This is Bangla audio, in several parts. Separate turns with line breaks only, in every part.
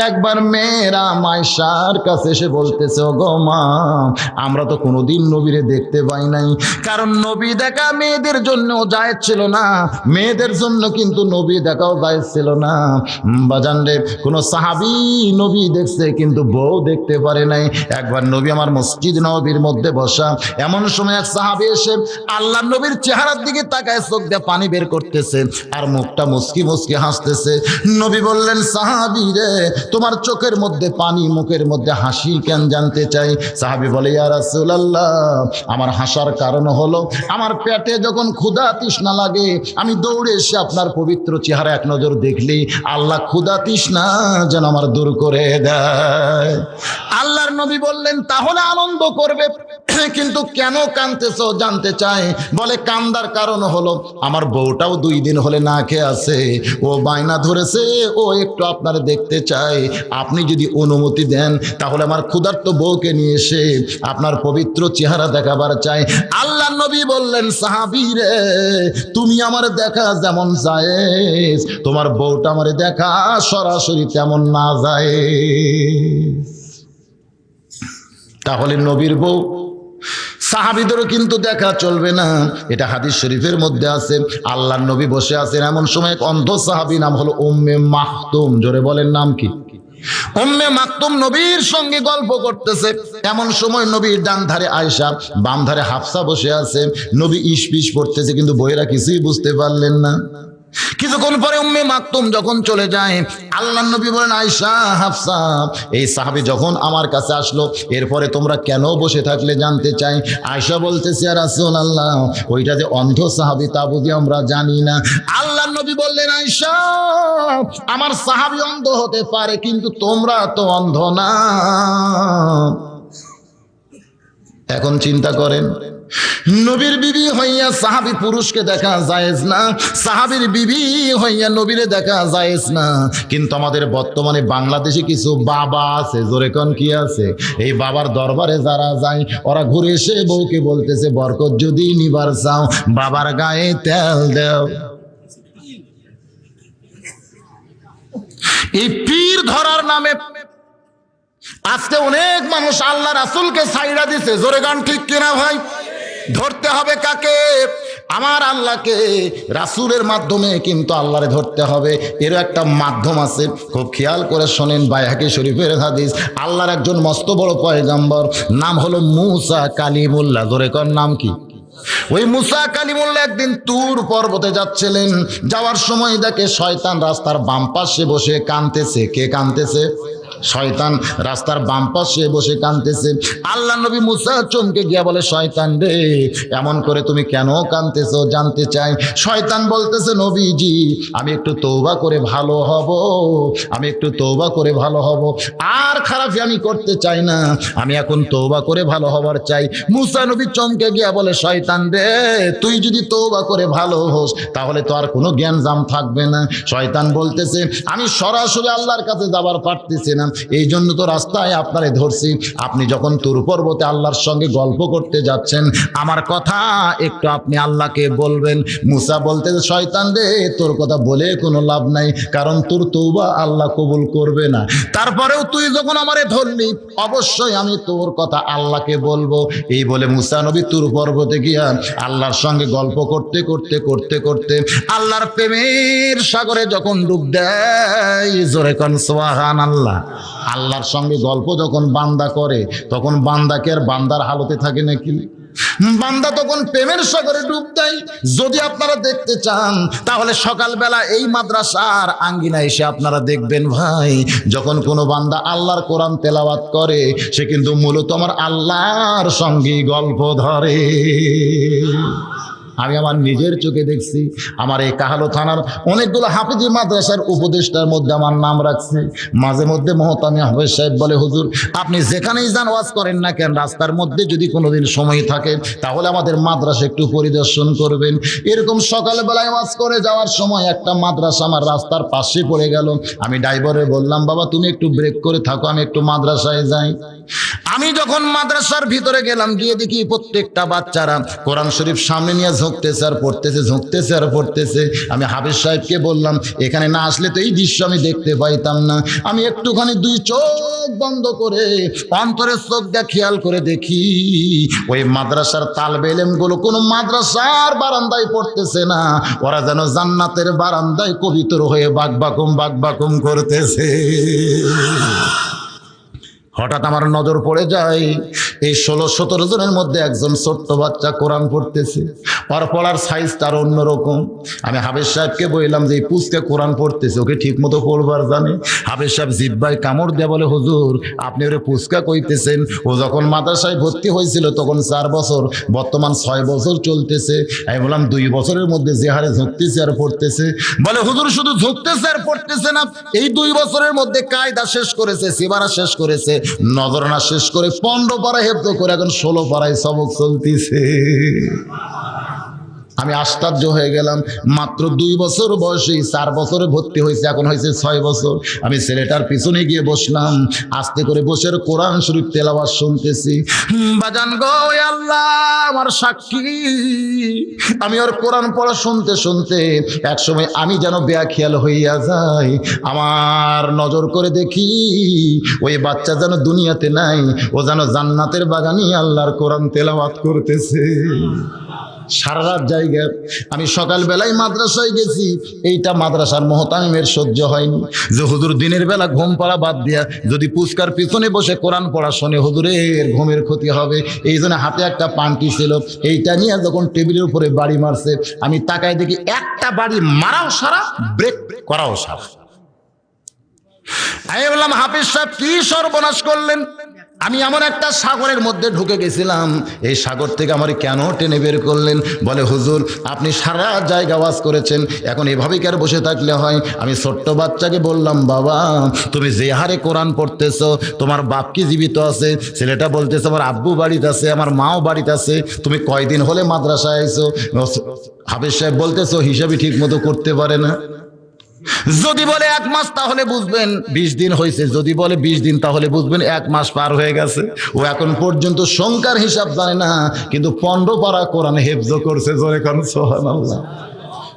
একবার মেয়েরা মায়েশার কাছে এসে বলতেছে, ও গো মা, আমরা তো কোনোদিন নবীরে দেখতে পাই নাই, কারণ নবী দেখা মেয়েদের জন্য জায়েজ ছিল না, মেয়েদের জন্য কিন্তু নবী দেখাও জায়েজ ছিল না। বাজান রে, কোন সাহাবী নবী দেখছে কিন্তু বউ দেখতে পারে নাই। একবার নবী আমার মসজিদ নববীর মধ্যে বসা, এমন সময় এক সাহাবী এসে আল্লাহ নবীর চেহারার দিকে তাকায় চোখ দিয়ে পানি বের করতেছে আর মুখটা মুচকি মুচকি হাসতেছে। নবী বললেন, সাহাবী রে, তোমার চোখের মধ্যে পানি, মুখের মধ্যে হাসি কেন জানতে চাই? সাহাবী বলে, ইয়া রাসূলুল্লাহ, আমার হাসার কারণ হলো আমার পেটে যখন ক্ষুধা তৃষ্ণা লাগে আমি দৌড়ে এসে আপনার পবিত্র চেহারা এক নজর দেখলেই আল্লাহ ক্ষুধা তৃষ্ণা যেন আমার দূর করে দেয়। আল্লাহর নবী বললেন, তাহলে আনন্দ করবে, কিন্তু কেন কাঁদতেছো জানতে চাই? বলে, কান্দার কারণ হলো আমার বউটাও 2 দিন হলে না খেয়ে আছে, ও বায়না ধরেছে ও একটু আপনার দেখতে চাই, আপনি যদি অনুমতি দেন তাহলে আমার ক্ষুধার্ত বউকে নিয়ে এসে আপনার পবিত্র চেহারা দেখাবার চাই। আল্লাহ নবী বললেন, সাহাবী রে, তুমি আমার দেখা যেমন জায়েজ, তোমার বউটা আমার দেখা সরাসরি তেমন না জায়েজ। তাহলে নবীর বউ সাহাবীদেরও কিন্তু দেখা চলবে না, এটা হাদিস শরীফের মধ্যে আছে। আল্লাহর নবী বসে আছেন, এমন সময় এক অন্ধ সাহাবী, নাম হলো উম্মে মাকতুম, জোরে বলেন নাম কি? উম্মে মাকতুম নবীর সঙ্গে গল্প করতেছে। এমন সময় নবীর ডান ধারে আয়েশা, বাম ধারে হাফসা বসে আছে। নবী ইশপিশ পড়তেছে কিন্তু বইয়েরা কিছুই বুঝতে পারলেন না। কিছুক্ষণ পরে উম্মে মাকতুম যখন চলে যায়, আল্লাহর নবী বলেন, আয়েশা, হাফসা, এই সাহাবী যখন আমার কাছে আসলো, এরপরে তোমরা কেন বসে থাকলে জানতে চাই। আয়েশা বলতেছে, ইয়া রাসূলুল্লাহ, ওইটা যে অন্ধ সাহাবী তা বুঝি আমরা জানি না। আল্লাহর নবী বললেন, আয়েশা, আমার সাহাবী অন্ধ হতে পারে কিন্তু তোমরা তো অন্ধ না। এখন চিন্তা করেন, নবীর বিবি হইয়া সাহাবী পুরুষকে দেখা জায়েজ না, সাহাবীর বিবি হইয়া নবীরে দেখা জায়েজ না। কিন্তু আমাদের বর্তমানে বাংলাদেশে কিছু বাবা আছে, জোরে কোন কি আছে? এই বাবার দরবারে যারা যায় ওরা ঘুরে এসে বউকে বলতেছে, বরকত যদি নিবার চাও বাবার গায়ে তেল দাও। এই পীর ধরার নামে আজকে অনেক মানুষ আল্লাহ রাসূলকে ছাইড়া দিছে, জোরে গান ঠিক কিনা ভাই? ধরতে হবে কাকে? আমার আল্লাহকে। রাসূলের মাধ্যমে কিন্তু আল্লাহরে ধরতে হবে, এরও একটা মাধ্যম আছে। খুব খেয়াল করে শোনেন, বাইহাকি শরীফের হাদিস। আল্লাহর একজন মস্ত বড় পয়গম্বর, নাম হলো মুসা কালিমুল্লাহ, জোরে কর নাম কি? ওই মুসা কালিমুল্লাহ একদিন তুর পর্বতে যাচ্ছিলেন, যাওয়ার সময় দেখে শয়তান রাস্তার বাম পাশে বসে কাঁদতেছে। কে কাঁদতেছে? শয়তান রাস্তার বাম পাশে বসে কাঁদতেছে। আল্লাহ নবী মুসা চমকে গিয়া বলে, শয়তান রে, এমন করে তুমি কেন কাঁদতেছো জানতে চাই। শয়তান বলতেছে, নবীজি, আমি একটু তওবা করে ভালো হব, আমি একটু তওবা করে ভালো হব, আর খারাপই আমি করতে চাই না, আমি এখন তওবা করে ভালো হবার চাই। মুসা নবী চমকে গিয়া বলে, শয়তান রে, তুই যদি তওবা করে ভালো হোস তাহলে তো আর কোনো জ্ঞানজাম থাকবে না। শয়তান বলতেছে, আমি সরাসরি আল্লাহর কাছে যাবার পারতেছি না, এই জন্য তো রাস্তায় আপনারে ধরছি। আপনি যখন তুর পর্বতে আল্লাহর সঙ্গে গল্প করতে যাচ্ছেন, আমার কথা একটু আপনি আল্লাহকে বলবেন। মুসা বলতেছে, শয়তান রে, তোর কথা বলে কোনো লাভ নাই, কারণ তোর তওবা আল্লাহ কবুল করবে না। তারপরেও তুই যখন আমারে ধরলি, অবশ্যই আমি তোর কথা আল্লাহকে বলবো। এই বলে মুসা নবী তুর পর্বতে গিয়া আল্লাহর সঙ্গে গল্প করতে করতে করতে করতে আল্লাহর প্রেমের সাগরে যখন ডুব দেয়, জোরে কোন সুবহানাল্লাহ। আল্লাহর সঙ্গে গল্প যখন বান্দা করে তখন বান্দাকে আর বান্দার হালতে থাকে নাকি? বান্দা তখন প্রেমের সাগরে ডুব দেয়। যদি আপনারা দেখতে চান তাহলে সকালবেলা এই মাদ্রাসার আঙ্গিনায় এসে আপনারা দেখবেন ভাই, যখন কোনো বান্দা আল্লাহর কোরআন তেলাওয়াত করে সে কিন্তু মূলত আমার আল্লাহর সঙ্গে গল্প ধরে। আমি আমার নিজের চোখে দেখছি। আমার এই কাহালো থানার অনেকগুলো হাফিজি মাদ্রাসার উপদেষ্টার মধ্যে আমার নাম রাখছে। মাঝে মধ্যে মহতামি হাফেজ সাহেব বলে, হুজুর আপনি যেখানেই যান ওয়াজ করেন না কেন, রাস্তার মধ্যে যদি কোনোদিন সময় থাকে তাহলে আমাদের মাদ্রাসা একটু পরিদর্শন করবেন। এরকম সকালবেলায় ওয়াজ করে যাওয়ার সময় একটা মাদ্রাসা আমার রাস্তার পাশে পড়ে গেল। আমি ড্রাইভারে বললাম, বাবা তুমি একটু ব্রেক করে থাকো, আমি একটু মাদ্রাসায় যাই। আমি যখন মাদ্রাসার ভিতরে গেলাম, গিয়ে দেখি প্রত্যেকটা বাচ্চারা কোরআন শরীফ সামনে নিয়ে ঝুঁকতেছে আর পড়তেছে, ঝুঁকতেছে আর পড়তেছে। আমি হাফেজ সাহেবকে বললাম, এখানে না আসলে তো এই দৃশ্য আমি দেখতে পাইতাম না। আমি একটুখানি দুই চোখ বন্ধ করে অন্তরের চোখ দিয়ে খেয়াল করে দেখি, ওই মাদ্রাসার তালবে ইলমগুলো কোনো মাদ্রাসার বারান্দায় পড়তেছে না, ওরা যেন জান্নাতের বারান্দায় কবিতর হয়ে বাকবাকুম করতেছে। হঠাৎ আমার নজর পড়ে যায়, এই 16-17 জনের মধ্যে একজন ছোট্ট বাচ্চা কোরআন পড়তেছে। ওর পড়ার সাইজ তার অন্যরকম। আমি হাফেজ সাহেবকে বললাম যে এই পুচকে কোরআন পড়তেছে, ওকে ঠিক মতো পড়বার জানে? হাফেজ সাহেব জিব্বায় কামড় দিয়ে বলে, হুজুর আপনি ওরে পুচকা কইতেছেন? ও যখন মাদ্রাসায় ভর্তি হয়েছিল তখন 4 বছর, বর্তমান 6 বছর চলতেছে। আমি বললাম 2 বছরের মধ্যে যে হারে ঝুঁকতেছে আর পড়তেছে। বলে, হুজুর শুধু ঝুঁকতেছে আর পড়তেছে না, এই 2 বছরের মধ্যে কায়দা শেষ করেছে, সিবারা শেষ করেছে, নজরানা শেষ করে 15 পারা হেফজ করে এখন 16 পারায় সবক চলতেছে। আমি আশ্চর্য হয়ে গেলাম। মাত্র 2 বছর বয়সে 4 বছরে ভর্তি হয়েছে, এখন হয়েছে 6 বছর। আমি ছেলেটার পিছনে গিয়ে বসলাম, আস্তে করে বসে কোরআন শরীফ তেলাওয়াত শুনতেছি। বাজান গো, আল্লাহ আমার সাক্ষী, আমি ওর কোরআন পড়া শুনতে শুনতে একসময় আমি যেন বেয়াখিয়াল হইয়া যাই। আমার নজর করে দেখি ওই বাচ্চা যেন দুনিয়াতে নাই, ও যেন জান্নাতের বাগানি আল্লাহর কোরআন তেলাওয়াত করতেছে। সারা রাত জায়গা। আমি সকালবেলায় মাদ্রাসায় গেছি, এইটা মাদ্রাসার মোহতামিমের সহ্য হয়নি যে হুজুর দিনের বেলা ঘুম পড়া বাদ দিয়া যদি পুচকার পিছনে বসে কোরআন পড়া শোনে, হুজুরের ঘুমের ক্ষতি হবে। এই জন্য হাতে একটা পান্টি ছিল, এইটা নিয়ে যখন টেবিলের উপরে বাড়ি মারছে, আমি তাকায় দেখি একটা বাড়ি মারাও সারা, ব্রেক করাও সারা। আমি বললাম, হাফেজ সাহেব কি সর্বনাশ করলেন? আমি এমন একটা সাগরের মধ্যে ঢুকে গেছিলাম, এই সাগর থেকে আমার কেন টেনে বের করলেন? বলে, হুজুর আপনি সারা জায়গা ওয়াজ করেছেন, এখন এভাবেই কি আর বসে থাকলে হয়? আমি ছোট্ট বাচ্চাকে বললাম, বাবা তুমি যে হারে কোরআন পড়তেছো, তোমার বাপ কি জীবিত আছে? ছেলেটা বলতেছে, আমার আব্বু বাড়িতে আছে, আমার মাও বাড়িতে আছে। তুমি কয়দিন হলে মাদ্রাসায় আইছো? হাফেজ সাহেব বলতেছো হিসাবই ঠিক মতো করতে পারে না। যদি বলে 1 মাস তাহলে বুঝবেন 20 দিন হয়েছে, যদি বলে 20 দিন তাহলে বুঝবেন 1 মাস পার হয়ে গেছে। ও এখন পর্যন্ত সংখ্যার হিসাব জানে না, কিন্তু 15 পারা কোরআন হেফজ করছে। জোরে কোন সুবহানাল্লাহ।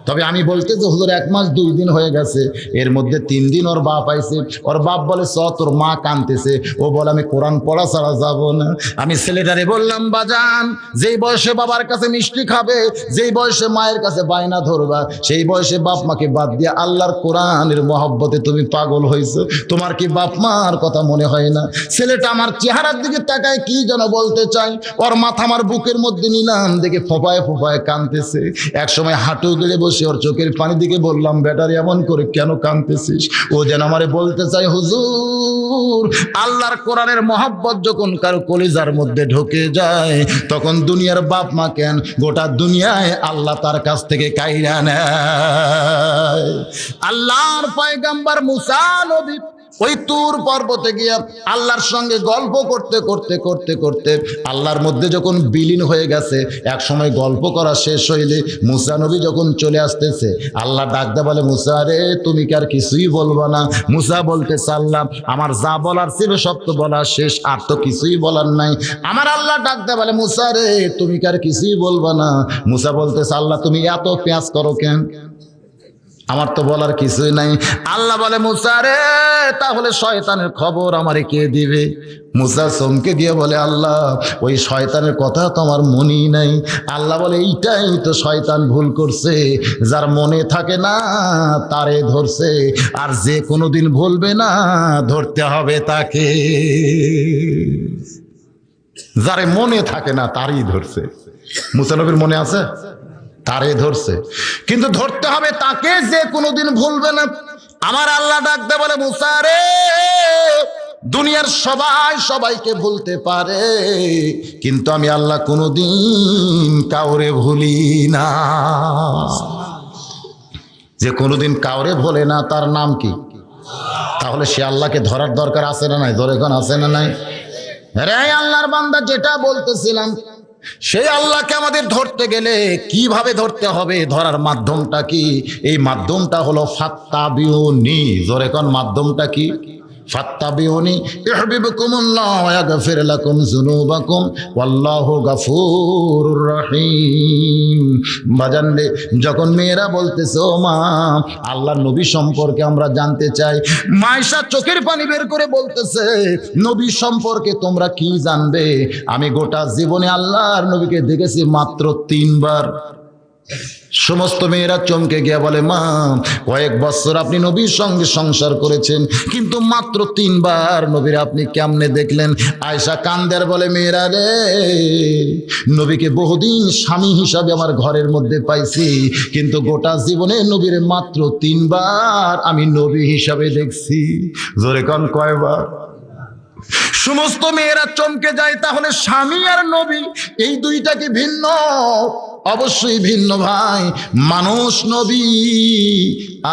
তবে আমি বলতে যে হুজুর 1 মাস 2 দিন হয়ে গেছে, এর মধ্যে 3 দিন ওর বাপ আইছে। ওর বাপ বলে, তোর মা কাঁদতেছে। ও বলে, আমি কোরআন পড়া ছাড়া যাব না। আমি ছেলেটারে বললাম, বাজান যেই বয়সে বাবার কাছে মিষ্টি খাবে, যেই বয়সে মায়ের কাছে বায়না ধরবা, সেই বয়সে বাপ মাকে বাদ দিয়ে আল্লাহর কোরআনের মহব্বতে তুমি পাগল হয়েছো। তোমার কি বাপ মার কথা মনে হয় না? ছেলেটা আমার চেহারার দিকে তাকায় কি যেন বলতে চাই, ওর মাথা আমার বুকের মধ্যে নিলাম, দেখে ফোপায় ফোপায় কাঁদতেছে। একসময় হাঁটু গেড়ে বসে ওর চোখের পানি দিকে বললাম, বেটার এমন করে কেন কাঁদতেছিস? ও যেন আমারে বলতে চাই, হুজুর আল্লাহর কোরআনের মহব্বত যখন কারো কলিজার মধ্যে ঢুকে যায়, তখন দুনিয়ার বাপ মা কেন, গোটা দুনিয়ায় আল্লাহ তার কাছ থেকে কাইরা নেয়। আল্লাহর পয়গম্বর মুসা নবী ওই তুর পর্বতে গিয়া আল্লাহর সঙ্গে গল্প করতে করতে করতে করতে আল্লাহর মধ্যে যখন বিলীন হয়ে গেছে, এক সময় গল্প করা শেষ হইলে মুসা নবী যখন চলে আসতেছে, আল্লাহ ডাকতে বলে, মুসা রে তুমি কি আর কিছুই বলবা না? মুসা বলতেছে, আল্লাহ আমার যা বলার ছিল সব তো বলা শেষ, আর তো কিছুই বলার নাই। আমার আল্লাহ ডাকতে বলে, মুসা রে তুমি কি আর কিছুই বলবা না? মুসা বলতেছে, আল্লাহ তুমি এত পেঁয়াজ করো কেন? আমার তো বলার কিছুই নাই। আল্লাহ বলে, মুসা রে তাহলে শয়তানের খবর আমারে কে দিবে? মুসা চমকে দিয়ে বলে, আল্লাহ ওই শয়তানের কথা তো আমার মনেই নাই। আল্লাহ বলে, এইটাই তো শয়তান ভুল করছে, যার মনে থাকে না তারে ধরছে, আর যে কোনোদিন ভুলবে না ধরতে হবে তাকে। যারে মনে থাকে না তারই ধরছে। মুসা নবীর মনে আছে, তারে ধরছে, কিন্তু ধরতে হবে তাকে যে কোনোদিন ভুলবে না। আমার আল্লাহ ডাকতে বলে, মুসা রে দুনিয়ার সবাই সবাইকে ভুলতে পারে, কিন্তু আমি আল্লাহ কোনোদিন কাউরে ভুলি না। যে কোনোদিন কাউরে ভোলে না তার নাম কি? তাহলে সে আল্লাহকে ধরার দরকার আছে না নাই? ধরে কোন আছে না নাই? রে আল্লাহর বান্দা, যেটা বলতেছিলাম, সেই আল্লাহকে আমাদের ধরতে গেলে কিভাবে ধরতে হবে? ধরার মাধ্যমটা কি? এই মাধ্যমটা হলো ফাত্তাবিউনি। জোরে কোন মাধ্যমটা কি? ফাত্তাবিউনি ইউহিব্বুকুমুল্লাহ ওয়া ইয়াগফির লাকুম যুনুবাকুম ওয়াল্লাহু গফুরুর রহিম। বাজান রে, যখন মেয়েরা বলতেছে ও মা আল্লাহর নবী সম্পর্কে আমরা জানতে চাই, মায়েশা চোখের পানি বের করে বলতেছে নবী সম্পর্কে তোমরা কি জানবে? আমি গোটা জীবনে আল্লাহর নবীকে দেখেছি মাত্র 3 বার। সমস্ত মেয়েরা চমকে গিয়া বলে মা কয়েক বছর আপনি নবীর সঙ্গে সংসার করেছেন, কিন্তু মাত্র 3 বার নবীর আপনি কেমনে দেখলেন? আয়েশা কান্দের বলে মেয়েরা রে, নবীকে বহুদিন স্বামী হিসাবে আমার ঘরের মধ্যে পাইছি, কিন্তু গোটা জীবনে নবীর মাত্র 3 বার আমি নবী হিসাবে দেখছি। জোরে কোন কয়বার? সমস্ত মেয়েরা চমকে যায়। তাহলে স্বামী আর নবী এই দুইটা কি ভিন্ন? অবশ্যই ভিন্ন ভাই। মানুষ নবী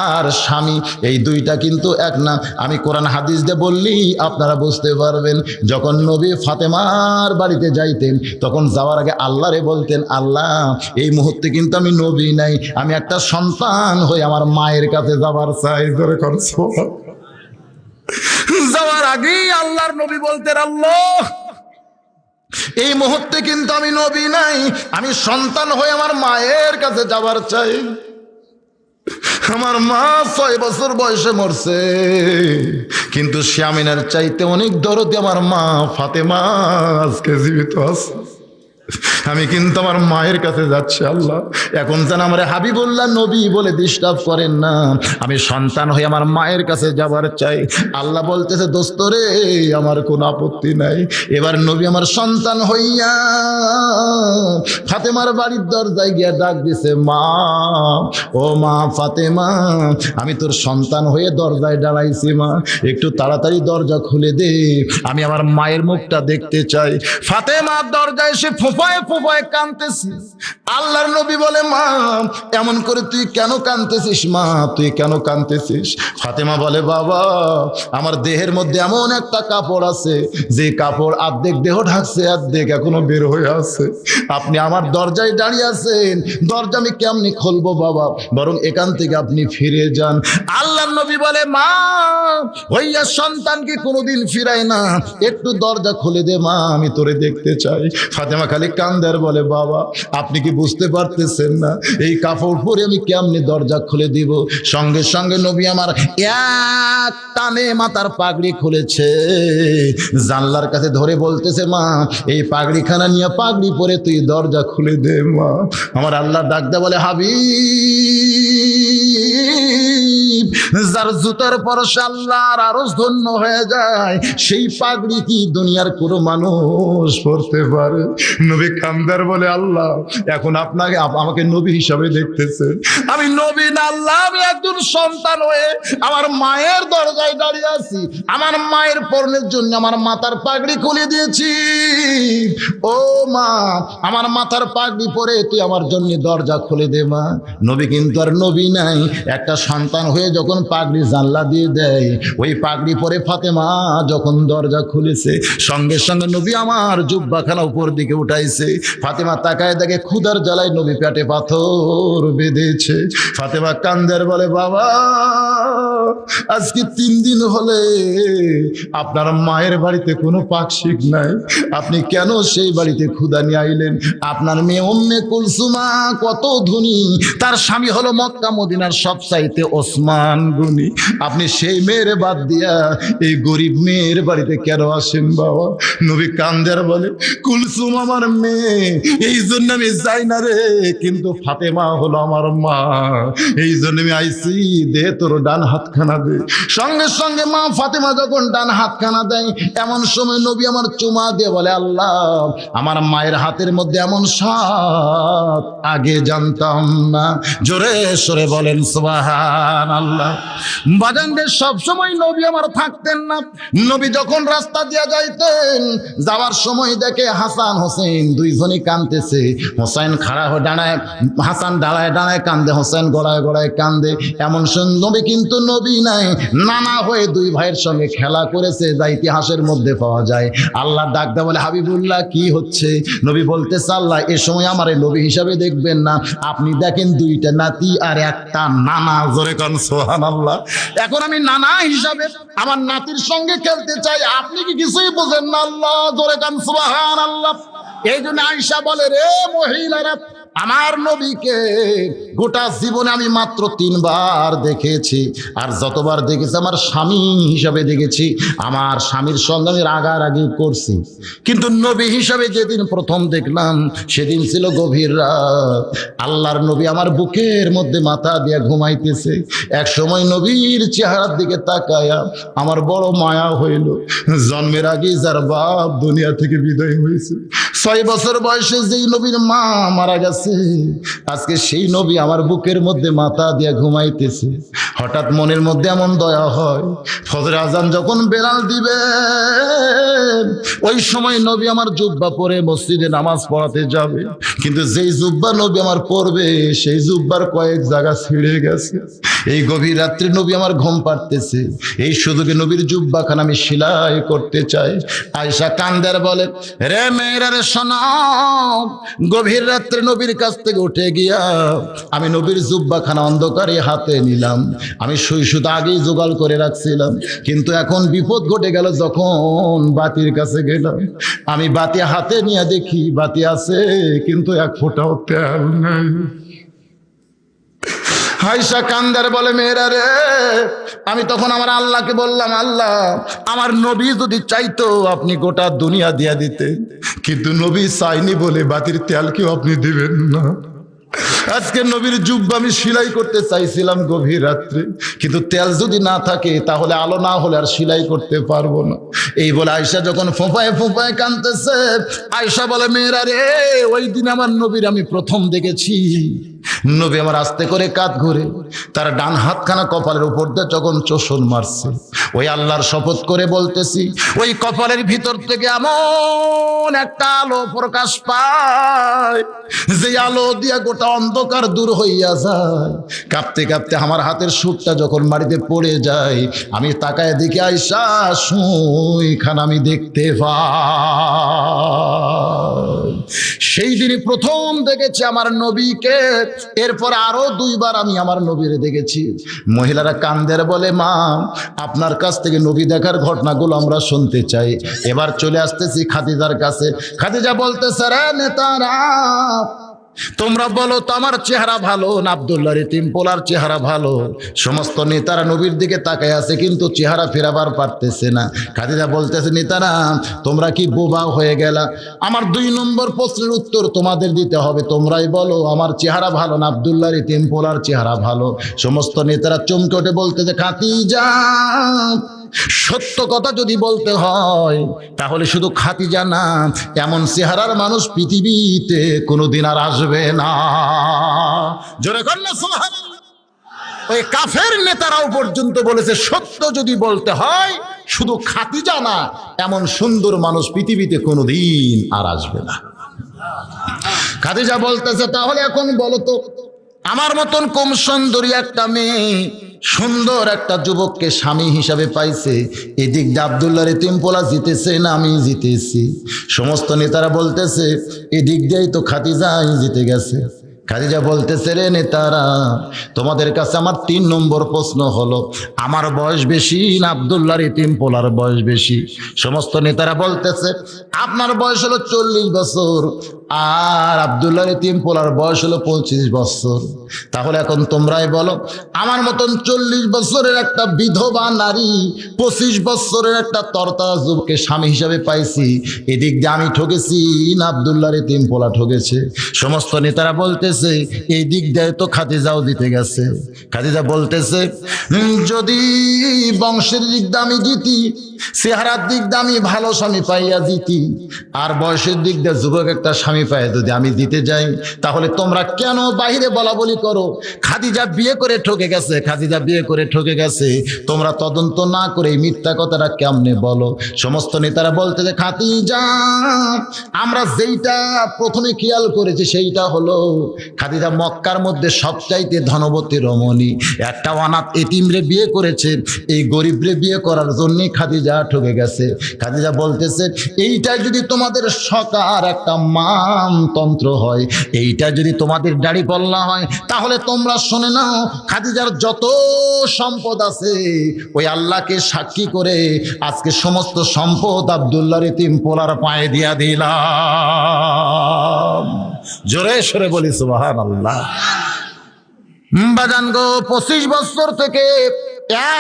আর স্বামী এই দুইটা কিন্তু এক না। আমি কোরআন হাদিস দিয়ে বললি আপনারা বুঝতে পারবেন। যখন নবী ফাতেমার বাড়িতে যাইতেন তখন যাওয়ার আগে আল্লাহরে বলতেন, আল্লাহ এই মুহূর্তে কিন্তু আমি নবী নাই, আমি একটা সন্তান হয়ে আমার মায়ের কাছে যাবার চাই। ধরে করছো যাওয়ার আগেই আল্লাহর নবী বলতেন, আল্লাহ এই মুহূর্তে কিন্তু আমি নবী নাই, আমি সন্তান হয়ে আমার মায়ের কাছে যাবার চাই। আমার মা 6 বছর বয়সে মরছে, কিন্তু শামিনার চাইতে অনেক দরদি আমার মা ফাতেমা আজকে জীবিত আছে। আমি কিন্তু আমার মায়ের কাছে যাচ্ছি। আল্লাহ এখন যেন আমার হাবিবুল্লাহ নবী বলে ডিস্টার্ব করেন না, আমি সন্তান হয়ে আমার মায়ের কাছে যাবার চাই। আল্লাহ বলতেছে দোস্ত রে আমার কোনো আপত্তি নাই। এবার নবী আমার সন্তান হইয়া ফাতেমার বাড়ির দরজায় গিয়া ডাক দিছে, মা ও মা ফাতেমা, আমি তোর সন্তান হয়ে দরজায় দাঁড়াইছি, মা একটু তাড়াতাড়ি দরজা খুলে দে, আমি আমার মায়ের মুখটা দেখতে চাই। ফাতেমা দরজায় এসে ফোঁপায় ফোঁপায় কাঁদতেছি। আল্লাহর নবী বলে, মা এমন করে তুই কেন কাঁদতেছিস? মা তুই কেন কাঁদতেছিস? ফাতেমা বলে, বাবা আমার দেহের মধ্যে এমন একটা কাপড় আছে যে কাপড় অর্ধেক দেহ ঢাকছে, অর্ধেক এখনো বের হয়ে আছে। আপনি আমার দরজায় দাঁড়িয়ে আছেন, দরজা আমি কেমনি খুলবো বাবা, বরং এখান থেকে আপনি ফিরে যান। আল্লাহর নবী বলে, মা হইয়া সন্তানকে কোনোদিন ফিরায় না, একটু দরজা খুলে দে মা, আমি তোরে দেখতে চাই। ফাতেমা খালি কান্দার বলে, বাবা আপনি কি বুঝতে পারতেছেন না এই কাপড় পরে আমি কেমনে দরজা খুলে দিব? সঙ্গে সঙ্গে নবী আমার এক টানে মাথার পাগড়ি খুলেছে, জানলার কাছে ধরে বলতেছে, মা এই পাগড়িখানা নিয়ে পাগড়ি পরে তুই দরজা খুলে দে মা। আমার আল্লাহ ডাকতে বলে, হাবিব যার জুতার পরশে আল্লাহর আরশ ধন্য হয়ে যায়, সেই পাগড়ি কি দুনিয়ার কোনো মানুষ পরতে পারে? নবী কান্দার বলে, আল্লাহ এখন আপনাকে আমাকে নবী হিসাবে দেখতেছেন, আমি নবী না আল্লাহ, আমি একজন সন্তান হয়ে আমার মায়ের দরজায় দাঁড়িয়ে আছি, আমার মায়ের পরনের জন্য আমার মাথার পাগড়ি খুলে দিয়েছি। ও মা আমার মাথার পাগড়ি পরে তুই আমার জন্য দরজা খুলে দে মা। নবী কিন্তু আর নবী নাই, একটা সন্তান হয়ে যখন পাগড়ি জানলা দিয়ে দেয়, ওই পাগড়ি পরে ফাতেমা যখন দরজা খুলেছে, সঙ্গে সঙ্গে নবী আমার জুব্বাখানা উপর দিকে উঠাইছে। ফাতেমা তাকায় দেখে ক্ষুধার জ্বালায় নবী পেটে পাথর বেঁধেছে। ফাতেমা কান্দের বলে, বাবা আজকে 3 দিন হলে আপনার মায়ের বাড়িতে কোনো পাকশিক নাই, আপনি কেন সেই বাড়িতে ক্ষুধা নিয়ে আইলেন? আপনার মেয়ে উম্মে কুলসুমা কত ধনী, তার স্বামী হলো মক্কা মদিনার সবচাইতে ওসমান গনি, আপনি সেই মেয়ের বাদ দিয়া এই গরিব মেয়ের বাড়িতে কেন আসেন বাবা? নবী কান্দের বলে, কুলসুম আমার মেয়ে, এই জন্য আমি যাই না রে, কিন্তু ফাতেমা হলো আমার মা, এই জন্য আমি আইছি, দে তোর ডান হাতখানা দে। সঙ্গে সঙ্গে মা ফাতেমা যখন ডান হাতখানা দেয়, এমন সময় নবী আমার চুমা দিয়ে বলে, আল্লাহ আমার মায়ের হাতের মধ্যে এমন স্বাদ আগে জানতাম না। জোরে সরে বলেন সুবহানাল্লাহ। বাজানদের সবসময় নবী আমার থাকতেন না। নবী যখন রাস্তা দিয়ে যাইতেন, যাওয়ার সময় দেখে হাসান হোসেন দুইজনই কাঁদতেছে। হোসেন খাড়া হয়ে দাঁড়ায়, হাসান দাঁড়ায় দাঁড়ায় কান্দে, হোসেন গড়ায় গড়ায় কান্দে। এমন নবী কিন্তু নবী নাই, নানা হয়ে দুই ভাইয়ের সঙ্গে খেলা করেছে, যা ইতিহাসের মধ্যে পাওয়া যায়। আল্লাহ ডাকতে বলে, হাবিবুল্লাহ কি হচ্ছে? নবী বলতেছে, আল্লাহ এ সময় আমার নবী হিসাবে দেখবেন না, আপনি দেখেন 2টা নাতি আর একটা নানা। জোরে কোন সুবহানাল্লাহ। সুবহানাল্লাহ। এখন আমি নানা হিসাবে আমার নাতির সঙ্গে খেলতে চাই, আপনি কি কিছুই বোঝেন না? আল্লাহ জোরে কান সুবহানাল্লাহ। এই জন্য আয়েশা বলে, রে মহিলারা, আমার নবীকে গোটা জীবনে আমি মাত্র 3 বার দেখেছি, আর যতবার দেখেছি আমার স্বামী হিসাবে দেখেছি। আমার স্বামীর সঙ্গে আমি রাগারাগি করছি, কিন্তু নবী হিসাবে যেদিন প্রথম দেখলাম সেদিন ছিল গভীর রাত। আল্লাহর নবী আমার বুকের মধ্যে মাথা দিয়ে ঘুমাইতেছে। এক সময় নবীর চেহারার দিকে তাকায়া আমার বড় মায়া হইল। জন্মের আগে যার বাপ দুনিয়া থেকে বিদায় হয়েছে, 6 বছর বয়সে যেই নবীর মা মারা গেছে, আজকে সেই নবী আমার বুকের মধ্যে মাথা দিয়ে ঘুমাইতেছে। হঠাৎ মনের মধ্যে এমন দয়া হয়, ফজর আজান যখন বেলাল দিবে ওই সময় নবী আমার জুব্বা পরে মসজিদে নামাজ পড়াতে যাবে, কিন্তু যেই জুব্বা নবী আমার পড়বে সেই জুব্বার কয়েক জায়গা ছিঁড়ে গেছে। এই গভীর রাত্রে নবী আমার ঘুম পাড়তেছে, এই সুযোগে নবীর জুব্বাখান আমি সেলাই করতে চাই। আয়েশা কান্দার বলে, রে মেয়েরা রে শোনো, গভীর রাত্রে নবীর কাছ থেকে উঠে গিয়া আমি নবীর জুব্বাখানা অন্ধকারে হাতে নিলাম। আমি শুধু আগেই জোগাড় করে রাখছিলাম, কিন্তু এখন বিপদ ঘটে গেল। যখন বাতির কাছে গেলাম, আমি বাতি হাতে নিয়ে দেখি বাতি আছে, কিন্তু 1 ফোঁটাও তেল নাই। আয়েশা কান্দার বলে, মেয়েরা রে, আমি তখন আমার আল্লাহকে বললাম, আল্লাহ, আমার নবী যদি চাইতো আপনি গোটা দুনিয়া দিয়া দিতেন, কিন্তু নবী চাইনি বলে বাতির তেল কেউ আপনি দিবেন না। আজকে নবীর জুব্বা আমি সেলাই করতে চাইছিলাম গভীর রাত্রে, কিন্তু তেল যদি না থাকে তাহলে আলো না হলে আর সেলাই করতে পারবো না। এই বলে আয়েশা যখন ফোঁপায় ফোঁপায় কাঁদতেছে, আয়েশা বলে, মেয়েরা রে, ওই দিন আমার নবীর আমি প্রথম দেখেছি। নবী আমার আস্তে করে কাঁধ ঘুরে তার ডান হাতখানা কপালের উপর দিয়ে যখন চোষণ মারছে, ওই আল্লাহর শপথ করে বলতেছি, ওই কপালের ভিতর থেকে এমন একটা আলো প্রকাশ পায়, যে আলো দিয়ে গোটা অন্ধকার দূর হইয়া যায়। কাঁপতে কাঁপতে আমার হাতের সুরটা যখন মাটিতে পড়ে যায়, আমি তাকায় দেখি আয়েশা সুইখান আমি দেখতে পাই। সেই দিনই প্রথম দেখেছি আমার নবীকে, এরপর আরো 2 বার আমি আমার নবীরে দেখেছি। মহিলারা কান্দের বলে, মা, আপনার কাছ থেকে নবী দেখার ঘটনাগুলো আমরা শুনতে চাই। এবার চলে আসতেছি খাদিজার কাছে। খাদিজা বলতেছে, রে নেতারা, তোমরা বলো তো আমার চেহারা ভালো না আব্দুল্লাহর ইতিম পোলার চেহারা ভালো? সমস্ত নেতারা নবীর দিকে তাকায় আছে, কিন্তু চেহারা ফেরাবার পারতেছে না। খাদিজা বলতেছে, নেতারা, তোমরা কি বোবা হয়ে গেলা? আমার 2 নম্বর প্রশ্নের উত্তর তোমাদের দিতে হবে। তোমরাই বলো আমার চেহারা ভালো না আব্দুল্লাহর ইতিম পোলার চেহারা ভালো? সমস্ত নেতারা চমকে ওঠে, বলতেছে, খাদিজা, সত্য কথা যদি বলতে হয় তাহলে শুধু খাদিজা না, এমন চেহারার মানুষ পৃথিবীতে কোনোদিন আর আসবে না। জোরে কন্যা সুবহানাল্লাহ। ওই কাফের নেতারাও পর্যন্ত বলেছে, সত্য যদি বলতে হয় শুধু খাদিজা না, এমন সুন্দর মানুষ পৃথিবীতে কোনোদিন আর আসবে না। খাদিজা বলতেছে, তাহলে এখন বলো তো, আমার মতন কম সুন্দরী একটা মেয়ে সুন্দর একটা যুবককে স্বামী হিসাবে পাইছে, এদিক দিয়ে আব্দুল্লাহর ইতিম পোলা জিতেছে না আমি জিতেছি? সমস্ত নেতারা বলতেছে, এদিক দিয়েই তো খাদিজাই জিতে গেছে। খাদিজা বলতেছে, রে নেতারা, তোমাদের কাছে আমার 3 নম্বর প্রশ্ন হলো, আমার বয়স বেশি না আব্দুল্লাহর ইতিম পোলার বয়স বেশি? সমস্ত নেতারা বলতেছে, আপনার বয়স হলো 40 বছর আর আব্দুল্লাহর ইতিম পোলার বয়স হলো 25 বছর। তাহলে এখন তোমরাই বলো, আমার মতন 40 বছরের একটা বিধবা নারী 25 বছরের একটা তরতাজা যুবককে স্বামী হিসাবে পাইছি, এদিক দিয়ে আমি ঠকেছি না আব্দুল্লাহর ইতিম পোলা ঠকেছে? সমস্ত নেতারা বলতেছে, এই দিক দিয়ে তো খাদিজাও জিতে গেছে। খাদিজা বলতেছে, যদি বংশের দিক দিয়ে আমি জিতি, চেহারার দিক দিয়ে আমি ভালো স্বামী পাইয়া জিতি, আর বয়সের দিক দিয়ে যুবক একটা স্বামী পাই যদি আমি দিতে যাই, তাহলে তোমরা কেন বাহিরে বলা বলি করো খাদিজা বিয়ে করে ঠকে গেছে, খাদিজা বিয়ে করে ঠকে গেছে? তোমরা তদন্ত না করে এই মিথ্যা কথাটা কেমনে বলো? সমস্ত নেতারা বলতে যে, খাদিজা, আমরা যেইটা প্রথমে খেয়াল করেছি সেইটা হলো খাদিজা মক্কার মধ্যে সবচাইতে ধনবতী রমণী, একটা অনাথ এতিমরে বিয়ে করেছে। এই গরিবরে বিয়ে করার জন্যই খাদিজা খাদিজা ঠকে গেছে। খাদিজা বলতেছে, এইটা যদি তোমাদের সকার একটা মানতন্ত্র হয়, এইটা যদি তোমাদের দাড়ি পাল্লা হয়, তাহলে তোমরা শুনে নাও, খাদিজার যত সম্পদ আছে ওই আল্লাহকে সাক্ষী করে আজকে সমস্ত সম্পদ আব্দুল্লাহর এতিম পোলার পায়ে দিয়া দিলাম। জোরে সরে বলি সুবহানাল্লাহ। বাজান গো, 25 বছর থেকে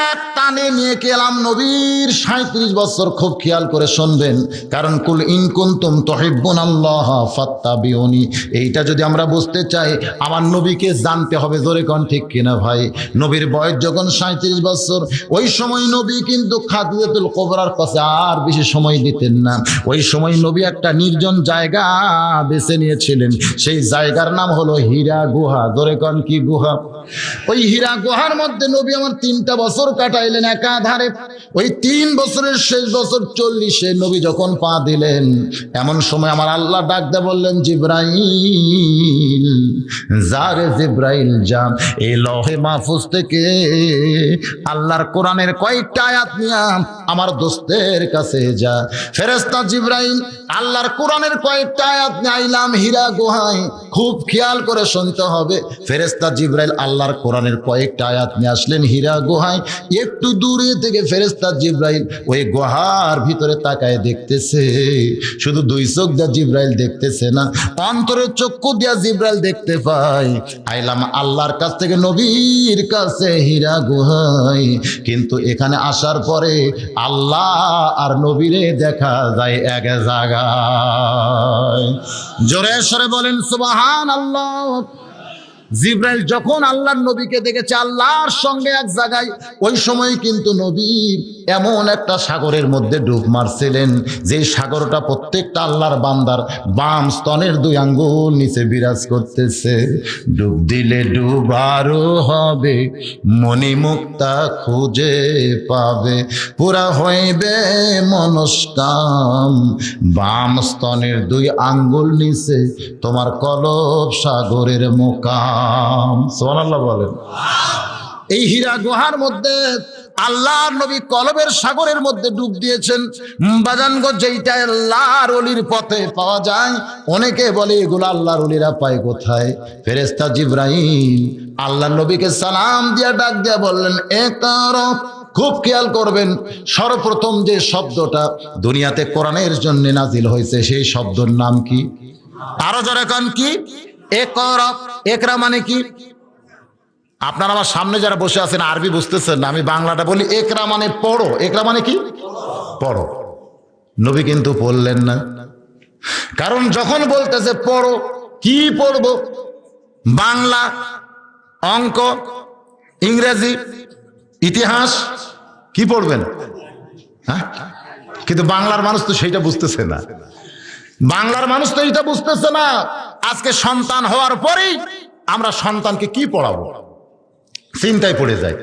এক টানে নিয়ে গেলাম নবীর 37 বছর। খুব খেয়াল করে শুনবেন, কারণ কুল ইন কুনতুম তুহিব্বুনাল্লাহ ফাত্তাবিউনি, এইটা যদি আমরা বুঝতে চাই আমার নবীকে জানতে হবে। জোরে কোন ঠিক কিনা ভাই? নবীর বয়স যখন 37 বছর, ওই সময় নবী কিন্তু খাদিজাতুল কুবরার কাছে আর বেশি সময় দিতেন না। ওই সময় নবী একটা নির্জন জায়গা বেছে নিয়েছিলেন, সেই জায়গার নাম হলো হীরা গুহা। জোরে কোন কি গুহা? ওই হীরা গুহার মধ্যে নবী আমার 3টা বছর কাটাইলেন একাধারে। ওই 3 বছরের শেষ বছর 40-এ নবী যখন পা দিলেন, এমন সময় আমার আল্লাহ ডাক দিয়ে বললেন, জিব্রাইল যা রে জিব্রাইল যা, এই লৌহে মাহফুজ থেকে আল্লাহর কোরআনের কয়েকটা আয়াত নিয়ে আমার দোস্তের কাছে যা। ফেরেশতা জিব্রাইল আল্লাহর কোরআনের কয়েকটা আয়াত নিয়ে আইলাম হীরা গুহায়। খুব খেয়াল করে শুনতে হবে, ফেরেশতা জিব্রাইল আল্লাহর কোরআনের কয়েকটা আয়াত নিয়ে আসলেন হীরা গুহায়। একটু দূরে থেকে ফেরেশতা জিব্রাইল ওই গুহার ভিতরে তাকায় দেখতেছে। শুধু 2 চোখ দিয়ে জিব্রাইল দেখতেছে না, অন্তরের চক্ষু দিয়া জিব্রাইল দেখতে পায় আইলাম আল্লাহর কাছ থেকে নবীর কাছে হীরা গুহায়। কিন্তু এখানে আসার পরে আল্লাহ আর নবীরে দেখা যায় এক জায়গায়। জোরে সরে বলেন সুবহানাল্লাহ। জিব্রাইল যখন আল্লাহর নবীকে দেখেছে আল্লাহর সঙ্গে এক জায়গায়, ওই সময় কিন্তু নবী এমন একটা সাগরের মধ্যে ডুব মারছিলেন, যে সাগরটা প্রত্যেকটা আল্লাহর বান্দার বাম স্তনের 2 আঙ্গুল নিচে বিরাজ করতেছে। ডুব দিলে ডুবারও হবে, মণিমুক্তা খুঁজে পাবে, পুরা হইবে মনস্কাম, বাম স্তনের 2 আঙ্গুল নিচে তোমার কলব সাগরের মোকাম। সুবহানাল্লাহ বলেন। এই হীরা গুহার মধ্যে আল্লাহর নবী কলবের সাগরের মধ্যে ডুব দিয়েছেন। বাজানগো, যেইটা আল্লাহর ওলির পথে পাওয়া যায়, অনেকে বলে এগুলো আল্লাহর ওলিরা পায় কোথায়? ফেরেশতা জিব্রাইল আল্লাহর নবীকে সালাম দিয়া ডাক দিয়া বললেন, ইকরা। খুব খেয়াল করবেন, সর্বপ্রথম যে শব্দটা দুনিয়াতে কোরআনের জন্য নাজিল হয়েছে, সেই শব্দের নাম কি? আরো জোরে কোন কি? ইকরা। ইকরা মানে কি? আপনারা আমার সামনে যারা বসে আছেন আরবি বুঝতেছেন না, আমি বাংলাটা বলি। ইকরা মানে পড়ো। ইকরা মানে কি? পড়ো। নবী কিন্তু পড়লেন না, কারণ যখন বলতেছে পড়ো, কি পড়বো? বাংলা, অঙ্ক, ইংরেজি, ইতিহাস, কি পড়বেন? হ্যাঁ, কিন্তু বাংলার মানুষ তো সেইটা বুঝতেছে না। বাংলার মানুষ তো এইটা বুঝতেছে না। আজকে সন্তান হওয়ার পরেই আমরা সন্তানকে কি পড়াবো চিন্তায় পড়ে যায়।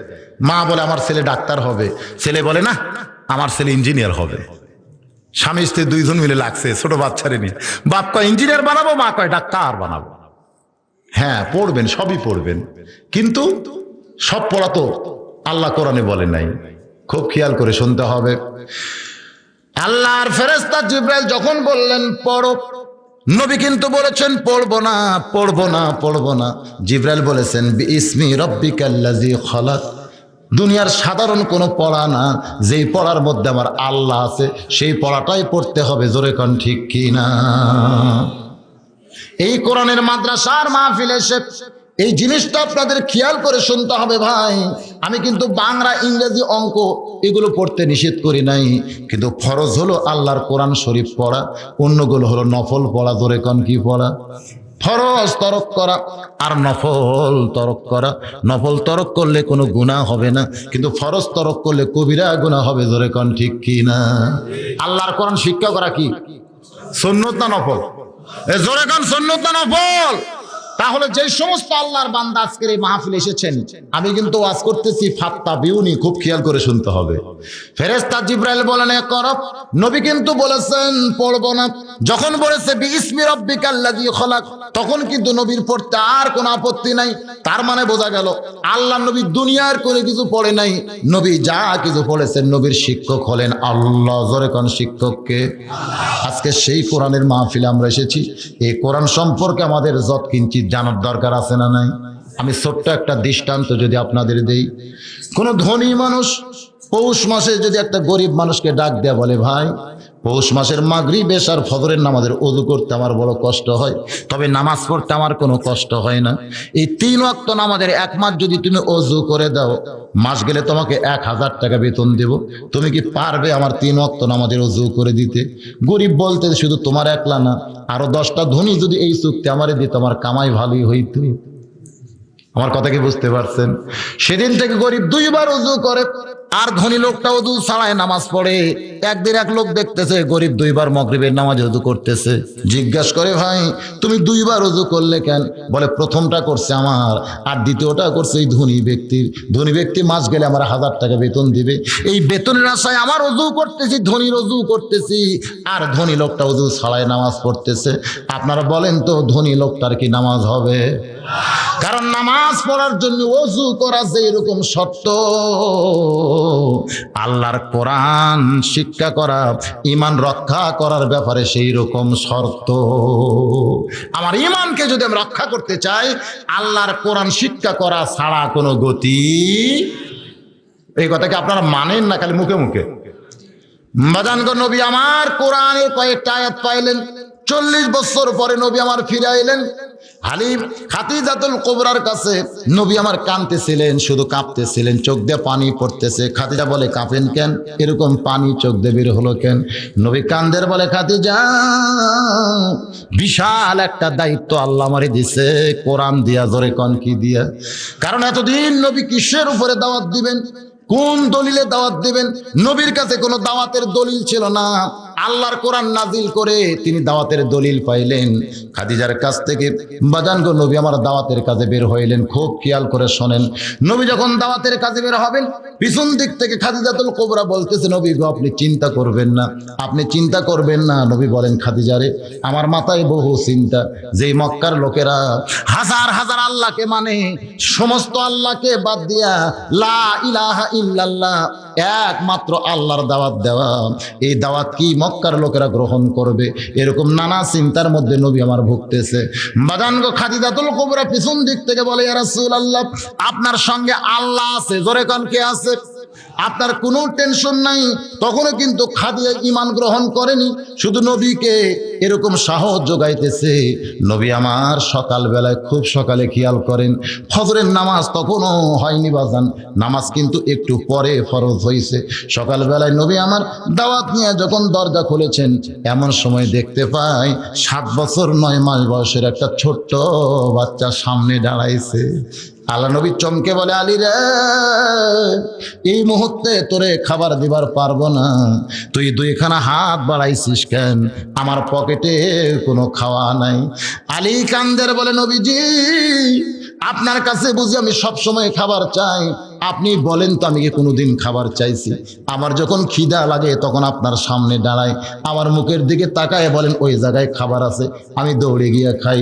মা বলে আমার ছেলে ডাক্তার হবে, ছেলে বলে না আমার ছেলে ইঞ্জিনিয়ার হবে। স্বামী স্ত্রী 2 জন মিলে লাগছে ছোট বাচ্চারে নিয়ে। বাপ কয় ইঞ্জিনিয়ার বানাবো, মা কয় ডাক্তার বানাবো। হ্যাঁ পড়বেন, সবই পড়বেন, কিন্তু সব পড়া তো আল্লাহ কোরআনে বলে নাই। খুব খেয়াল করে শুনতে হবে। আল্লাহর ফেরেশতা জিব্রাইল যখন বললেন পড়ো, নবী কিন্তু বলেছেন পড়বো না, পড়বো না, পড়বো না। জিব্রাইল বলেছেন বিইসমি রব্বিকাল্লাযী খালাক। দুনিয়ার সাধারণ কোনো পড়া না, যেই পড়ার মধ্যে আমার আল্লাহ আছে সেই পড়াটাই পড়তে হবে। জোরে কোন ঠিক কিনা? এই কোরআনের মাদ্রাসার মাহফিলে এসে এই জিনিসটা আপনাদের খেয়াল করে শুনতে হবে ভাই। আমি কিন্তু বাংলা, ইংরেজি, অঙ্ক এগুলো পড়তে নিষেধ করি নাই, কিন্তু ফরজ হলো আল্লাহর কোরআন শরীফ পড়া, অন্যগুলো হলো নফল পড়া। ধরে কোন কি পড়া? ফরজ তরক করা আর নফল তরক করা। নফল তরক করলে কোনো গুনাহ হবে না, কিন্তু ফরজ তরক করলে কবিরা গুনাহ হবে। ধরে কোন ঠিক কি না? আল্লাহর কোরআন শিক্ষা করা কি সুন্নত না নফল? জোরে কোন সুন্নত না নফল? তাহলে যে সমস্ত আল্লাহর বান্দা আজকের এই মাহফিলে এসেছেন, আমি কিন্তু ওয়াজ করতেছি ফাত্তা বিউনি, খুব খেয়াল করে শুনতে হবে। ফেরেশতা জিবরাইল বলেন এ করব, নবী কিন্তু বলেছেন পড়ব না। যখন বলেছে বিইসমি রাব্বিকাল্লাযী খলাক, তখন কিন্তু নবীর পড়তে আর কোনো আপত্তি নাই। তার মানে বোঝা গেল আল্লাহ নবী দুনিয়ার কোনো কিছু পড়ে নাই, নবী যা কিছু পড়েছেন নবীর শিক্ষক হলেন আল্লাহ। জোরে কোন শিক্ষককে? আজকে সেই কোরআনের মাহফিলে আমরা এসেছি। এই কোরআন সম্পর্কে আমাদের যত কিঞ্চিত জানার দরকার আছে না নাই? আমি ছোট্ট একটা দৃষ্টান্ত যদি আপনাদের দেই, কোন ধনী মানুষ পৌষ মাসে যদি একটা গরিব মানুষকে ডাক দেয়া বলে, ভাই পৌষ মাসের মাগরিব এশার ফজরের নামাজের ওযু করতে আমার বড় কষ্ট হয়, তবে নামাজ পড়তে আমার কোনো কষ্ট হয় না। এই 3 ওয়াক্ত নামাজের 1 মাস যদি তুমি ওযু করে দাও, মাস গেলে তোমাকে 1000 টাকা বেতন দেব। তুমি কি পারবে আমার 3 ওয়াক্ত নামাজের ওযু করে দিতে? গরিব বলতে শুধু তোমার একলা না, আরো 10টা ধনী যদি এই চুক্তি আমারে দিত, আমার কামাই ভালোই হইতো। আমার কথা কি বুঝতে পারছেন? সেদিন থেকে গরিব 2 বার ওযু করে, আর ধনী লোকটা ওযু ছাড়াই নামাজ পড়ে। একদিন এক লোক দেখতেছে গরিব 2 বার মাগরিবের নামাজ ওযু করতেছে, জিজ্ঞাসা করে, ভাই তুমি 2 বার ওযু করলে কেন? বলে প্রথমটা করছে আমার, আর দ্বিতীয়টা করছে এই ধনী ব্যক্তির। ধনী ব্যক্তি মাস গেলে আমার 1000 টাকা বেতন দিবে, এই বেতনের আশায় আমার ওযু করতেছি, ধনীর ওযু করতেছি, আর ধনী লোকটা ওযু ছাড়াই নামাজ পড়তেছে। আপনারা বলেন তো ধনী লোকটার কি নামাজ হবে? কারণ নামাজ পড়ার জন্য ওযু করা যে এরকম শর্ত, আল্লাহর কোরআন শিক্ষা করা, ঈমান রক্ষা করার ব্যাপারে সেই রকম শর্ত। আমার ঈমানকে যদি আমি রক্ষা করতে চাই, আল্লাহর কোরআন শিক্ষা করা ছাড়া কোনো গতি। এই কথাকে আপনারা মানেন না, খালি মুখে মুখে। বাজানগো, নবী আমার কোরআনের কয়েকটা আয়াত পাইলেন, 40 বছর পরে নবী আমার ফিরে আইলেন। হালিম খাদিজাতুল কুবরার কাছে নবী আমার কাঁদতেছিলেন, শুধু কাঁপতেছিলেন, চোখ দিয়ে পানি পড়তেছে। খাদিজা বলে, কাঁপেন কেন? এরকম পানি চোখ দিয়ে বের হলো কেন? নবী কান্দের বলে, খাদিজা বিশাল একটা দায়িত্ব আল্লাহ আমারে দিছে, কোরআন দিয়া। জোরে কোন কি দিয়া? কারণ এতদিন নবী কিসের উপরে দাওয়াত দিবেন, কোন দলিলে দাওয়াত দিবেন? নবীর কাছে কোনো দাওয়াতের দলিল ছিল না। আল্লাহর কোরআন নাজিল করে তিনি দাওয়াতের দলিল পাইলেন খাদিজার কাছ থেকে। বাজানগো, নবী আমার দাওয়াতের কাজে বের হইলেন। খুব খেয়াল করে শোনেন, নবী যখন দাওয়াতের কাজে বের হবেন, পিছন দিক থেকে খাদিজাতুল কুবরা বলতেছে, নবী গো আপনি চিন্তা করবেন না, আপনি চিন্তা করবেন না। নবী বলেন, খাদিজারে আমার মাথায় বহু চিন্তা। যেই মক্কার লোকেরা হাজার হাজার আল্লাহকে মানে, সমস্ত আল্লাহকে বাদ দিয়া লা ইলাহা ইল্লাল্লাহ একমাত্র আল্লাহর দাওয়াত দেওয়া, এই দাওয়াত কি মক্কার লোকেরা গ্রহণ করবে? এরকম নানা চিন্তার মধ্যে নবী আমার ভুগতেছে। বাজানগো, খাদিজাতুল কুবরা পিছন দিক থেকে বলে, ইয়া রাসূলুল্লাহ আপনার সঙ্গে আল্লাহ আছে। জোরে কোন কে আছে? আপনার কোনো টেনশন নাই। তখনও কিন্তু খাদিজা ঈমান গ্রহণ করেনি, শুধু নবীকে এরকম সাহস যোগাইতেছে। নবী আমার সকাল বেলায়, খুব সকালে খেয়াল করেন, ফজরের নামাজ তখনও হয়নি বাজান, নামাজ কিন্তু একটু পরে ফরজ হয়েছে। সকালবেলায় নবী আমার দাওয়াত নিয়ে যখন দরজা খুলেছেন, এমন সময় দেখতে পাই 7 বছর 9 মাস বয়সের একটা ছোট্ট বাচ্চা সামনে দাঁড়াইছে। আল্লাহ নবী চমকে বলে, আলী রে, এই মুহূর্তে তোরে খাবার দিবার পারবো না, তুই 2খানা হাত বাড়াইছিস কেন? আমার পকেটে কোনো খাওয়া নাই। আলী কান্দের বলে, নবীজি আপনার কাছে বুঝি আমি সব সময় খাবার চাই? আপনি বলেন তো আমি কি কোনোদিন খাবার চাইছি? আমার যখন খিদা লাগে তখন আপনার সামনে দাঁড়াই, আমার মুখের দিকে তাকায় বলেন ওই জায়গায় খাবার আছে, আমি দৌড়ে গিয়ে খাই।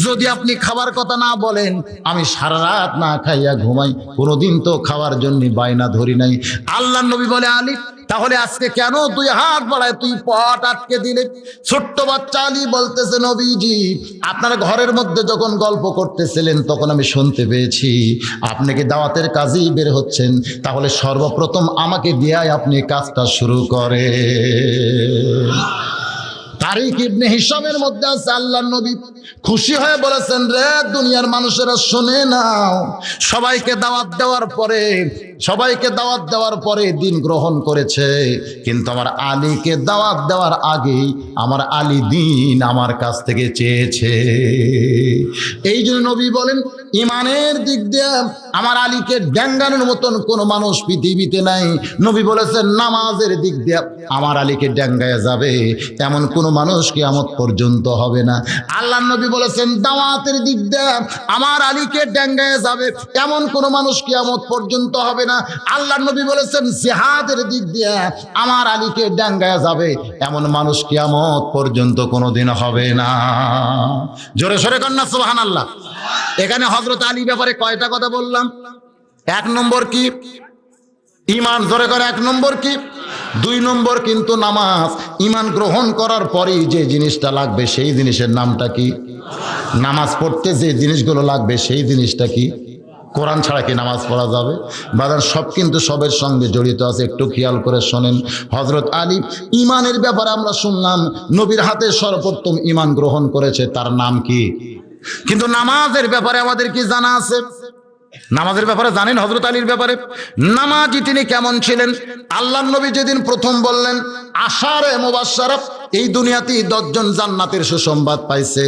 যদি আপনি খাবার কথা না বলেন, আমি সারা রাত না খাইয়া ঘুমাই, কোনোদিন তো খাওয়ার জন্য বায়না ধরি নাই। আল্লাহ নবী বলে, আলী তাহলে আজকে কেন 2 হাত বাড়ায় তুই পট আটকে দিলে? ছোট্ট বাচ্চা আলী বলতেছে, নবীজি আপনার ঘরের মধ্যে যখন গল্প করতেছিলেন তখন আমি শুনতে পেয়েছি আপনি কি দাওয়াতের কাজেই বের হচ্ছেন, তাহলে সর্বপ্রথম আমাকে দিয়াই আপনি কাজটা শুরু করে। তারিক ইবনে হিশামের মধ্যে আছে, আল্লাহর নবী খুশি হয়ে বলেছেন, রে দুনিয়ার মানুষেরা শুনে নাও, সবাইকে দাওয়াত দেওয়ার পরে দিন গ্রহণ করেছে, কিন্তু আমার আলীকে দাওয়াত দেওয়ার আগেই আমার আলী দিন আমার কাছ থেকে চেয়েছে। এই জন্য নবী বলেন, ইমানের দিক দিয়ে আমার আলীকে ড্যাঙ্গানোর মতন কোনো মানুষ পৃথিবীতে নাই। নবী বলেছেন, নামাজের দিক দিয়ে আমার আলীকে ড্যাঙ্গায় যাবে এমন কোনো মানুষ কিয়ামত পর্যন্ত হবে না। আল্লাহ নবী বলেছেন দাওয়াতের দিক দিয়ে আমার আলীকে ডেঙ্গায় যাবে এমন কোন মানুষ কিয়ামত পর্যন্ত হবে না। আল্লাহ নবী বলেছেন জিহাদের দিক দিয়ে আমার আলীকে ডেঙ্গায় যাবে এমন মানুষ কিয়ামত পর্যন্ত কোনোদিন হবে না। জোরে সোরে কন্যা সুবহানাল্লাহ। এখানে হযরত আলী ব্যাপারে কয়টা কথা বললাম? এক নম্বর কি? ঈমান। জোরে করে এক নম্বর কি? দুই নম্বর কিন্তু নামাজ। ঈমান গ্রহণ করার পরেই যে জিনিসটা লাগবে সেই জিনিসের নামটা কি? নামাজ পড়তে যে জিনিসগুলো লাগবে সেই জিনিসটা কি? কোরআন ছাড়া কি নামাজ পড়া যাবে? বাজার সব কিন্তু সবের সঙ্গে জড়িত আছে। একটু খেয়াল করে শোনেন। হযরত আলী ঈমানের ব্যাপারে আমরা শুনলাম নবীর হাতে সর্বপ্রথম ঈমান গ্রহণ করেছে, তার নাম কি? কিন্তু নামাজের ব্যাপারে আমাদের কি জানা আছে? নামাজের ব্যাপারে জানেন হযরত আলীর ব্যাপারে? নামাজি তিনি কেমন ছিলেন? আল্লাহর নবী যেদিন প্রথম বললেন আশারে মুবাশশারা, এই দুনিয়াতেই 10 জন জান্নাতের সুসংবাদ পাইছে,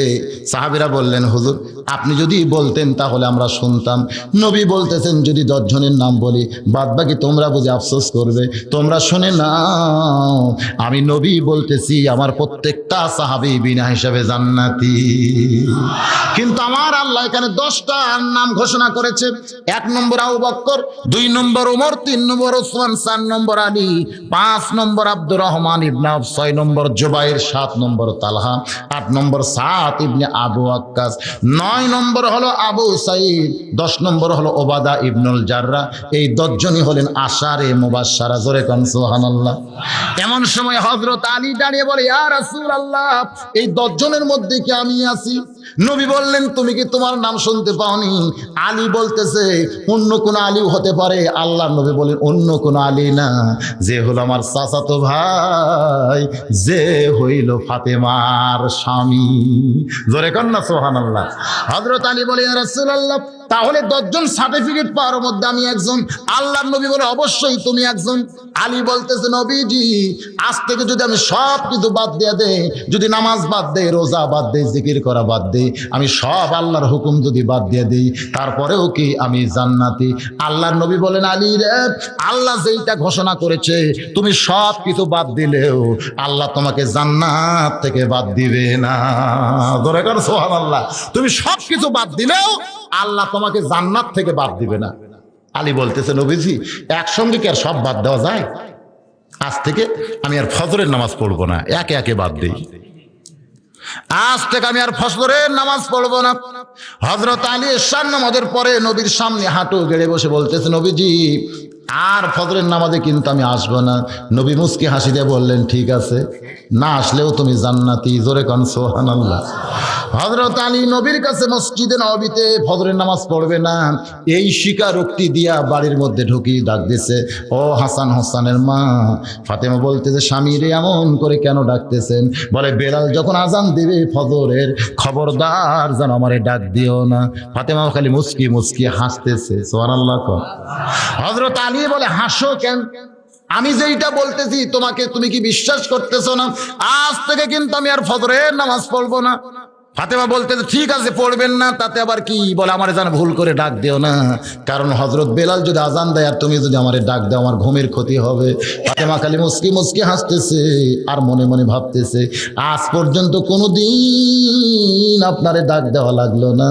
সাহাবীরা বললেন হুজুর আপনি যদি বলতেন তাহলে আমরা শুনতাম। নবী বলতেছেন যদি 10 জনের নাম বলি বাদ বাকি তোমরা বুঝে আফসোস করবে, তোমরা শুনে নাও আমি নবী বলতেছি আমার প্রত্যেকটা সাহাবী বিনা হিসাবে জান্নাতি। কিন্তু আমার আল্লাহ এখানে 10টা নাম ঘোষণা করেছে। 1 নম্বর আবু বকর, 2 নম্বর ওমর, 3 নম্বর ওসমান, 4 নম্বর আলী, 5 নম্বর আব্দুর রহমান ইবনে আওফ, 6 নম্বর জুবাইর, 7 নম্বর তালহা, 8 নম্বর সাদ ইবনে আবু ওয়াক্কাস, 9 নম্বর হলো আবু সাঈদ, 10 নম্বর হলো ওবাদা ইবনুল জাররাহ। এই 10 জনই হলেন আশারে মুবাশশারা। জোরে কোন সুবহানাল্লাহ। এমন সময় হযরত আলী দাঁড়িয়ে বলে ইয়া রাসূলুল্লাহ এই 10 জনের মধ্যে কি আমি আছি? নবী বললেন তুমি কি তোমার নাম শুনতে পাওনি? আলী বলতেছে অন্য কোন আলীও হতে পারে। আল্লাহর নবী বলেন অন্য কোন আলী না, যে হলো আমার চাচাতো ভাই, যে হইল ফাতেমার স্বামী। জোরে কর না সুবহানাল্লাহ। হযরত আলী বলে ইয়া রাসূলুল্লাহ তাহলে 10 জন সার্টিফিকেট পাওয়ার মধ্যে আমি একজন। আল্লাহর নবী বলে অবশ্যই তুমি একজন। আলী বলতেছে নবীজি আজ থেকে যদি আমি সব কিছু বাদ দিয়ে দেই, যদি নামাজ বাদ দেই, রোজা বাদ দেই, জিকির করা বাদ দেই, আমি সব আল্লাহর হুকুম যদি বাদ দিয়ে দেই তারপরেও কি আমি জান্নাতি? আল্লাহর নবী বলেন আলী রে আল্লাহ যেইটা ঘোষণা করেছে তুমি সব কিছু বাদ দিলেও আল্লাহ তোমাকে জান্নাত থেকে বাদ দিবে না। ধরে কর সুবহানাল্লাহ। তুমি সব কিছু বাদ দিলেও আল্লাহ তোমাকে জান্নাত থেকে বাদ দিবে না। আলী বলতেছে নবীজি একসঙ্গে কি আর সব বাদ দেওয়া যায়? আজ থেকে আমি আর ফজরের নামাজ পড়বো না, একে একে বাদ দেই। আজ থেকে আমি আর ফজরের নামাজ পড়বো না। হযরত আলী এশার নামাজের পরে নবীর সামনে হাঁটু গেড়ে বসে বলতেছে নবীজি আর ফজরের নামাজে কিন্তু আমি আসবো না। নবী মুস্কি হাসি দিয়ে বললেন ঠিক আছে, না আসলেও তুমি জান্নাতি। জোরে কোন সুবহানাল্লাহ। হযরত আলী নবীর কাছে মসজিদে নববীতে ফজরের নামাজ পড়বে না এই স্বীকারোক্তি দিয়া বাড়ির মধ্যে ঢুকি ডাক দিছে ও হাসান হোসেনের মা। ফাতেমা বলতেছে স্বামীরে এমন করে কেন ডাকতেছেন? বলে বেলাল যখন আজান দিবে ফজরের খবরদার যেন আমারে ডাক দিও না। ফাতেমা খালি মুস্কি মুস্কি হাসতেছে। সুবহানাল্লাহ। হযরত আলী বলে হাসো কেন? আমি যেইটা বলতেছি তোমাকে তুমি কি বিশ্বাস করতেছো না? আজ থেকে কিন্তু আমি আর ফজরের নামাজ পড়বো না। ফাতেমা বলতেছে ঠিক আছে পড়বেন না, তাতে আবার কি? বলে আমার যেন ভুল করে ডাক দিও না, কারণ হযরত বেলাল যদি আজান দেয় আর তুমি যদি আমারে ডাক দাও আমার ঘুমের ক্ষতি হবে। ফাতেমা খালি মুস্কি মুস্কি হাসতেছে আর মনে মনে ভাবতেছে আজ পর্যন্ত কোনোদিন আপনারে ডাক দেওয়া লাগলো না,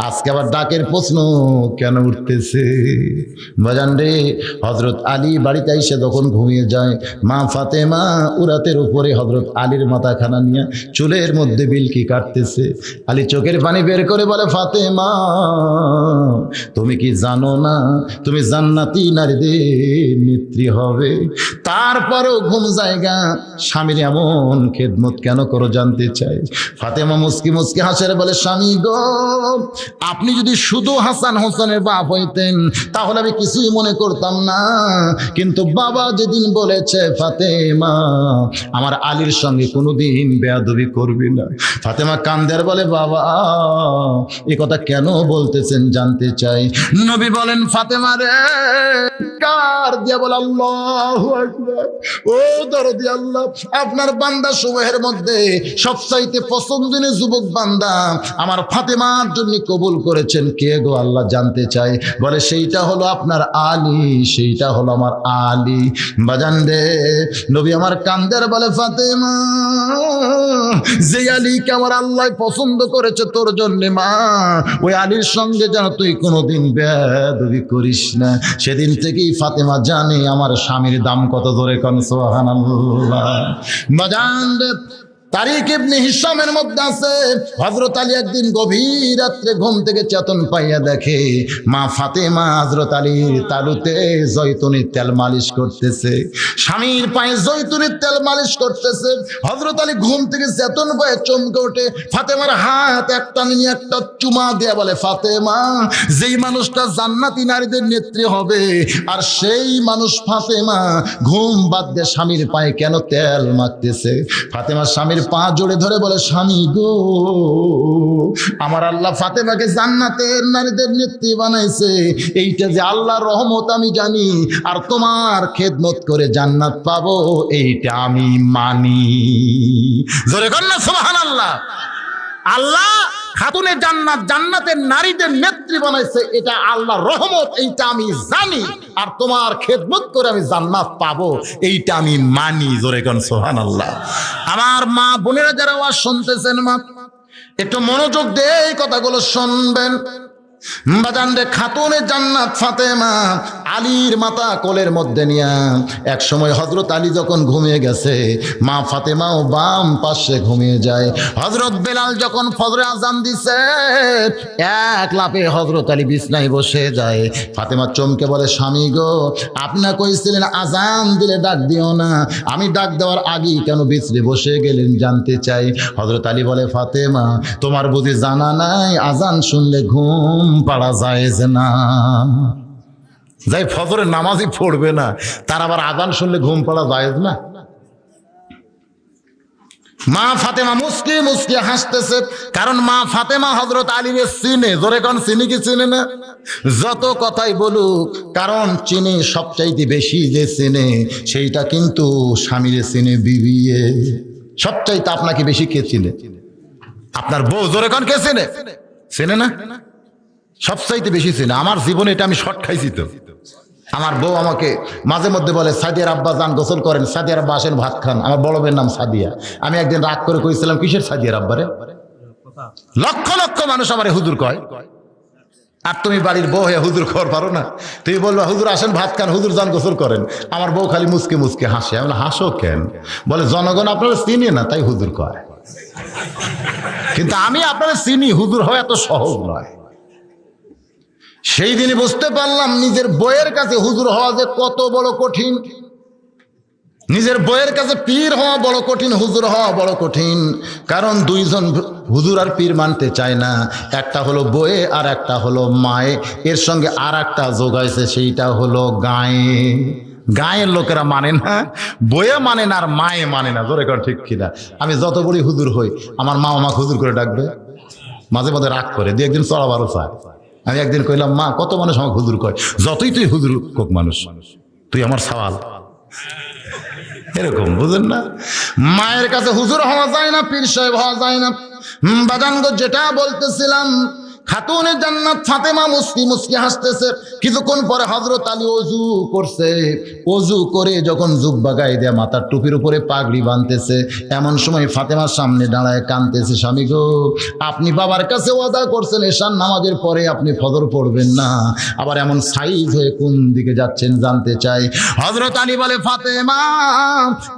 আজকে আবার ডাকের প্রশ্ন কেন উঠতেছে? বাজান রে হযরত আলী বাড়িতে এসে যখন ঘুমিয়ে যায় মা ফাতেমা উরাতের উপরে হযরত আলীর মাথাখানা নিয়ে চুলের মধ্যে বিলকি কাটতেছে। আলী চোখের পানি বের করে বলে ফাতেমা তুমি কি জানো না তুমি জান্নাতি নারীদের নেত্রী হবে? তারপরও ঘুম জায়গা স্বামীর এমন খেদমত কেন করো জানতে চাই। ফাতেমা মুস্কি মুস্কি হাসে বলে স্বামী গো আপনি যদি শুধু হাসান হোসেনের বাপ হইতেন তাহলে আমি কিছুই মনে করতাম না, কিন্তু বাবা যেদিন বলেছে ফাতেমা আমার আলীর সঙ্গে কোনোদিন বেয়াদবি করবি না। ফাতেমা কান্দের বলে বাবা এ কথা কেন বলতেছেন জানতে চাই। নবী বলেন ফাতেমা রে কার দিয়া বলে আল্লাহু আকবার। ও দরদি আল্লাহ আপনার বান্দা সমূহের মধ্যে সবচাইতে পছন্দনীয় যুবক বান্দা আমার ফাতেমার জন্য কবুল করেছেন কে গো আল্লাহ জানতে চাই। বলে সেইটা হলো আপনার আলী, সেইটা হলো আমার আলী। বাজান রে নবী আমার কান্দের বলে ফাতেমা যে আলীকে আমার আল্লাহ পছন্দ করেছে তোর জন্য মা, ওই আলীর সঙ্গে যেন তুই কোনোদিন বেয়াদবি করিস না। সেদিন থেকেই ফাতেমা জানে আমার স্বামীর দাম কত। ধরে কোন সুবহানাল্লাহ। বাজান তারিক ইবনে হিশামের মধ্যে আছে, হযরত আলী একদিন গভীর রাত্রে ঘুম থেকে চেতন পাইয়া দেখে মা ফাতেমা হযরত আলীর তালুতে জয়তুনের তেল মালিশ করতেছে, স্বামীর পায়ে জয়তুনের তেল মালিশ করতেছে। হযরত আলী ঘুম থেকে চেতন পায়ে চমকে ওঠে, ফাতেমার হাত একটা নিয়ে একটা চুমা দিয়ে বলে, ফাতেমা, যেই মানুষটা জান্নাতি নারীদের নেত্রী হবে আর সেই মানুষ ফাতেমা ঘুম বাদ দিয়ে স্বামীর পায়ে কেন তেল মাখতেছে? ফাতেমা স্বামীর পা জোড়ে ধরে বলে, স্বামী গো, আমার আল্লাহ ফাতেমাকে জান্নাতের নারীদের নেত্রী বানাইছে, এইটা যে আল্লাহর রহমত আমি জানি, আর তোমার খেদমত করে জান্নাত পাবো এইটা আমি মানি। জোরে কন্যা সুবহানাল্লাহ। আল্লাহ খাতুনে জান্নাত, জান্নাতের নারীদের নেত্রী বানাইছে, এটা আল্লাহর রহমত, এইটা আমি জানি, আর তোমার খেদমত করে আমি জান্নাত পাবো এইটা আমি মানি। জোরে কোন সুবহানাল্লাহ। আমার মা বোনেরা যারা ওয়াজ শুনতেছেন, মা একটু মনোযোগ দিয়ে এই কথাগুলো শুনবেন। বাজান রে, খাতুনে জান্নাত ফাতেমা আলীর মাথা কোলের মধ্যে নিয়া এক সময় হযরত আলী যখন ঘুমিয়ে গেছে, মা ফাতেমাও বাম পাশে ঘুমিয়ে যায়। হযরত বেলাল যখন ফজরে আজান দিছে, এক লাফে হযরত আলী বিছনায় বসে যায়। ফাতেমা চমকে বলে, স্বামী গো, আপনি কইছিলেন আজান দিলে ডাক দিও না, আমি ডাক দেওয়ার আগেই কেন বিছরে বসে গেলেন জানতে চাই। হযরত আলী বলে, ফাতেমা, তোমার বুঝি জানা নাই আজান শুনলে ঘুম পাড়া জায়েজ না? যাই ফজরের নামাজই পড়বে না, তার আবার আজান শুনলে ঘুম পাড়া জায়েজ না? মা ফাতেমা মুস্কি মুস্কি হাসতেছে, কারণ মা ফাতেমা হযরত আলীকে চিনে। জোরে কোন চিনি কি চিনে না? যত কথাই বলুক, কারণ চিনি সবচাইতে বেশি যে চিনে সেইটা কিন্তু স্বামীরে চিনে বিবিয়ে। সবচাইতে আপনাকে বেশি কে চিনে? আপনার বউ। জোরে কোন কে চিনে? চিনে না? সবচাইতে বেশি চিনে। আমার জীবনে এটা আমি শর্ট খাইছি তো। আমার বউ আমাকে মাঝে মধ্যে বলে, সাদিয়ার আব্বা যান গোসল করেন, সাদিয়ার আব্বা আসেন ভাত খান। আমার বড় মেয়ের নাম সাদিয়া। আমি একদিন রাগ করে কইছিলাম, কিসের সাদিয়ার আব্বারে? লক্ষ লক্ষ মানুষ আমারে হুজুর কয়, আর তুমি বাড়ির বউ হয়ে হুজুর খবর পারো না? তুমি বলবা হুজুর আসেন ভাত খান, হুজুর যান গোসল করেন। আমার বউ খালি মুসকে মুসকে হাসে। আমি বলি, হাসো কেন? বলে, জনগণ আপনারা চিনি না তাই হুজুর কয়, কিন্তু আমি আপনারা চিনি, হুজুর হওয়া এত সহজ নয়। সেই দিনই বুঝতে পারলাম নিজের বইয়ের কাছে হুজুর হওয়া যে কত বড় কঠিন। নিজের বইয়ের কাছে পীর হওয়া বড় কঠিন, হুজুর হওয়া বড় কঠিন। কারণ দুইজন হুজুর আর পীর মানতে চায় না, একটা হলো বইয়ে আর একটা হলো মায়ে, এর সঙ্গে আর একটা যোগাইছে, সেইটা হলো গায়ে। গায়ের লোকেরা মানে না, বইয়ে মানে না, আর মায়ে মানে না। জোরে কর ঠিক কিনা? আমি যত বড়ই হুজুর হই, আমার মা আমাকে হুজুর করে ডাকবে, মাঝে মাঝে রাগ করে, দিয়ে একদিন চড়াবারও চায়। আমি একদিন কইলাম, মা, কত মানুষ আমাকে হুজুর কয়, যতই তুই হুজুর কোক মানুষ, তুই আমার সওয়াল। এরকম বুঝেন না? মায়ের কাছে হুজুর হওয়া যায় না, পীর সাহেব হওয়া যায় না। বাজানগ যেটা বলতেছিলাম, খাতুনে জান্নাত ফাতেমা মুস্কি মুস্কি হাসতেছে। কিছুক্ষণ পরে হযরত আলী ওযু করছে, ওযু করে যখন জুব্বা গায়ে দেয়া মাথার টুপির উপরে পাগড়ি বাঁধতেছে, এমন সময় ফাতেমার সামনে দাঁড়ায় কাঁদতেছে, স্বামী গো, আপনি বাবার কাছে ওয়াদা করছেন এশার নামাজের পরে আপনি ফজর পড়বেন না, আবার এমন সাইজ হয়ে কোন দিকে যাচ্ছেন জানতে চাই। হযরত আলী বলে, ফাতেমা,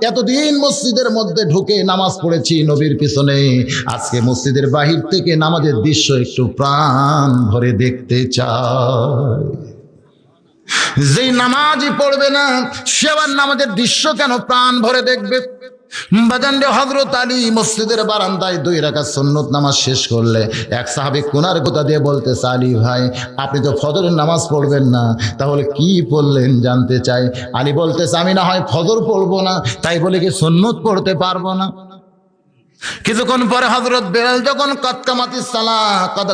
এতদিন মসজিদের মধ্যে ঢুকে নামাজ পড়েছি নবীর পিছনে, আজকে মসজিদের বাহির থেকে নামাজের দৃশ্য একটু প্রাণ ভরে দেখতে চাই। যেই নামাজই পড়বে না সে আবার নামাজের দৃশ্য কেন প্রাণ ভরে দেখবে? বাজানরে, হযরত আলী মসজিদের বারান্দায় 2 রাকাত সুন্নত নামাজ শেষ করলে এক সাহাবী কোনার কথা দিয়ে বলতেছে, আলী ভাই, আপনি তো ফজরের নামাজ পড়বেন না, তাহলে কি পড়লেন জানতে চাই। আলী বলতেছে, আমি না হয় ফজর পড়বো না, তাই বলে কি সুন্নত পড়তে পারবো না? কিছুক্ষণ পরে হযরত বেলাল যখন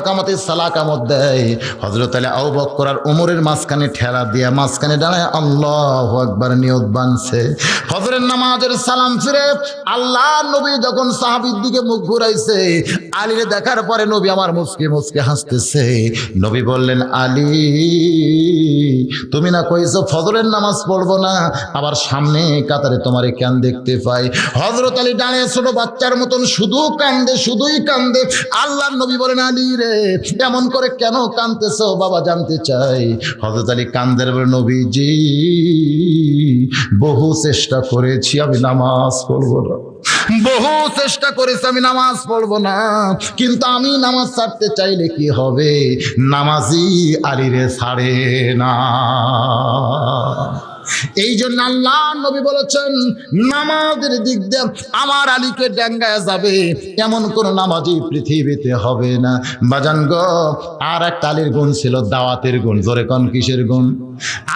কামাতিস সালাহ কামত দেয়, হযরত আলী আবু বকর আর ওমরের মাঝখানে ঠেলা দিয়া মাঝখানে দাঁড়ায় আল্লাহু আকবার নিয়ত বানছে। ফজরের নামাজের সালাম ফিরে আল্লাহ নবী যখন সাহাবীর দিকে মুখ ঘুরাইছে, আলীরে দেখার পরে নবী আমার মুচকে মুচকে হাসতেছে। নবী বললেন, আলী, তুমি না কইছো ফজরের নামাজ পড়বো না, আবার সামনে কাতারে তোমারে কেন দেখতে পাই? হযরত আলী দাঁড়িয়ে ছোট বাচ্চার মতো মতন শুধু কান্দে, শুধুই কান্দে। আল্লাহর নবী বলেন, আলী রে এমন করে কেন কাঁদতেছ বাবা, জানতে চাই। হযরত আলী কান্দের বলে, নবীজি বহু চেষ্টা করেছি আমি নামাজ পড়বো না, বহু চেষ্টা করেছি আমি নামাজ পড়বো না, কিন্তু আমি নামাজ ছাড়তে চাইলে কি হবে, নামাজি আলীরে ছাড়ে না। এই জন্য আল্লাহ নবী বলেছেন, নামাজের দিক দিয়ে আমার আলীকে ডেঙ্গায় যাবে এমন কোন নামাজি পৃথিবীতে হবে না। বাজান গো, আর একটা আলীর গুণ ছিল দাওয়াতের গুণ। জোরে কোন কিসের গুণ?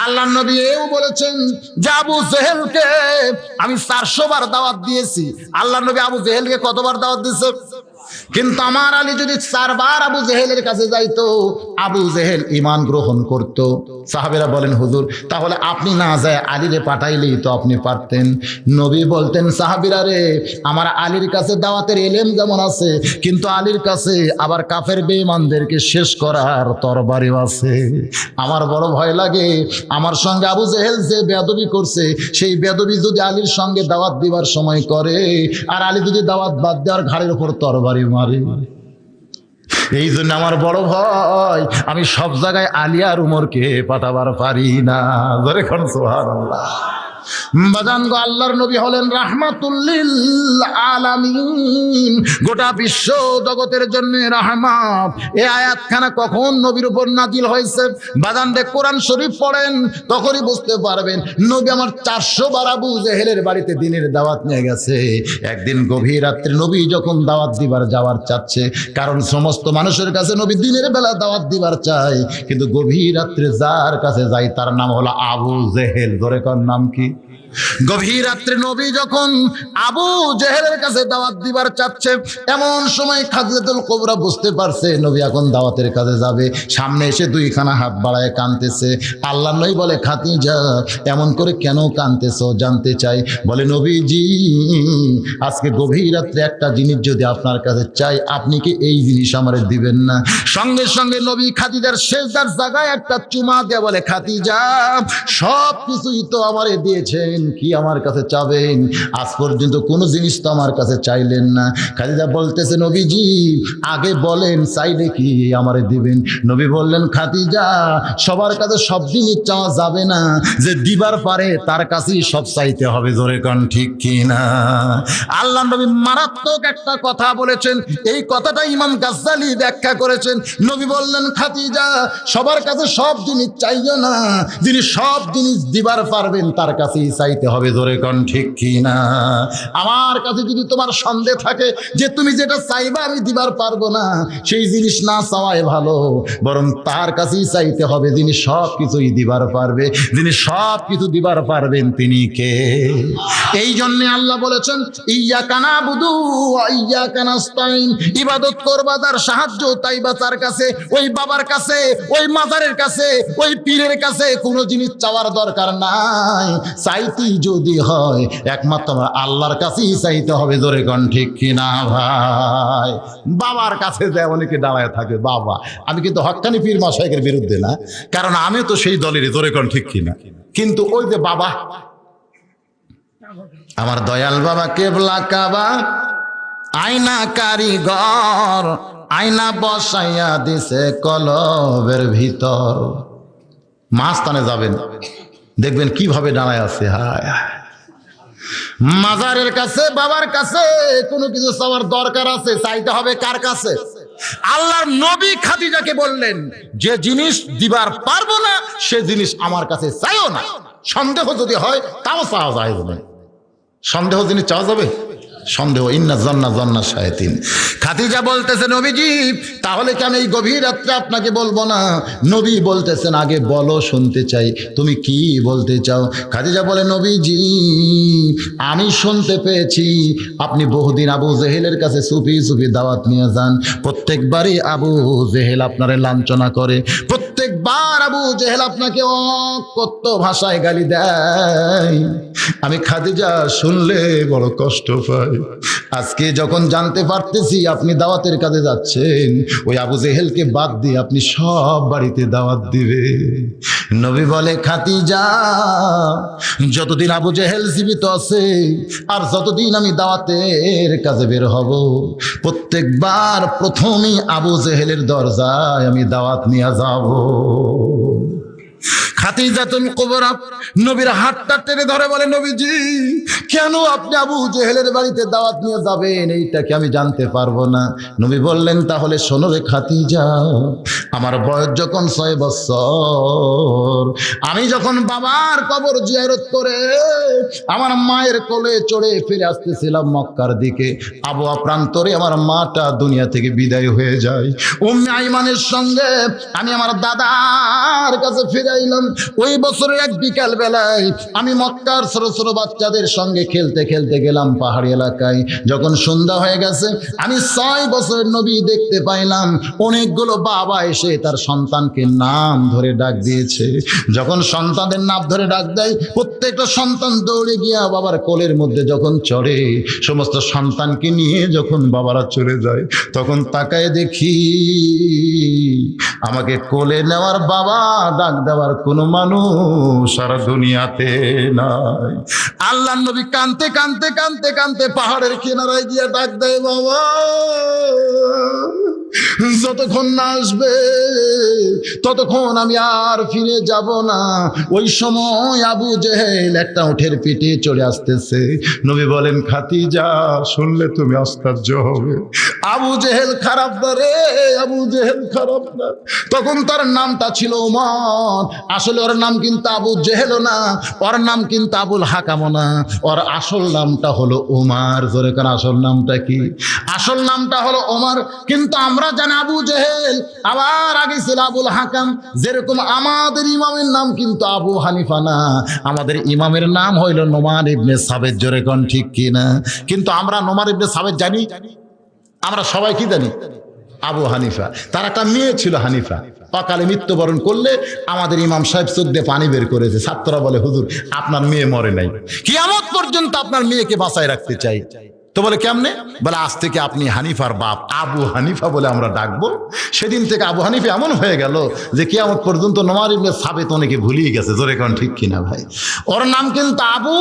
আল্লাহ নবী এও বলেছেন যে আবু জেহেলকে আমি 400 বার দাওয়াত দিয়েছি। আল্লাহ নবী আবু জেহেলকে কতবার দাওয়াত দিয়েছে? কিন্তু আমার আলী যদি 4 বার আবু জেহেলের কাছে যাইতো, আবু জেহেল ঈমান গ্রহণ করত। সাহাবীরা বলেন, হুজুর তাহলে আপনি না যায় আলীরে পাঠাইলেই তো আপনি পারতেন। নবী বলতেন, সাহাবীরা রে, আমার আলীর কাছে দাওয়াতের ইলম যেমন আছে, কিন্তু আলীর কাছে আবার কাফের বেঈমানদেরকে শেষ করার তরবারিও আছে। আমার বড় ভয় লাগে, আমার সঙ্গে আবু জেহেল যে বেয়াদবি করছে, সেই বেয়াদবি যদি আলীর সঙ্গে দাওয়াত দিবার সময় করে, আর আলী যদি দাওয়াত বাদ দেওয়ার ঘাড়ের উপর তরবারি মারে। এই জন্য আমার বড় ভয়, আমি সব জায়গায় আলী আর উমরকে পাঠাবার পারি না। জোরে কোন সুবহানাল্লাহ। বাজান গো, আল্লাহর নবী হলেন রাহমাতুল লিল আলামিন, গোটা বিশ্ব জগতের জন্য রাহমাত। এই আয়াতখানা কখন নবীর উপর নাজিল হয়েছে? বাজান দে কোরআন শরীফ পড়েন, তখনই বুঝতে পারবেন। নবী আমার 400 বার আবু জেহেলের বাড়িতে দিনের দাওয়াত নিয়ে গেছে। একদিন গভীর রাত্রে নবী যখন দাওয়াত দিবার যাওয়ার চাচ্ছে, কারণ সমস্ত মানুষের কাছে নবী দিনের বেলা দাওয়াত দিবার চায়, কিন্তু গভীর রাত্রে যার কাছে যায় তার নাম হলো আবু জেহেল। ধরে কার নাম কি? গভীর রাত্রে নবী যখন আবু জেহেলের কাছে দাওয়াত দিবার চাচ্ছে, এমন সময় খাদিজাতুল কুবরা বুঝতে পারছে নবী এখন দাওয়াতের কাছে যাবে। সামনে এসে 2খানা হাত বাড়ায় কাঁদতেছে। আল্লাহ নবী বলে, খাদিজা এমন করে কেন কাঁদতেছো জানতে চাই। বলে, নবীজি আজকে গভীর রাত্রে একটা জিনিস যদি আপনার কাছে চাই, আপনি কি এই জিনিস আমারে দিবেন না? সঙ্গে সঙ্গে নবী খাদিজার সেজদার জায়গায় একটা চুমা দিয়ে বলে, খাদিজা সব কিছুই তো আমারে দিয়েছেন, কি আমার কাছে চাবেন? আজ পর্যন্ত কোনো জিনিস তো আমার কাছে চাইলেন না। খাদিজা বলতেছে, নবীজি আগে বলেন চাইলে কি আমারে দিবেন? নবী বললেন, খাদিজা সবার কাছে সব জিনিস চাওয়া যাবে না, যে দিবার পারে তার কাছেই সব চাইতে হবে। জোরে কান ঠিক কি না? আল্লাহ নবী মারাত্মক একটা কথা বলেছেন, এই কথাটা ইমাম গাজ্জালি ব্যাখ্যা করেছেন। নবী বললেন, খাদিজা সবার কাছে সব জিনিস চাইও না, যিনি সব জিনিস দিবার পারবেন তার কাছেই চাইতে হবে। জোরে কোন ঠিক কি না? আমার কাছে যদি তোমার সন্দেহ থাকে যে তুমি যেটা চাইবা আমি দিবার পারবো না, সেই জিনিস না চাওয়াই ভালো, বরং তার কাছেই চাইতে হবে যিনি সব কিছুই দিবার পারবে। যিনি সব কিছু দিবার পারবেন তিনি কে? এই জন্য আল্লাহ বলেছেন, ইয়্যাকা না'বুদু ওয়া ইয়্যাকা নাস্তাইন, ইবাদত করবা তার সাহায্য তাইবা তার কাছে। ওই বাবার কাছে, ওই মাজারের কাছে, ওই পীরের কাছে কোনো জিনিস চাওয়ার দরকার নাই। চাইতে যদি হয় একমাত্র আল্লাহর কাছেই চাইতে হবে। জোরে কোন ঠিক কিনা ভাই? বাবার কাছে যে অনেকে দাঁড়ায় থাকে, বাবা, আমি কিন্তু হক্কানি পীর মাশায়েখের বিরুদ্ধে না, কারণ আমি তো সেই দলেরই। জোরে কোন ঠিক কিনা? কিন্তু ওই যে বাবা, আমার দয়াল বাবা কেবলা কাবা, আয়না কারিগর, আয়না বসাইয়া দিছে কলবের ভিতর। মাস্তানে যাবেন, দেখবেন কিভাবে দাঁড়ায় আছে। হায় মাজারের কাছে, বাবার কাছে কোনো কিছু চাওয়ার দরকার আছে, চাইতে হবে কার কাছে? আল্লাহর নবী খাদিজাকে বললেন, যে জিনিস দিবার পারবো না সে জিনিস আমার কাছে চাইও না। সন্দেহ যদি হয় তাও চাওয়া যায় না। সন্দেহ জিনিস চাওয়া যাবে? সন্দেহ ইন্না জন্না শায়াতিন। খাদিজা বলতেছে, নবীজি তাহলে কেন এই গভীর রাত্রে আপনাকে বলবো না? নবী বলতেছেন, আগে বলো, শুনতে চাই, তুমি কি বলতে চাও? খাদিজা বলে, নবীজি আমি শুনতে পেয়েছি আপনি বহুদিন আবু জেহেলের কাছে চুপি চুপি দাওয়াত নিয়ে যান। প্রত্যেকবারই আবু জেহেল আপনারে লাঞ্ছনা করে, প্রত্যেকবার আবু জেহেল আপনাকে অকথ্য ভাষায় গালি দেয়, আমি খাদিজা শুনলে বড় কষ্ট পাই। আজকে যখন জানতে পারতেছি আপনি দাওয়াতের কাজে যাচ্ছেন, ওই আবু জেহেলকে বাদ দিয়ে আপনি সব বাড়িতে দাওয়াত দিবে। নবী বলে, খাদিজা যতদিন আবু জেহেল জীবিত আছে আর যতদিন আমি দাওয়াতের কাজে বের হব, প্রত্যেকবার প্রথমেই আবু জেহেলের দরজায় আমি দাওয়াত নিয়ে যাব। খাদিজাতুল কুবরা নবীর হাতটা টেনে ধরে বলে, নবীজি কেন আপনি আবু জেহেলের বাড়িতে দাওয়াত নিয়ে যাবেন, এইটা কি আমি জানতে পারবো না? নবী বললেন, তাহলে শোনো রে খাদিজা, আমার বয়স যখন 6 বছর, আমি যখন বাবার কবর জিয়ারত করে আমার মায়ের কোলে চড়ে ফিরে আসতেছিলাম মক্কার দিকে, আবওয়া প্রান্তরে আমার মাটা দুনিয়া থেকে বিদায় হয়ে যায়। উম্মে আইমানের সঙ্গে আমি আমার দাদার কাছে ফিরে আইলাম। ওই বছরের এক বিকাল বেলায় আমি মক্কার ছোট ছোট বাচ্চাদের সঙ্গে খেলতে খেলতে গেলাম পাহাড়ি এলাকায়। যখন সন্ধ্যা হয়ে গেছে, আমি 6 বছরের নবী দেখতে পাইলাম অনেকগুলো বাবা এসে তার সন্তানকে নাম ধরে ডাক দিয়েছে। যখন সন্তানের নাম ধরে ডাক দেয়, প্রত্যেকটা সন্তান দৌড়ে গিয়া বাবার কোলের মধ্যে যখন চড়ে, সমস্ত সন্তানকে নিয়ে যখন বাবারা চলে যায়, তখন তাকায় দেখি আমাকে কোলে নেওয়ার বাবা ডাক দেওয়ার কোনো মানুষ সারা দুনিয়াতে নাই। আল্লাহর নবী কাঁদতে কাঁদতে কাঁদতে কাঁদতে পাহাড়ের কিনারায় গিয়ে ডাক দেয়, বাবা যতক্ষণ না আসবে ততক্ষণ আমি আর ফিরে যাব না। ওই সময় আবু জেহেল একটা উটের পিঠে চড়ে আসতেছে। নবী বলেন, খাদিজা শুনলে তুমি আশ্চর্য হবে, আবু জেহেল খারাপ না রে, আবু জেহেল খারাপ না। তখন তার নামটা ছিল ওমর। আসলে ওর নাম কিন্তু আবু জেহেলও না, ওর নাম কিন্তু আবুল হাকামও না, ওর আসল নামটা হলো ওমর। জোরে কারণ আসল নামটা কি? আসল নামটা হলো ওমর। কিন্তু আমরা জানি আবু জেহেল, আবার আগে ছিল আবুল হাকাম। যেরকম আমাদের ইমামের নাম কিন্তু আবু হানিফা না, আমাদের ইমামের নাম হইল নোমান ইবনে সাবেত। জোরে কোন ঠিক কিনা? কিন্তু আমরা নোমান ইবনে সাবেত জানি, আমরা সবাই কি জানি? আবু হানিফা। তার একটা মেয়ে ছিল হানিফা, অকালে মৃত্যুবরণ করলে আমাদের ইমাম সাহেব চোখ দিয়ে পানি বের করেছে। ছাত্ররা বলে, হুজুর আপনার মেয়ে মরে নাই, কিয়ামত পর্যন্ত আপনার মেয়েকে বাঁচায় রাখতে চাই। তো বলে কেমনে? বলে আজ থেকে আপনি হানিফার বাপ আবু হানিফা বলে আমরা ডাকবো। সেদিন থেকে আবু হানিফা এমন হয়ে গেল যে কিয়ামত পর্যন্ত নোমান ইবনে সাবেত অনেকে ভুলিয়ে গেছে। জোরে কোন ঠিক কিনা ভাই? ওর নাম কিন্তু আবু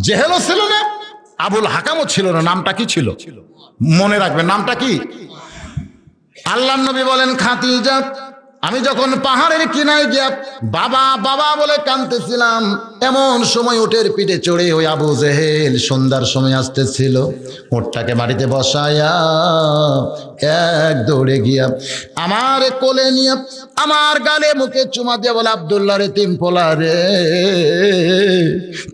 জেহেলও ছিল না, আবুল হাকামও ছিল না। নামটা কি ছিল? মনে রাখবেন নামটা কি? আল্লাহর নবী বলেন, খাদিজা আমি যখন পাহাড়ের কিনারে গিয়া বাবা বাবা বলে কাঁদতেছিলাম, এমন সময় উটের পিঠে চড়ে ওই আবু জেহেল সন্ধ্যার সময় আসতেছিল। উটটাকে মাটিতে বসায়া এক দৌড়ে গিয়া আমার কোলে নিয়ে আমার গালে মুখে চুমা দিয়ে বলে, আব্দুল্লাহ রে তিমপোলা রে,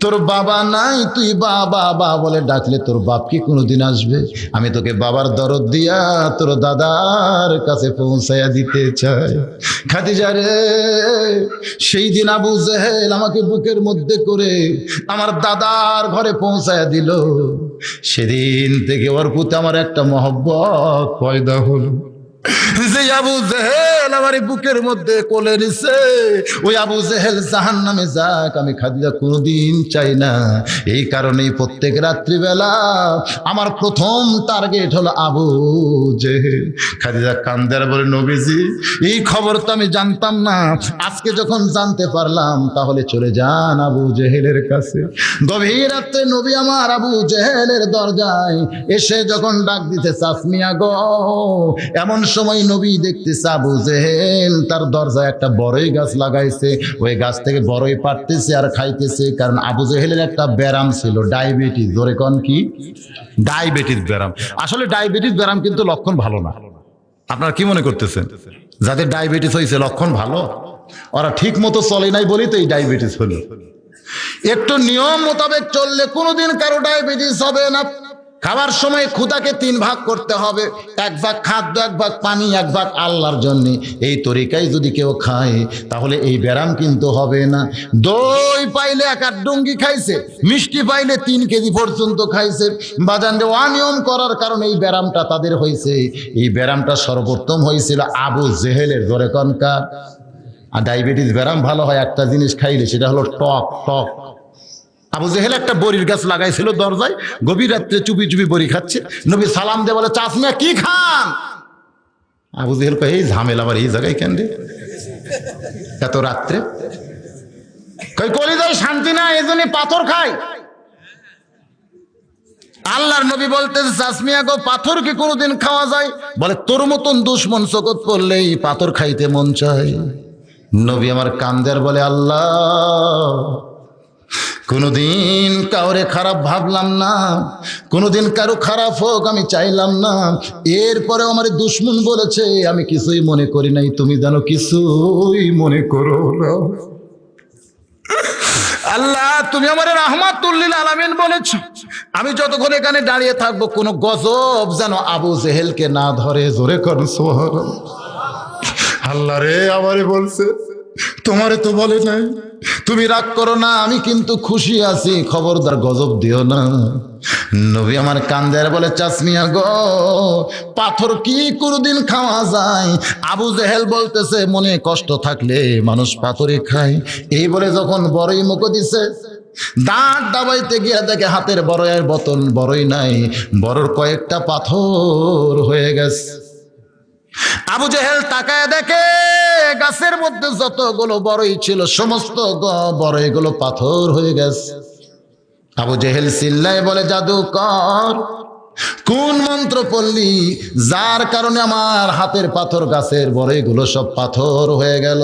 তোর বাবা নাই, তুই বাবা বাবা বলে ডাকলে তোর বাপ কি কোনোদিন আসবে? আমি তোকে বাবার দরদ দিয়া তোর দাদার কাছে পৌঁছাইয়া দিতে চাই। খাদিজা রে, সেই দিন আবু জেহেল আমাকে বুকের মধ্যে করে আমার দাদার ঘরে পৌঁছাইয়া দিল। সেদিন থেকে ওর প্রতি আমার একটা মহব্বত পয়দা হলো। যে আবু জেহেল আমার বুকের মধ্যে কোলে নিছে, ওই আবু জেহেল জাহান্নামে যাক, আমি খাদিজা কোনোদিন চাই না। এই কারণেই প্রত্যেক রাত্রিবেলা আমার প্রথম টার্গেট হলো আবু জেহেল। খাদিজা কান্দার বলে, নবীজি এই খবর তো আমি জানতাম না, আজকে যখন জানতে পারলাম তাহলে চলে যান আবু জেহেলের কাছে। গভীর রাত্রে নবী আমার আবু জেহেলের দরজায় এসে যখন ডাক দিতে, চাচমিয়া গো, এমন সময় নবী দেখতেছে আবু জেহেল তার দরজায় একটা বড়ই গাছ লাগাইছে, ওই গাছ থেকে বড়ই পাড়তেছে আর খাইতেছে। কারণ আবু জেহেলের একটা ব্যারাম ছিল, ডায়াবেটিস। ধরে কোন কি? ডায়াবেটিস ব্যারাম। আসলে ডায়াবেটিস ব্যারাম কিন্তু লক্ষণ ভালো না। আপনারা কি মনে করতেছেন? যাদের ডায়াবেটিস হয়েছে লক্ষণ ভালো? ওরা ঠিক মতো চলে নাই বলেই তো এই ডায়াবেটিস হলো। একটু নিয়ম মোতাবেক চললে কোনোদিন কারো ডায়াবেটিস হবে না। খাবার সময় ক্ষুধাকে 3 ভাগ করতে হবে, 1 ভাগ খাদ্য, 1 ভাগ পানি, 1 ভাগ আল্লাহর জন্য। এই তরিকায় যদি কেউ খায় তাহলে এই ব্যারাম কিন্তু হবে না। দই পাইলে 1 ডুঙ্গি খাইছে, মিষ্টি পাইলে 3 কেজি পর্যন্ত খাইছে। বাজান যে অনিয়ম করার কারণে এই ব্যারামটা তাদের হয়েছে। এই ব্যারামটা সর্বপ্রথম হয়েছিল আবু জেহেলের। ধরে কনকার আর ডায়াবেটিস ব্যারাম ভালো হয় একটা জিনিস খাইলে, সেটা হলো টক। টক। আবু জেহেল একটা বড়ির গাছ লাগাইছিল দরজায়, গভীর রাত্রে চুপি চুপি বড়ি খাচ্ছে। নবী সালাম দিয়ে বলে, চাচমিয়া কি খান? আবু জেহেল কয়, এই ঝামেলা আবার এই জায়গায় কেন রে এত রাত্রে? কই কলিজায় শান্তি না, এই জন্য পাথর খাই। আল্লাহর নবী বলতেছে, চাচমিয়া গো, পাথর কি কোনোদিন খাওয়া যায়? বলে, তোর মতন দুশ্মন শোকত পড়লেই পাথর খাইতে মন চায়। নবী আমার কান্দের বলে, আল্লাহ, কোনোদিন কাউরে খারাপ ভাবলাম না, কোনোদিন কারো খারাপ হোক আমি চাইলাম না, এরপরে আমার দুশ্মন বলেছে, আমি কিছুই মনে করি নাই। তুমি জানো কিছুই মনে করো না। আল্লাহ, তুমি আমার রাহমাতুল লিল আলামিন বলেছ, আমি যতক্ষণ এখানে দাঁড়িয়ে থাকবো কোনো গজব যেন আবু জেহেলকে না ধরে। জোরে কর সুবহানাল্লাহ। আল্লাহ রে, আমারে বলছে, তোমারে তো বলে নাই। তুমি রাগ করো না, আমি কিন্তু খুশি আছি, খবরদার গজব দিও না। নবী আমার কান্দের বলে, চাচমিয়া গো, পাথর কি কোনোদিন খাওয়া যায়? আবু জেহেল বলতেছে, মনে কষ্ট থাকলে মানুষ পাথরে খায়। এই বলে যখন বড়ই মুখ দিছে, দাঁত দাবাইতে গিয়া দেখে হাতের বড়য়ের বোতল বড়ই নাই, বড়র কয়েকটা পাথর হয়ে গেছে। আবু জেহেল তাকায় দেখে গাছের মধ্যে যতগুলো বড়ই ছিল সমস্ত বড়ইগুলো পাথর হয়ে গেছে। আবু জেহেল চিল্লায় বলে, জাদুকর, কোন মন্ত্র পড়লি যার কারণে আমার হাতের পাথর গাছের বড়ইগুলো সব পাথর হয়ে গেল?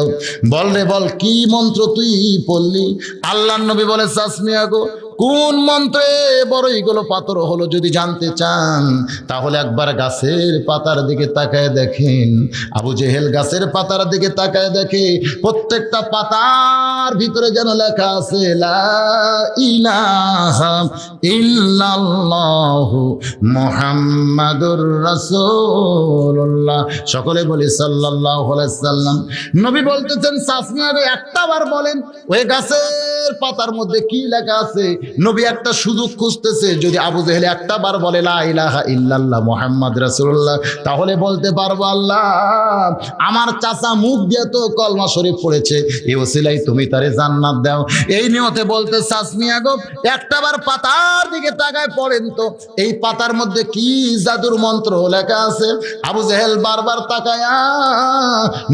বল রে বল, কি মন্ত্র তুই পড়লি? আল্লাহর নবী বলে, চাচমিয়া গো, কোন মন্ত্রে বড়ইগুলো পাথর হলো যদি জানতে চান, তাহলে একবার গাছের পাতার দিকে তাকায় দেখেন। আবু জেহেল গাছের পাতার দিকে তাকায় দেখে প্রত্যেকটা পাতার ভিতরে যেন লেখা আছে, লা ইলাহা ইল্লাল্লাহু মুহাম্মাদুর রাসূলুল্লাহ। সকলে বলি সাল্লাল্লাহু আলাইহি সাল্লাম। নবী বলতেছেন, চাচমিয়া গো, একটা বার বলেন ওই গাছের পাতার মধ্যে কি লেখা আছে। নবী একটা সুযোগ খুঁজতেছে, যদি আবু জেহেল একটা বার বলে লা ইলাহা ইল্লাল্লাহ মুহাম্মাদ রাসূলুল্লাহ, তাহলে বলতে পারবো, আল্লাহ, আমার চাচা মুখ দিয়ে তো কলমা শরীফ পড়েছে, এই ওসিলাই তুমি তারে জান্নাত দাও। এই নিয়তে বলতে, চাচমিয়া গো, একটা বার পাতার দিকে তাকায় পড়েন তো, এই পাতার মধ্যে কি জাদুর মন্ত্র লেখা আছে। আবু জেহেল বারবার তাকায়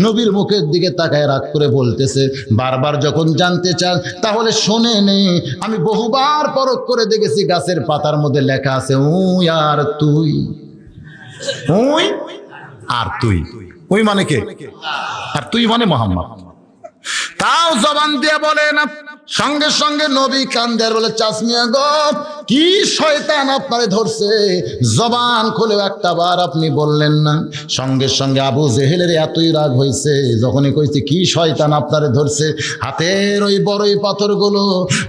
নবীর মুখের দিকে তাকায় রাগ করে বলতেছে, বারবার যখন জানতে চান তাহলে শোনে নে, আমি বহুবার পরখ করে দেখেছি গাছের পাতার মধ্যে লেখা আছে, উই আর তুই। উই আর তুই, উই মানে কে? আর তুই মানে মোহাম্মদ। তাও জবান দিয়ে বলে না। সঙ্গে সঙ্গে নবী কান্দের বলে, চাচমিয়া গো, কি শয়তান আপনারে ধরছে? জবান খুলেও একটা বার আপনি বললেন না। সঙ্গে সঙ্গে আবু জেহেলের এতই রাগ হয়েছে, যখনই কইছে কি শয়তান আপনারে ধরছে, হাতের ওই বড়ই পাথরগুলো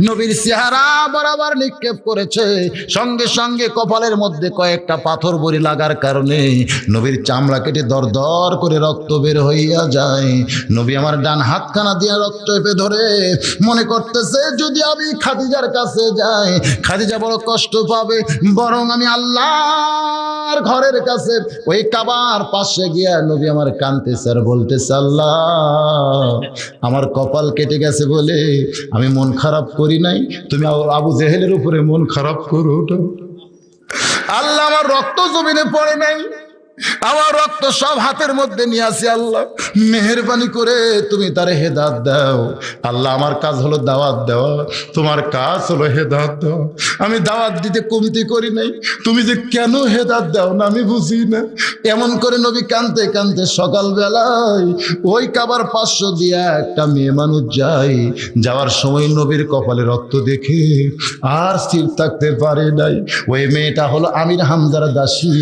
নবীর চেহারা বরাবর নিক্ষেপ করেছে। সঙ্গে সঙ্গে কপালের মধ্যে কয়েকটা পাথর বড়ি লাগার কারণে নবীর চামড়া কেটে দর দর করে রক্ত বের হইয়া যায়। নবী আমার ডান হাতখানা দিয়ে রক্ত চেপে ধরে মনে করতেছে, যদি আমি খাদিজার কাছে যাই, খাদিজা বড় কষ্ট পাবে, বরং আমি আল্লাহর ঘরের কাছে ওই কাবার পাশে গিয়া নবী আমার কাঁদতেছে আর বলতেছে, আল্লাহ, আমার কপাল কেটে গেছে বলে আমি মন খারাপ করি নাই, তুমি আবু জেহেলের উপরে মন খারাপ করো। আল্লাহ, আমার রক্ত জমিনে পড়ে নাই, আমার রক্ত সব হাতের মধ্যে নিয়ে আসি, আল্লাহ মেহেরবানি করে তুমি তারে হেদাত দাও। আল্লাহ, আমার কাজ হলো দাওয়াত দেওয়া, তোমার কাজ হলো হেদাত দেওয়া। আমি দাওয়াত দিতে কমতি করি নাই, তুমি যে কেন হেদাত দাও না আমি বুঝি না। এমন করে নবী কাঁদতে কাঁদতে সকালবেলায় ওই কাবার 500 দিয়া একটা মেয়ে মানুষ যায়। যাওয়ার সময় নবীর কপালে রক্ত দেখে আর স্থির থাকতে পারে নাই। ওই মেয়েটা হলো আমির হামজার দাসী।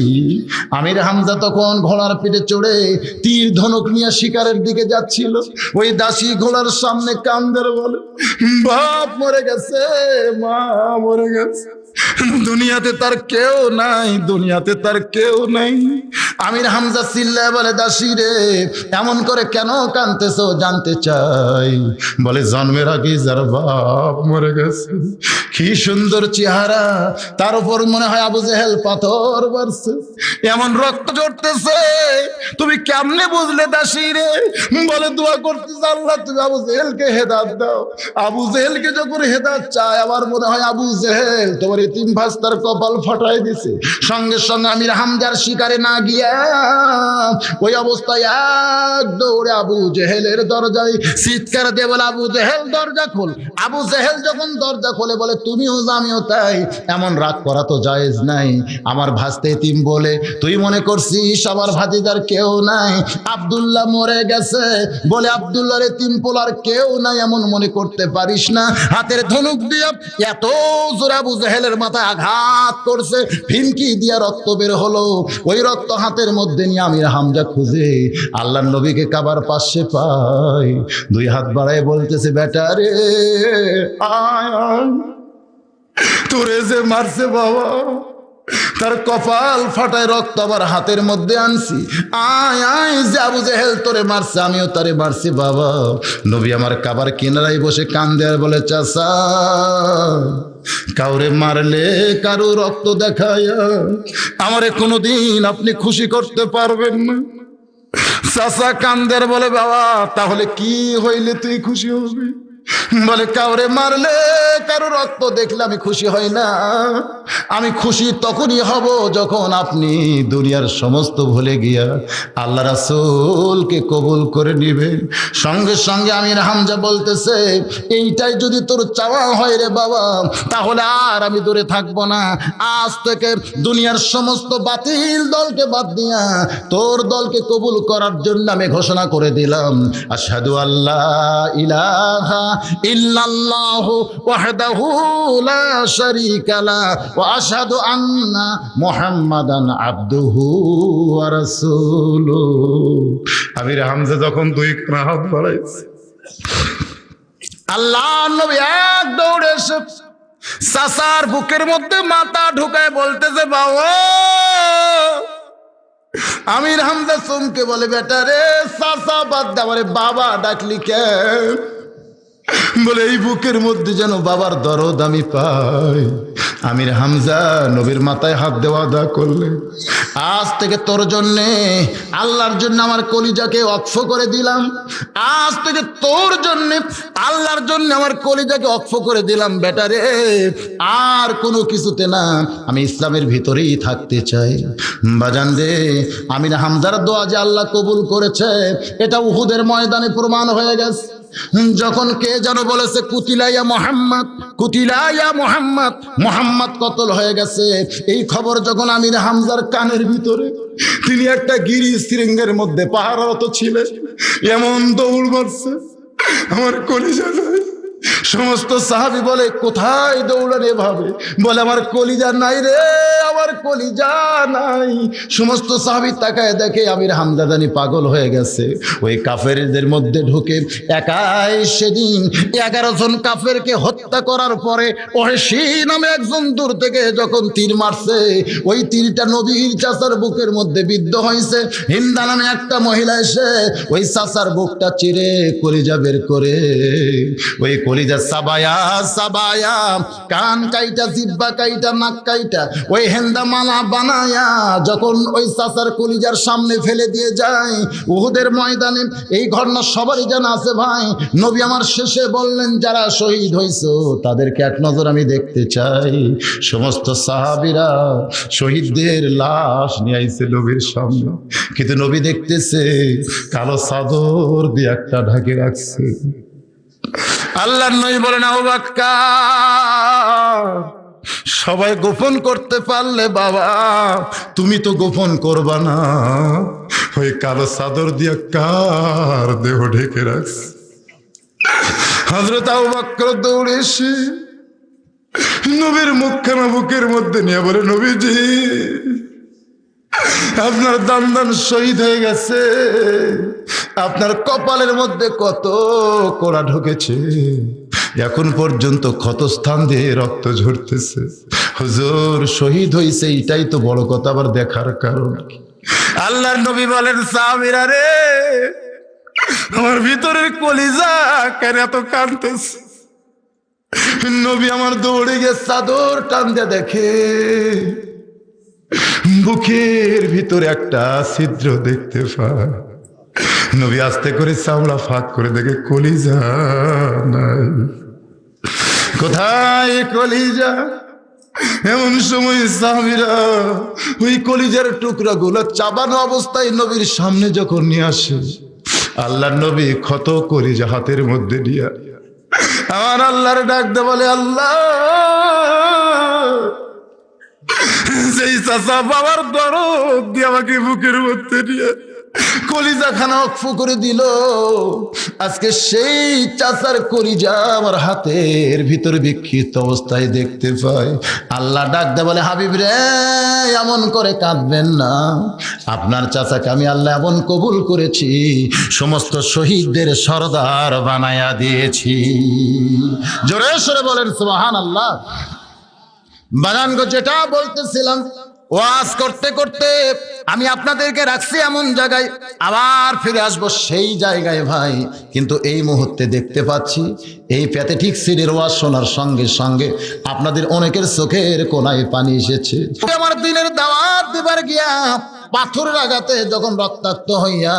আমির হামজা তখন ঘোড়ার পিঠে চড়ে তীর ধনুক নিয়ে শিকারের দিকে যাচ্ছিল। ওই দাসী ঘোড়ার সামনে কান্দের বলে, বাপ মরে গেছে, মা মরে গেছে। দুনিয়াতে তার কেউ নাই, দুনিয়াতে তার কেউ নাই। আমির হামজা চিল্লায় বলে, দাসী রে এমন করে কেন কাঁদতেছো জানতে চাই। বলে, জন্মের আগে যার বাপ মরে গেছে, কি সুন্দর চেহারা, তার উপর মনে হয় আবু জেহেল পাথর মারছে, এমন রক্ত ঝরতেছে, তুমি কেমনে বুঝলে দাসী রে? বলে, দোয়া করতেছে, আল্লাহ তুমি আবু জেহেলকে হেদায়েত দাও। আবু জেহেলকে যখন হেদায়েত চায়, আমার মনে হয় আবু জেহেল তোমার এতিম ভাস্তার কপাল ফাটাই দিছে। সঙ্গে সঙ্গে আমির হামজার শিকারে না গিয়া ওই অবস্থায় এক দৌড়ে আবু জেহেলের দরজায় চিৎকার দিয়ে বলে, আবু জেহেল দরজা খোল। আবু জেহেল যখন দরজা খোলে বলে, তুমিও আমিও তাই, এমন রাগ করা তো জায়েজ নাই। আমার ভাস্তে এতিম বলে তুই মনে করছিস আমার ভাতিজার কেউ নাই? আব্দুল্লাহ মরে গেছে বলে আব্দুল্লাহর এতিম পোলার কেউ নাই এমন মনে করতে পারিস না। হাতের ধনুক দিয়ে এত জোরে আবু জেহেলের মাথায় আঘাত করছে, ফিনকি দিয়া রক্ত বের হলো। ওই রক্ত হাতের মধ্যে নিয়ে আমির হামজা খুঁজে আল্লাহর নবীকে কাবার পাশে পায়, দুই হাত বাড়ায় বলতেছে, বেটা রে আয় আয়, তোরে যে মারছে বাবা, তার কপাল ফাটায় রক্ত আবার হাতের মধ্যে আনছি, আয় আয়, যে আবু জেহেল তোরে মারছে আমিও তারে মারছি বাবা। নবী আমার কাবার কিনারায় বসে কান্দে আর বলে, চাচা কাউরে মারলে কারো রক্ত দেখায়া আমারে কোনোদিন আপনি খুশি করতে পারবেন না। চাচা কান্দের বলে, বাবা তাহলে কি হইলে তুই খুশি হবি? বলে, কাউরে মারলে কারো রক্ত দেখলে আমি খুশি হই না, আমি খুশি তখনই হব যখন আপনি দুনিয়ার সমস্ত ভুলে গিয়া আল্লাহ রাসূলকে কবুল করে নিবেন। সঙ্গে সঙ্গে আমির হামজা বলতেছে, এইটাই যদি তোর চাওয়া হয় রে বাবা, তাহলে আর আমি দূরে থাকবো না। আজ থেকে দুনিয়ার সমস্ত বাতিল দলকে বাদ দিয়া তোর দলকে কবুল করার জন্য আমি ঘোষণা করে দিলাম, আশহাদু আল্লা ইলাহা ইল্লাল্লাহু ওয়াহদাহু লা শারীকা লা ওয়া আশহাদু আন্না মুহাম্মাদান আবদুহু ওয়া রাসূলুহু। আমির হামজা যখন দুই হাত বাড়াইছে, আল্লাহর নবী এক দৌড়ে এসে চাচার বুকের মধ্যে মাথা ঢুকায় বলতেছে, বাবা। আমির হামজা চমকে বলে, বেটা রে চাচা বাদ দে, আমারে বাবা ডাকলি কেন? বলে, এই বুকের মধ্যে যেন বাবার দরদ আমি পাই। আমির হামজা নবীর মাথায় হাত দেওয়া দা করলে, আজ থেকে তোর জন্যে আল্লাহর জন্য আমার কলিজাকে ওয়াকফ করে দিলাম, আজ থেকে তোর জন্যে আল্লাহর জন্য আমার কলিজাকে ওয়াকফ করে দিলাম বেটা রে, আর কোনো কিছুতে না, আমি ইসলামের ভিতরেই থাকতে চাই। বাজান রে, আমির হামজার দোয়া যে আল্লাহ কবুল করেছে এটা উহুদের ময়দানে প্রমাণ হয়ে গেছে। যখন কে যেন বলেছে, কুতিলাইয়া মোহাম্মদ, কুতিলাইয়া মোহাম্মদ, মোহাম্মদ কতল হয়ে গেছে, এই খবর যখন আমির হামজার কানের ভিতরে, তিনি একটা গিরি শৃঙ্গের মধ্যে পাহাড়রত ছিলেন, এমন দৌড় মারছে আমার কলিজা নাই। সমস্ত সাহাবী বলে, কোথায় দৌড়ান এভাবে? বলে, আমার কলিজা নাই রে, আমার কলিজা নাই। সমস্ত সাহাবী তাকায় দেখে আমির হামজা জানি পাগল হয়ে গেছে। ওই কাফেরদের মধ্যে ঢুকে একাই সেদিন 11 জন কাফেরকে হত্যা করার পরে ওহশী নামে একজন দূর থেকে যখন তীর মারছে, ওই তীরটা নবীর চাচার বুকের মধ্যে বিদ্ধ হয়েছে। হিন্দা নামে একটা মহিলা এসে ওই চাচার বুকটা চিরে কলিজা বের করে, ওই কলিজা সাবায়া সাবায়া, কান কাইটা, জিব্বা কাইটা, নাক কাইটা, ওই হেন্দা মালা বানায়া যখন ওই চাচার কলিজার সামনে ফেলে দিয়ে যায় উহুদের ময়দানে। এই ঘটনা সবারই জানা আছে ভাই। নবী আমার শেষে বললেন, যারা শহীদ হইছো তাদেরকে এক নজর আমি দেখতে চাই। সমস্ত সাহাবীরা শহীদদের লাশ নিয়ে আইছে নবীর সামনে, কিন্তু নবী দেখতেছে কালো চাদর দিয়ে একটা ঢাকে রাখছে। আল্লাহর নবী বলেন, আবু বকর, সবাই গোপন করতে পারলে বাবা তুমি তো গোপন করবা না, ওই কালো চাদর দিয়া কার দেহ ঢেকে রাখছে? হযরত আবু বকর দৌড়ে এসে নবীর মুখখানা বুকের মধ্যে নিয়ে বলে, নবীজি আপনার দান শহীদ হয়ে গেছে, আপনার কপালের মধ্যে কত কোড়া ঢুকেছে, এখন পর্যন্ত ক্ষতস্থান দিয়ে রক্ত ঝরতেছে। হুজুর শহীদ হইছে, এটাই তো বড় কথা, আবার দেখার কারণ কি? আল্লাহর নবী বলেন, সাহাবীরা রে, আমার ভিতরের কলিজা কেন এত কাঁদতেছে? নবী আমার দৌড়ে গিয়ে চাদর টান দিয়ে দেখে বুকের ভিতরে একটা ছিদ্র দেখতে পায়। নবী আস্তে করে চামড়া ফাঁক করে দেখে কলিজা নাই। কোথায় কলিজা? এমন সময় সাহাবীরা ওই কলিজার টুকরা গুলো চাবানো অবস্থায় নবীর সামনে যখন নিয়ে আসে, আল্লাহর নবী ক্ষত কলিজা হাতের মধ্যে নিয়ে আমার আল্লাহর ডাক দে বলে, আল্লাহ সেই চাচা বাবার দরদ দিয়ে আমাকে বুকের মধ্যে নিয়ে কলিজা খানা অক্ষ করে দিল। আজকে সেই চাচার কলিজা আমার হাতের ভিতরে বিক্ষিপ্ত অবস্থায় দেখতে পাই। আল্লাহ ডাক দে বলে, হাবিব রে, এমন করে কাঁদবেন না। আপনার চাচাকে আমি আল্লাহ এমন কবুল করেছি, সমস্ত শহীদদের সরদার বানায়া দিয়েছি। জোরে সরে বলেন সুবহানাল্লাহ। বাগানগো, যেটা বলতেছিলাম, ওয়াজ করতে করতে আমি আপনাদেরকে রাখছি এমন জায়গায়, আবার ফিরে আসবো সেই জায়গায় ভাই। কিন্তু এই মুহূর্তে দেখতে পাচ্ছি এই প্যাথেটিক সিডির ওয়াজ শোনার সঙ্গে সঙ্গে আপনাদের অনেকের চোখের কোনায় পানি এসেছে। আমার দিনের দাওয়াত দিবার গিয়া পাথরের আঘাতে যখন রক্তাক্ত হইয়া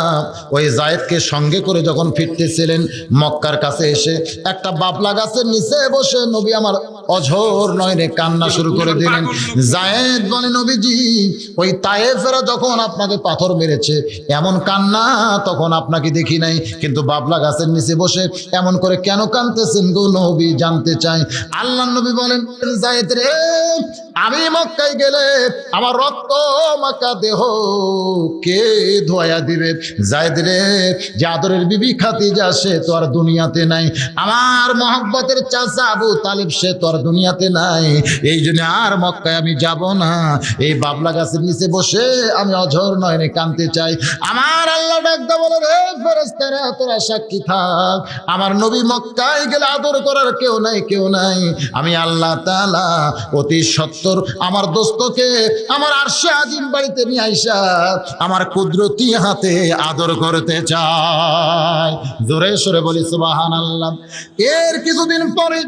ওই জায়েদকে সঙ্গে করে যখন ফিরতেছিলেন, মক্কার কাছে এসে একটা বাবলা গাছের নিচে বসে নবী আমার অঝোর নয়নে কান্না শুরু করে দিলেন। জায়েদ বলে, নবীজি, ওই তায়েফেরা যখন আপনাকে পাথর মেরেছে এমন কান্না তখন আপনাকে দেখি নাই, কিন্তু বাবলা গাছের নিচে বসে এমন করে কেন কাঁদতেছেন গো নবী, জানতে চাই। আল্লাহ নবী বলেন, জায়েদ রে, আমি মক্কায় গেলে আমার রক্ত মাখা দেহ কে ধোয়া দিবে? জায়েদ রে, যে আদরের বিবি খাদিজা সে তো আর দুনিয়াতে নাই, আমার মহব্বতের চাচা আবু তালিব সে তো আর দুনিয়াতে নাই, এই জন্য আর মক্কায় আমি যাব না। এই বাবলা গাছের নিচে বসে আমি অঝোর নয়নে কাঁদতে চাই। আমার আল্লাহ ডাকতে বলে, রে ফেরেশতারা, তোরা সাক্ষী থাক, আমার নবী মক্কায় গেলে আদর করার কেউ নাই, কেউ নাই। আমি আল্লাহ তাআলা অতি সত্বর আমার দোস্তকে আমার আরশে আজিম বাড়িতে নিয়ে আইসা আমার কুদরতি হাতে আদর করতে চাই। জোরে সরে বলি সুবহানাল্লাহ। এর কিছুদিন পরে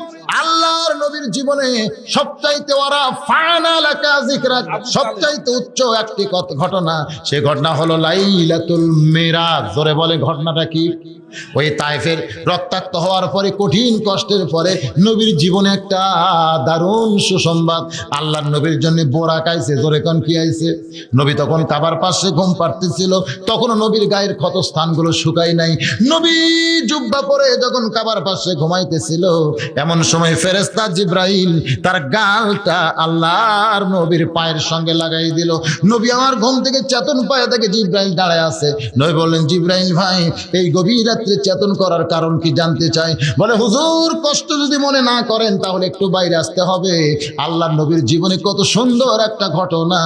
আল্লাহর নবীর জীবনে সবচাইতে ওরা ফানালাকা যিকরা, সবচাইতে উচ্চ একটি ঘটনা, সে ঘটনা হলো লাইলাতুল মিরাজ। জোরে বলে, ঘটনাটা কি? ওই তায়েফের রক্তাক্ত হওয়ার পরে, কঠিন কষ্টের পরে নবীর জীবনে একটা দারুণ সুসংবাদ। আল্লাহর নবীর জন্য বোরাক আইছে। জোরে কোন কি আইছে? নবী তখন কাবার পাশে ঘুম পাড়তেছিল, তখনও নবীর গায়ের ক্ষত স্থানগুলো শুকায় নাই। নবী জুব্বা পরে যখন কাবার পাশে ঘুমাইতেছিল, এমন সময় ফেরেশতা জিবরাইল তার গালটা আল্লাহর নবীর পায়ের সঙ্গে লাগাই দিল। নবী আমার ঘুম থেকে চেতন পায়ে দেখে জিবরাইল দাঁড়ায় আছে। নবী বললেন, জিবরাইল ভাই, এই গভীর রাত্রে চেতন করার কারণ কি জানতে চাই? বলে, হুজুর, কষ্ট যদি মনে না করেন তাহলে একটু বাইরে আসতে হবে। আল্লাহর নবীর জীবনে কত সুন্দর একটা ঘটনা।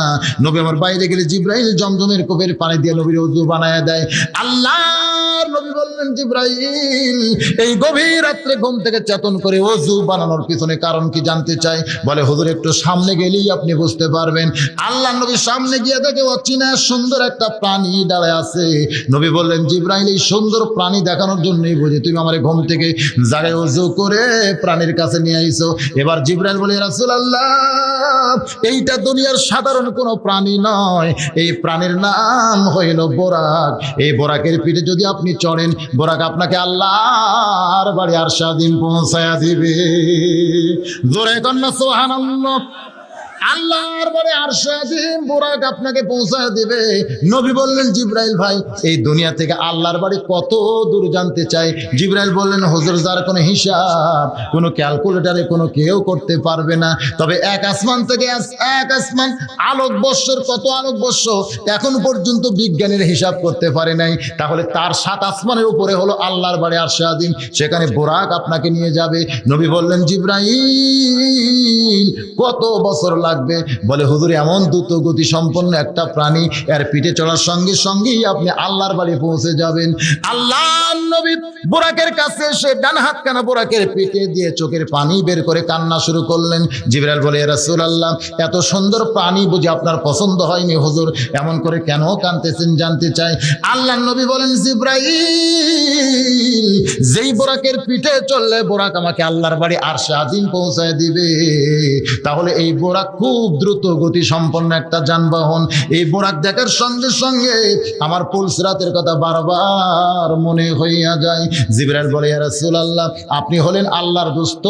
নবী আমার বাইরে গেলে জিবরাইল জমজমের কূপের পানি দিয়ে নবীর ওযু বানায় দেয়। আল্লাহর নবী বললেন, জিবরাইল, এই গভীর রাত্রে ঘুম থেকে চেতন করে ওযু বানানোর পিছনে কারণ কি জানতে চাই? বলে, হুজুর, একটু সামনে গেলেই আপনি বুঝতে পারবেন। আল্লাহর নবী সামনে গিয়ে দেখে অচেনা সুন্দর একটা প্রাণী দাঁড়ায় আছে। নবী বললেন, জিবরাইল, এই সুন্দর প্রাণী দেখানোর জন্যই বুঝি তুমি আমার ঘুম থেকে জাগায় ওযু করে প্রাণীর কাছে নিয়ে আইছো। এবার জিবরাইল বলে, রাসূলুল্লাহ, এইটা দুনিয়ার সাধারণ কোনো প্রাণী নয়, এই প্রাণীর নাম হইল বোরাক। এই বোরাকের পিঠে যদি আপনি চড়েন, বোরাক আপনাকে আল্লাহর বাড়ি আরশে আজিম পৌঁছায়া দিবে। জোরে কন্যা সুবহানাল্লাহ। আল্লাহর বাড়ি আরশে আজিম বোরাক আপনাকে পৌঁছায় দিবে। নবী বললেন, জিবরাইল ভাই, এই দুনিয়া থেকে আল্লাহর বাড়ি কত দূর জানতে চাই। জিবরাইল বললেন, হুজুর, যার কোনো হিসাব, কোনো ক্যালকুলেটারে কোনো কেউ করতে পারবে না। তবে এক আসমান থেকে এক আসমান আলোকবর্ষের কত আলোকবর্ষ এখন পর্যন্ত বিজ্ঞানীর হিসাব করতে পারে নাই। তাহলে তার 7 আসমানের উপরে হলো আল্লাহর বাড়ি আরশে আজিম, সেখানে বোরাক আপনাকে নিয়ে যাবে। নবী বললেন, জিবরাইল, কত বছর লাগবে লাগবে? বলে হুজুর এমন দ্রুত গতি সম্পন্ন একটা প্রাণী, এর পিঠে চড়ার সঙ্গে সঙ্গেই আপনি আল্লাহর বাড়ি পৌঁছে যাবেন। আল্লাহর নবী বুরাকের কাছে এসে ডান হাতখানা বুরাকের পিঠে দিয়ে চোখের পানি বের করে কান্না শুরু করলেন। জিবরাইল বলে, ইয়া রাসূলুল্লাহ, এত সুন্দর প্রাণী বুঝি আপনার পছন্দ হয়নি হুজুর? এমন করে কেন কাঁদতেছেন জানতে চাই। আল্লাহর নবী বলেন, জিবরাইল, যেই বোরাকের পিঠে চললে বোরাক আমাকে আল্লাহর বাড়ি আরশে আজিম পৌঁছায় দিবে। তাহলে এই বোরাক খুব দ্রুত গতি সম্পন্ন একটা যানবাহন। এই বোরাক দেখার সঙ্গে সঙ্গে আমার পুলসিরাতের কথা বারবার মনে হইয়া যায়। জিবরাইল বলে, ইয়া রাসূলুল্লাহ, আপনি হলেন আল্লাহর দোস্ত,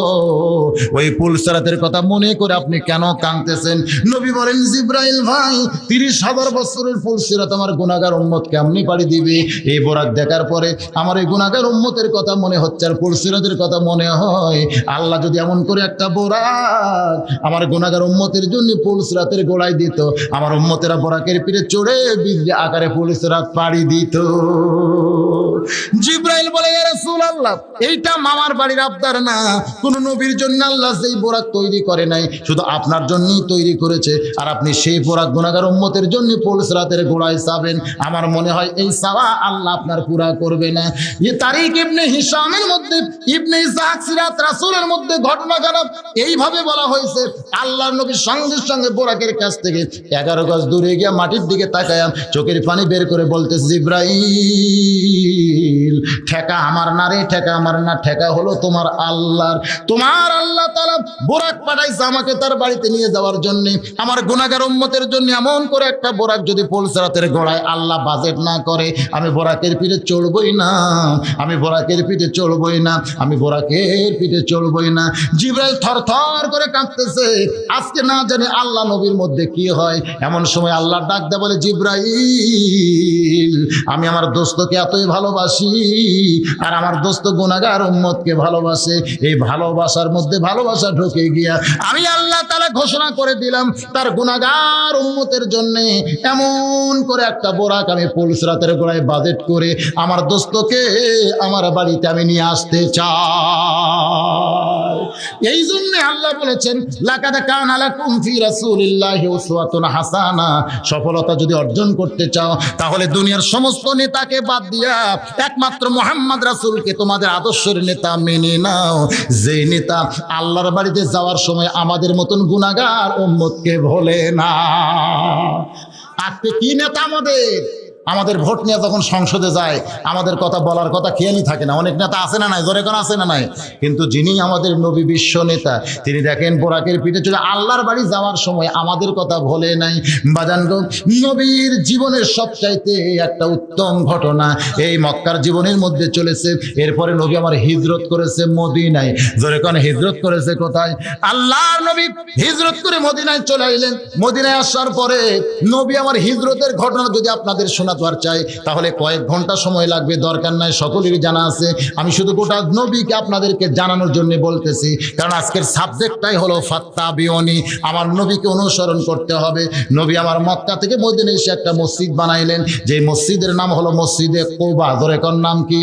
ওই পুলসিরাতের কথা মনে করে আপনি কেন কাঁদতেছেন? নবী বলেন, জিবরাইল ভাই, 30,000 বছরের পুলসিরাত আমার গুনাহগার উম্মত কেমনি পাড়ি দিবে? এই বোরাক দেখার পরে আমার এই গুনাহগার উম্মতের কথা মনে হচ্ছে আর পুলসিরাতের কথা মনে হয়। আল্লাহ যদি এমন করে একটা বোরাক আমার গুনাহগার উম্মতের জন্য পুলসিরাতের গোড়ায় দিত, আমার উম্মতেরা বোরাকের পিঠে চড়ে বিজলি আকারে পুলসিরাত পাড়ি দিত। জিবরাইল বলে, ইয়া রাসূলুল্লাহ, এইটা মামার বাড়ির আবদার না। কোন নবীর জন্য আল্লাহ যেই বোরাক তৈরি করে নাই, শুধু আপনার জন্যই তৈরি করেছে। আর আপনি সেই বোরাক গুনাহগার উম্মতের জন্য পুলসিরাতের গোড়ায় চাবেন। আমার মনে হয় এই চাওয়া আল্লাহ আপনার পুরা করবে না। এই তারিক ইবনে হিশামের মধ্যে, ইবনে ইসহাক সিরাত রাসূলের মধ্যে ঘটনা খারাপ এইভাবে বলা হয়েছে। আল্লাহর নবী সঙ্গে সঙ্গে বোরাকের কাছ থেকে 11 গজ দূরে গিয়ে মাটির দিকে তাকায়া চোখের পানি বের করে বলতেছে, জিবরাইল, ঠেকা আমার না রে, ঠেকা আমার না, ঠেকা হলো তোমার আল্লাহর। তোমার আল্লাহ তাআলা বোরাক পাঠাইছে আমাকে তার বাড়িতে নিয়ে যাওয়ার জন্য। আমার গুনাহগার উম্মতের জন্য এমন করে একটা বোরাক যদি পুলসিরাতের গোড়ায় আল্লাহ বাজেট না করে, আমি বোরাকের পিঠে চড়বই না, আমি বোরাকের পিঠে চড়বই না, আমি বোরাকের পিঠে চড়বই না। জিবরাইল থরথর করে কাঁপতেছে। আজকে না জানি আল্লাহ নবীর মধ্যে কি হয়। এমন সময় আল্লাহ ডাক দেয়, বলে, জিবরাইল, আমি আমার দোস্তকে এতই ভালোবাসি আর আমার দোস্ত গুনাহগার উম্মতকে ভালোবাসে। এই ভালোবাসার মধ্যে ভালোবাসা ঢুকে গিয়া আমি আল্লাহ তাআলা ঘোষণা করে দিলাম, তার গুনাহগার উম্মতের জন্য এমন করে একটা বোরাক আমি পুলসিরাতের গোড়ায় বাজেট করে আমার দোস্তকে আমার বাড়িতে আমি নিয়ে আসতে চাই। এই জন্য আল্লাহ বলেছেন, লাকাদ কানা লাকুম ফি রাসূলিল্লাহি উসওয়াতুন হাসানা। সফলতা যদি অর্জন করতে চাও, তাহলে দুনিয়ার সমস্ত নেতাকে বাদ দিয়া একমাত্র মুহাম্মদ রাসূলকে তোমাদের আদর্শের নেতা মেনে নাও। যেই নেতা আল্লাহর বাড়িতে যাওয়ার সময় আমাদের মতন গুনাহগার উম্মতকে ভোলে না। আজকে কি নেতা আমাদের ভোট নিয়ে যখন সংসদে যায়, আমাদের কথা বলার কথা খেয়ালই থাকে না। অনেক নেতা আছে না নাই, জোরে কোন আছে না নাই? কিন্তু যিনি আমাদের নবী বিশ্ব নেতা, তিনি দেখেন বোরাকের পিঠে চলে আল্লাহর বাড়ি যাওয়ার সময় আমাদের কথা ভোলে নাই। বাজানগো, নবীর জীবনের সবচাইতে একটা উত্তম ঘটনা এই মক্কার জীবনের মধ্যে চলেছে। এরপরে নবী আমার হিজরত করেছে মদিনায়। জোরে কোন হিজরত করেছে কোথায়? আল্লাহর নবী হিজরত করে মদিনায় চলে এলেন। মদিনায় আসার পরে নবী আমার হিজরতের ঘটনা যদি আপনাদের শোনা চাই, তাহলে কয়েক ঘন্টা সময় লাগবে, দরকার নাই, সকলেরই জানা আছে। আমি শুধু গোটা নবীকে আপনাদেরকে জানানোর জন্য বলতেছি, কারণ আজকের সাবজেক্টটাই হলো ফাত্তাবিউনি, আমার নবীকে অনুসরণ করতে হবে। নবী আমার মক্কা থেকে মদিনায় এসে একটা মসজিদ বানাইলেন, যে মসজিদের নাম হলো মসজিদে কুবা। জোরে কোন নাম কি?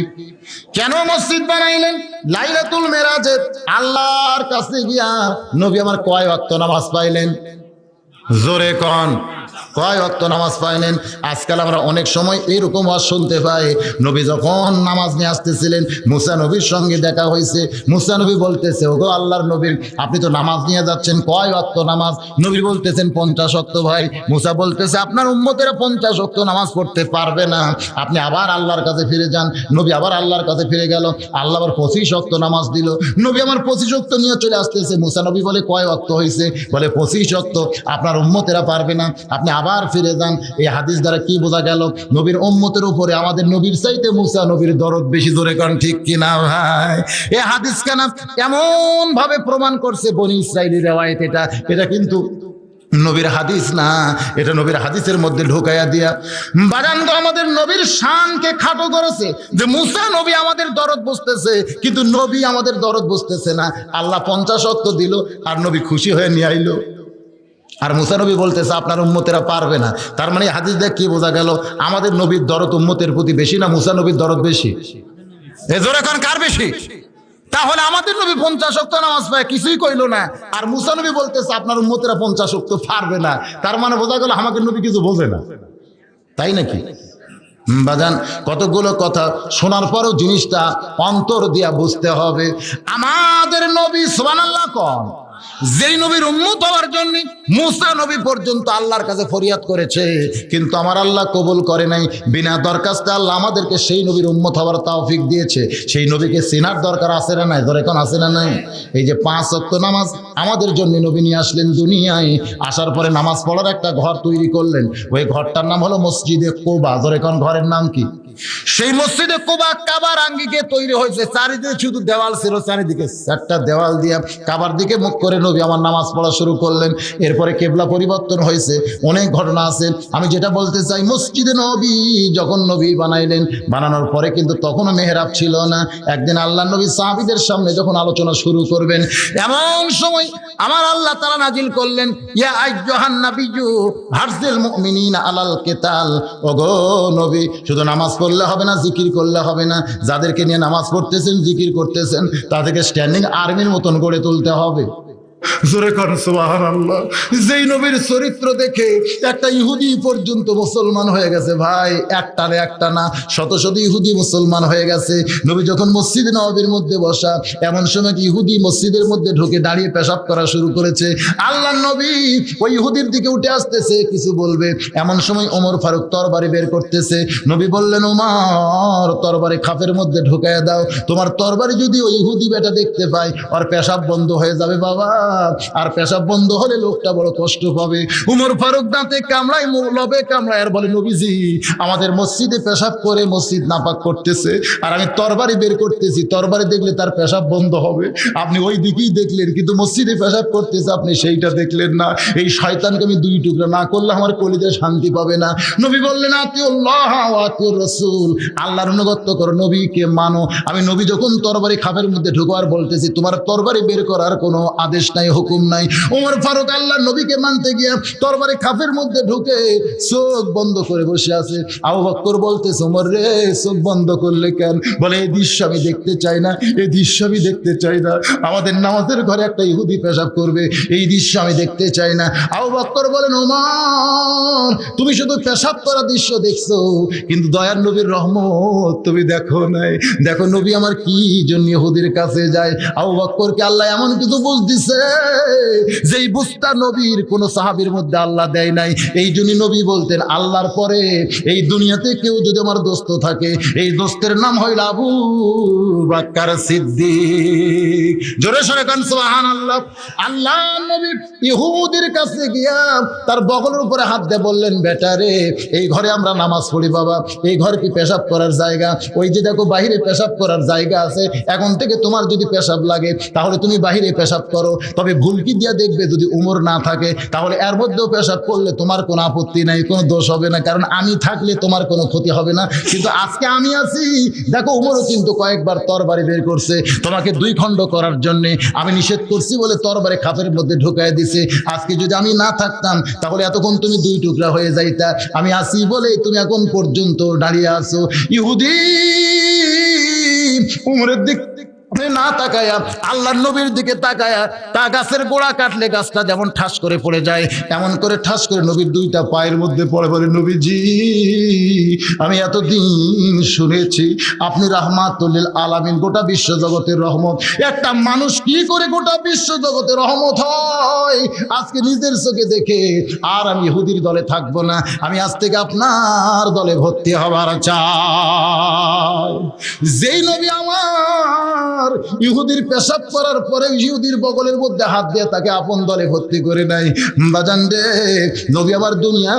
কেন মসজিদ বানাইলেন? লাইলাতুল মেরাজে আল্লাহর কাছে গিয়া নবী আমার কয় ওয়াক্ত নামাজ পাইলেন? জোরে কোন কয় ওয়াক্ত নামাজ পাইলেন? আজকাল আমরা অনেক সময় এরকম ওয়াজ শুনতে পাই, নবী যখন নামাজ নিয়ে আসতেছিলেন, মুসা নবীর সঙ্গে দেখা হয়েছে। মুসা নবী বলতেছে, ওগো আল্লাহর নবীর, আপনি তো নামাজ নিয়ে যাচ্ছেন, কয় ওয়াক্ত নামাজ? নবী বলতেছেন 50 ওয়াক্ত। ভাই মুসা বলতেছে, আপনার উম্মতেরা 50 ওয়াক্ত নামাজ পড়তে পারবে না, আপনি আবার আল্লাহর কাছে ফিরে যান। নবী আবার আল্লাহর কাছে ফিরে গেল, আল্লাহ আবার 25 ওয়াক্ত নামাজ দিল। নবী আমার 25 ওয়াক্ত নিয়ে চলে আসতেছে। মুসা নবী বলে, কয় ওয়াক্ত হয়েছে? বলে 25 ওয়াক্ত। আপনার উম্মতেরা পারবে না, আপনি আবার ফিরে যান। এই হাদিস দ্বারা কি বোঝা গেল? নবীর উম্মতের উপরে আমাদের নবীর চাইতে মুসা নবীর দরদ বেশি। জোরে কারণ ঠিক কিনা ভাই? এই হাদিস কেন এমন ভাবে প্রমাণ করছে বনি ইসরাইলি রিওয়ায়াত, এটা কিন্তু নবীর হাদিস না, এটা নবীর হাদিসের মধ্যে ঢোকাইয়া দিয়া বাজান তো আমাদের নবীর শানকে খাটো করেছে। যে মুসা নবী আমাদের দরদ বুঝতেছে, কিন্তু নবী আমাদের দরদ বুঝতেছে না। আল্লাহ 50 ওয়াক্ত দিল আর নবী খুশি হয়ে নিয়ে আইলো, আর মুসা নবী বলতেছে আপনার উম্মতেরা পারবে না। তার মানে হাদিস দেখ কি বোঝা গেল? আমাদের নবীর দরদ উম্মতের প্রতি বেশি না মুসা নবীর দরদ বেশি? এ জোরে কোন কার বেশি? তাহলে আমাদের নবী 50 ওয়াক্ত নামাজ পড়ে কিছুই কইলো না, আর মুসা নবী বলতেছে আপনার উম্মতেরা 50 ওয়াক্ত পারবে না। তার মানে বোঝা গেল আমাকে নবী কিছু বোঝে না, তাই নাকি? বাজান, কতগুলো কথা শোনার পরও জিনিসটা অন্তর দিয়া বুঝতে হবে। আমাদের নবী সুবহানাল্লাহ কোন, যেই নবীর উম্মত হওয়ার জন্য মুসা নবী পর্যন্ত আল্লাহর কাছে ফরিয়াদ করেছে, কিন্তু আমার আল্লাহ কবুল করে নাই। বিনা দরখাস্তে আল্লাহ আমাদেরকে সেই নবীর উম্মত হওয়ার তৌফিক দিয়েছে। সেই নবীকে চেনার দরকার আছে না নাই? ধরে এখন আছে না নাই? এই যে 5 ওয়াক্ত নামাজ আমাদের জন্য নবী নিয়ে আসলেন দুনিয়ায়, আসার পরে নামাজ পড়ার একটা ঘর তৈরি করলেন। ওই ঘরটার নাম হলো মসজিদে কুবা। ধরে এখন ঘরের নাম কি? সেই মসজিদে কুবা কাবার আঙ্গিকে তৈরি হয়েছে। চারিদিকে শুধু দেওয়াল ছিল, চারিদিকে 4টা দেওয়াল দিয়ে কাবার দিকে মুখ করে নবী আমার নামাজ পড়া শুরু করলেন। এরপরে কেবলা পরিবর্তন হয়েছে, অনেক ঘটনা আছে। আমি যেটা বলতে চাই, মসজিদে নবী যখন নবী বানাইলেন, বানানোর পরে কিন্তু তখনও মেহরাব ছিল না। একদিন আল্লাহ নবী সাহাবীদের সামনে যখন আলোচনা শুরু করবেন, এমন সময় আমার আল্লাহ তাআলা নাজিল করলেন, ইয়া আইয়ুহান নাবিয়্যু হারজিল মুমিনিনা আলাল কিতাল। ওগো নবী, শুধু নামাজ পড়লে হবে না, জিকির করলে হবে না। যাদেরকে নিয়ে নামাজ পড়তেছেন, জিকির করতেছেন, তাদেরকে স্ট্যান্ডিং আর্মির মতন গড়ে তুলতে হবে। জোরে করেন সুবহানাল্লাহ। যেই নবীর চরিত্র দেখে একটা ইহুদি পর্যন্ত মুসলমান হয়ে গেছে ভাই, একটা না, শত শত ইহুদি মুসলমান হয়ে গেছে। নবী যখন মসজিদ নববীর মধ্যে বসা, এমন সময় ইহুদি মসজিদের মধ্যে ঢুকে দাঁড়িয়ে পেশাব করা শুরু করেছে। আল্লাহর নবী ওই ইহুদির দিকে উঠে আসতেছে, কিছু বলবে, এমন সময় ওমর ফারুক তরবারি বের করতেছে। নবী বললেন, ওমর তরবারি খাপের মধ্যে ঢুকাইয়া দাও, তোমার তরবারি যদি ওই ইহুদি বেটা দেখতে পায়, ওর পেশাব বন্ধ হয়ে যাবে বাবা, আর পেশাব বন্ধ হলে লোকটা বড় কষ্ট পাবে। উমর ফারুক দাঁতে কামড়ায়, লবে কামড়ায়, আর বলে, নবীজি আমাদের মসজিদে পেশাব করে মসজিদ নাপাক করতেছে, আর আমি তরবারি বের করতেছি, তরবারি দেখলে তার পেশাব বন্ধ হবে। আপনি ওই দিকেই দেখলেন, কিন্তু মসজিদে পেশাব করতেছে আপনি সেইটা দেখলেন না। এই শয়তানকে আমি 2 টুকরা না করলে আমার কলিজায় শান্তি পাবে না। নবী বললেন, আতিউল্লাহ ওয়া আতিউর রাসূল, আল্লাহর অনুগত্য করো, নবীকে মানো। আমি নবী যখন তরবারি খাপের মধ্যে ঢুকবার বলতেছি, তোমার তরবারি বের করার কোনো আদেশ নাই, হুকুম নাই। ওমর ফারুক আল্লাহ নবীকে মানতে গিয়ে তরবারি খাপের মধ্যে ঢুকে চোখ বন্ধ করে বসে আছে। আবু বকর বলতেছে, ওমর রে চোখ বন্ধ করলে কেন? বলে, এই দৃশ্য আমি দেখতে চাই না, এই দৃশ্য আমি দেখতে চাই না। আমাদের নামাজের ঘরে একটা ইহুদি পেশাব করবে, এই দৃশ্য আমি দেখতে চাই না। আবু বকর বলেন, ওমর তুমি শুধু পেশাব করা দৃশ্য দেখছো, কিন্তু দয়ার নবীর রহমত তুমি দেখো নাই। দেখো নবী আমার কি জন্য ইহুদির কাছে যায়। আবু বকরকে আল্লাহ এমন কিছু বুঝ দিছে যেই বুঝটা নবীর কোন সাহাবীর মধ্যে আল্লাহ দেয় নাই। এই জন্য নবী বলতেন, আল্লাহর পরে এই দুনিয়াতে কেউ যদি আমার দোস্ত থাকে, এই দোস্তের নাম হইল আবু বকর সিদ্দিক। জোরে সরে কান সুবহানাল্লাহ। আল্লাহ নবী ইহুদির কাছে গিয়া তার বগলের উপরে হাত দিয়ে বললেন, বেটা রে, এই ঘরে আমরা নামাজ পড়ি বাবা, এই ঘর কি পেশাব করার জায়গা? ওই যে দেখো বাহিরে পেশাব করার জায়গা আছে, এখন থেকে তোমার যদি পেশাব লাগে তাহলে তুমি বাহিরে পেশাব করো। তবে ভুলকি দিয়া দেখবে যদি উমর না থাকে, তাহলে এর মধ্যেও পেশাব করলে তোমার কোনো আপত্তি নাই, কোনো দোষ হবে না, কারণ আমি থাকলে তোমার কোনো ক্ষতি হবে না। কিন্তু আজকে আমি আছি, দেখো উমরও কিন্তু কয়েকবার তরবারি বের করছে তোমাকে 2 খণ্ড করার জন্য। আমি নিষেধ করছি বলে তরবারি খাপের মধ্যে ঢুকায় দিছে। আজকে যদি আমি না থাকতাম তাহলে এতক্ষণ তুমি 2 টুকরা হয়ে যাইতা। আমি আসি বলে তুমি এখন পর্যন্ত দাঁড়িয়ে আছো। ইহুদি উমরের দিক না তাকায়া আল্লাহর নবীর দিকে তাকায়া, তা গাছের গোড়া কাটলে গাছটা যেমন ঠাস করে পড়ে যায়, এমন করে ঠাস করে নবীর 2টা পায়ের মধ্যে পড়ে। বলে, নবীজি আমি এতদিন শুনেছি আপনি রাহমাতুল লিল আলামিন, গোটা বিশ্ব জগতের রহমত। একটা মানুষ কি করে গোটা বিশ্ব জগতের রহমত হয় আজকে নিজের চোখে দেখে আর আমি ইহুদির দলে থাকবো না, আমি আজ থেকে আপনার দলে ভর্তি হবার চাই। যেই নবী আমার ইহুদির পেশাব করার পরে ইহুদির বগলের মধ্যে হাত দিয়ে তাকে আপন দলে ভর্তি করে নাই। বাজান রে, নবী আমার দুনিয়া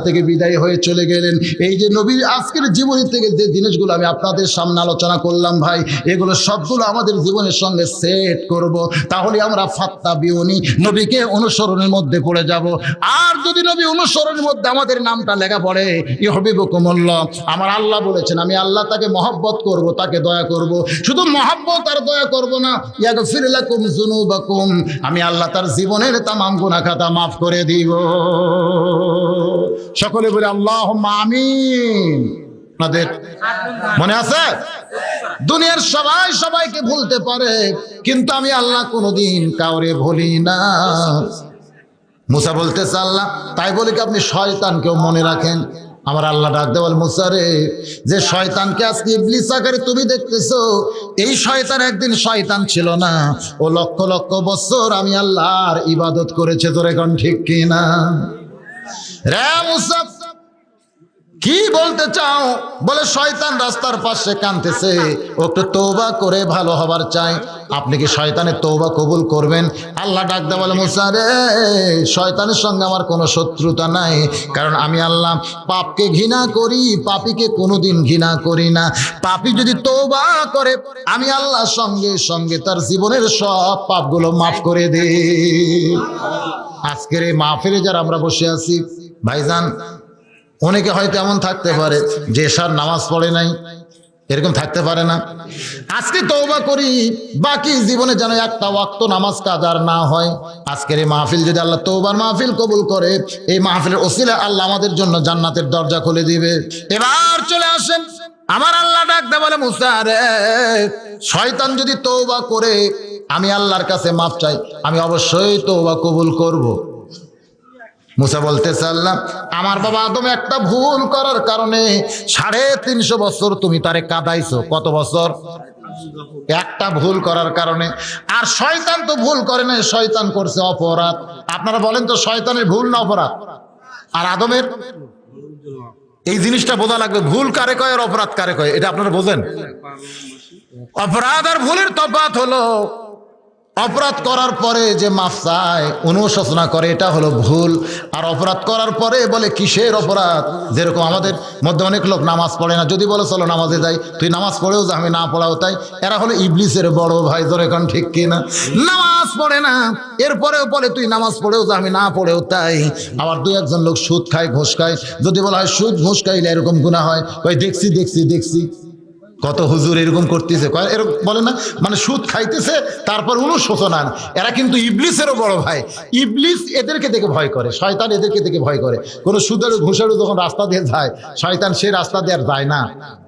থেকে বিদায় হয়ে চলে গেলেন। এই যে নবীর আজকের জীবনী থেকে যে জিনিসগুলো আমি আপনাদের সামনে আলোচনা করলাম ভাই, এগুলো সবগুলো আমাদের জীবনের সঙ্গে সেট করব, তাহলে আমরা ফাত্তাবিউনি নবীকে অনুসরণের মধ্যে পড়ে যাব। আর যদি নবী অনুসরণের মধ্যে আমাদের নামটা লেখা পড়ে, ইউহিব্বুকুমুল্লাহ, আমার আল্লাহ বলেছেন আমি আল্লাহ তাকে মহব্বত করব, তাকে দয়া করব। শুধু মহব্বত আর দয়া করব না, ইয়াগফির লাকুম যুনুবাকুম, আমি আল্লাহ তার জীবনের তামাম গুনাহ খাতা মাফ করে দিব। সকলে বলে আল্লাহুম্মা আমিন। আপনাদের মনে আছে? দুনিয়ার সবাই সবাইকে ভুলতে পারে, কিন্তু আমি আল্লাহ কোনোদিন কাউরে ভুলি না। মুসা বলতেছে আল্লাহ, তাই বলে কি আপনি শয়তানকেও মনে রাখেন? আমার আল্লাহ ডাক দেওয়াল, মুসা রে, যে শয়তানকে আজকে ইবলিস আকারে তুমি দেখতেছো, এই শয়তান একদিন শয়তান ছিল না। ও লক্ষ লক্ষ বছর আমি আল্লাহর ইবাদত করেছে। তোরে কোন ঠিক কিনা? রে মুসা, কি বলতে চাও? বলে শয়তান রাস্তার পাশে কাঁদতেছে, ও একটু তওবা করে ভালো হবার চাই। আপনি কি শয়তানের তওবা কবুল করবেন? আল্লাহ ডাক দেয়া বলে, মুসা রে, শয়তানের সঙ্গে আমার কোনো শত্রুতা নাই, কারণ আমি আল্লাহ পাপকে ঘৃণা করি, পাপীকে কোনোদিন ঘৃণা করি না। পাপী যদি তওবা করে, আমি আল্লাহ সঙ্গে সঙ্গে তার জীবনের সব পাপগুলো মাফ করে দিই। আজকের এই মাহফিলে যারা আমরা বসে আছি ভাইজান, অনেকে হয়তো এমন থাকতে পারে যে এশার নামাজ পড়ে নাই, এরকম থাকতে পারে না? আজকে তওবা করি, বাকি জীবনে যেন একটা ওয়াক্ত নামাজ কাদার না হয়। আজকের এই মাহফিল যদি আল্লাহ তওবার মাহফিল কবুল করে, এই মাহফিলের ওসিলা আল্লাহ আমাদের জন্য জান্নাতের দরজা খুলে দিবে। এবার চলে আসেন, আমার আল্লাহ ডাক দেয়া বলে, মুসা রে, শয়তান যদি তওবা করে আমি আল্লাহর কাছে মাফ চাই, আমি অবশ্যই তওবা কবুল করব। মুসা বলতেছে, আল্লাহ, আমার বাবা আদম একটা ভুল করার কারণে 350 বছর তুমি তারে কাঁদাইছো। কত বছর? একটা ভুল করার কারণে। আর শয়তান তো ভুল করে না, শয়তান করছে অপরাধ। আপনারা বলেন তো, শয়তানের ভুল না অপরাধ? আর আদমের? এই জিনিসটা বোঝা লাগবে, ভুল কারে কয় আর অপরাধ কারে কয়, এটা আপনারা বোঝেন? অপরাধ আর ভুলের তফাৎ হলো, অপরাধ করার পরে যে মাফ চায়, অনুশোচনা করে, এটা হলো ভুল। আর অপরাধ করার পরে বলে কিসের অপরাধ? যেরকম আমাদের মধ্যে অনেক লোক নামাজ পড়ে না, যদি বলে চলো নামাজে যাই, তুই নামাজ পড়েও যা, আমি না পড়াও তাই। এরা হলো ইবলিসের বড় ভাই। ধরে এখন ঠিক কিনা? নামাজ পড়ে না, এরপরেও বলে তুই নামাজ পড়েও যা, আমি না পড়েও তাই। আবার দুই একজন লোক সুদ খায়, ঘুষ খায়, যদি বলা হয় সুদ ঘুষ খাইলে এরকম গুনাহ হয়, ওই দেখছি দেখছি দেখছি কত হুজুর এরকম করতেছে, এরকম বলে না, মানে সুদ খাইতেছে তারপর অনুশোচনা। এরা কিন্তু ইবলিসেরও বড় ভাই। ইবলিস এদেরকে দেখে ভয় করে, শয়তান এদেরকে দেখে ভয় করে। কোন সুদারু ঘুষারু যখন রাস্তা দিয়ে যায়, শয়তান সে রাস্তা দিয়ে আর যায় না।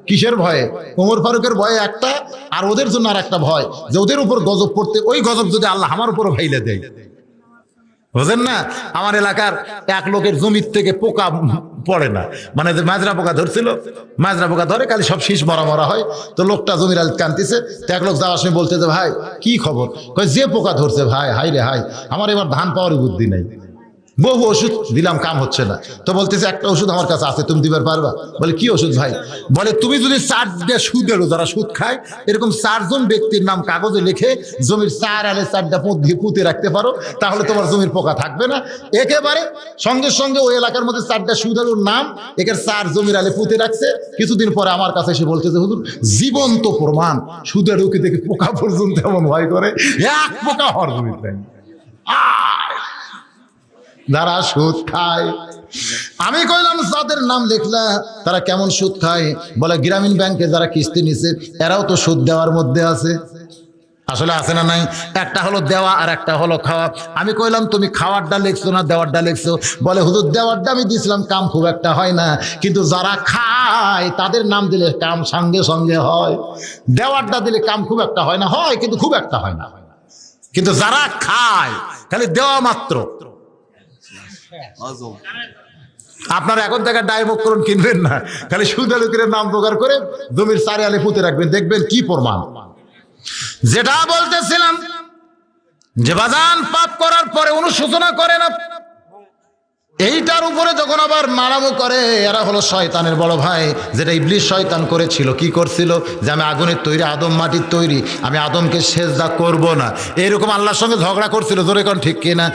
কিসের ভয়ে? ওমর ফারুকের ভয়ে একটা, আর ওদের জন্য আর একটা ভয়, যে ওদের উপর গজব পড়তে, ওই গজব যদি আল্লাহ আমার উপরও ভাইলে দেয়। বুঝেন না? আমার এলাকার এক লোকের জমির থেকে পোকা পড়ে না, মানে মাজরা পোকা ধরছিল, মাজরা পোকা ধরে খালি সব শীষ মরা মরা হয়। তো লোকটা জমির আল কানতেছে, তো এক লোক যাওয়ার সময় বলতেছে, ভাই কি খবর? কয় যে পোকা ধরছে ভাই, হাই রে হাই, আমার এবার ধান পাওয়ার বুদ্ধি নাই, বহু ওষুধ দিলাম, কাম হচ্ছে না। তো বলতেছে, একটা ওষুধ আমার কাছে আছে, তুমি দিবার পারবা? বলে কি ওষুধ ভাই? বলে তুমি যদি 4 সুদেরও, যারা সুদ খায়, এরকম 4 জন ব্যক্তির নাম কাগজে লিখে জমির 4 আলে 4টা পুঁতে রাখতে পারো, তাহলে তোমার জমির পোকা থাকবে না। একেবারে সঙ্গে সঙ্গে ওই এলাকার মধ্যে 4টা সুদেরও নাম একের 4 জমির আলে পুঁতে রাখছে। কিছুদিন পরে আমার কাছে এসে বলতেছে, হুজুর জীবন্ত প্রমাণ, সুদের রুকি থেকে পোকা পর্যন্ত এমন ভয় করে, এক পোকা হওয়ার জমিতে। যারা সুদ খায়, আমি কইলাম যাদের নাম লিখলা তারা কেমন সুদ খায়? বলে গ্রামীণ ব্যাংকে যারা কিস্তি নিছে, এরাও তো সুদ দেওয়ার মধ্যে আছে। আসলে আছে না নাই? একটা হলো দেওয়া আর একটা হলো খাওয়া। আমি কইলাম তুমি খাওয়ারটা লিখছো না দেওয়ারটা লিখছো? বলে হুজুর দেওয়ারটা আমি দিয়েছিলাম, কাম খুব একটা হয় না, কিন্তু যারা খায় তাদের নাম দিলে কাম সঙ্গে সঙ্গে হয়। দেওয়ারটা দিলে কাম খুব একটা হয় না, হয় কিন্তু খুব একটা হয় না। কিন্তু যারা খায় খালি দেওয়া মাত্র। আপনারা এখন থেকে ডায়মোকরণ কিনবেন না, খালি সুদালুকের নাম প্রকার করে জমির 4 আলে পুঁতে রাখবেন, দেখবেন কি প্রমাণ। যেটা বলতেছিলাম, যে বাজান পাপ করার পরে অনুশোচনা করে না, এইটার উপরে যখন আবার মারামো করে, এরা হলো শয়তানের বড় ভাই। যেটা ইবলিস শয়তান করেছিল, কি করছিল? যে আমি আগুনের তৈরি, আদম মাটির তৈরি, আমি আদমকে সেজদা করব না, এরকম আল্লাহর সঙ্গে ঝগড়া করছিল। জোরে কোন ঠিক কিনা?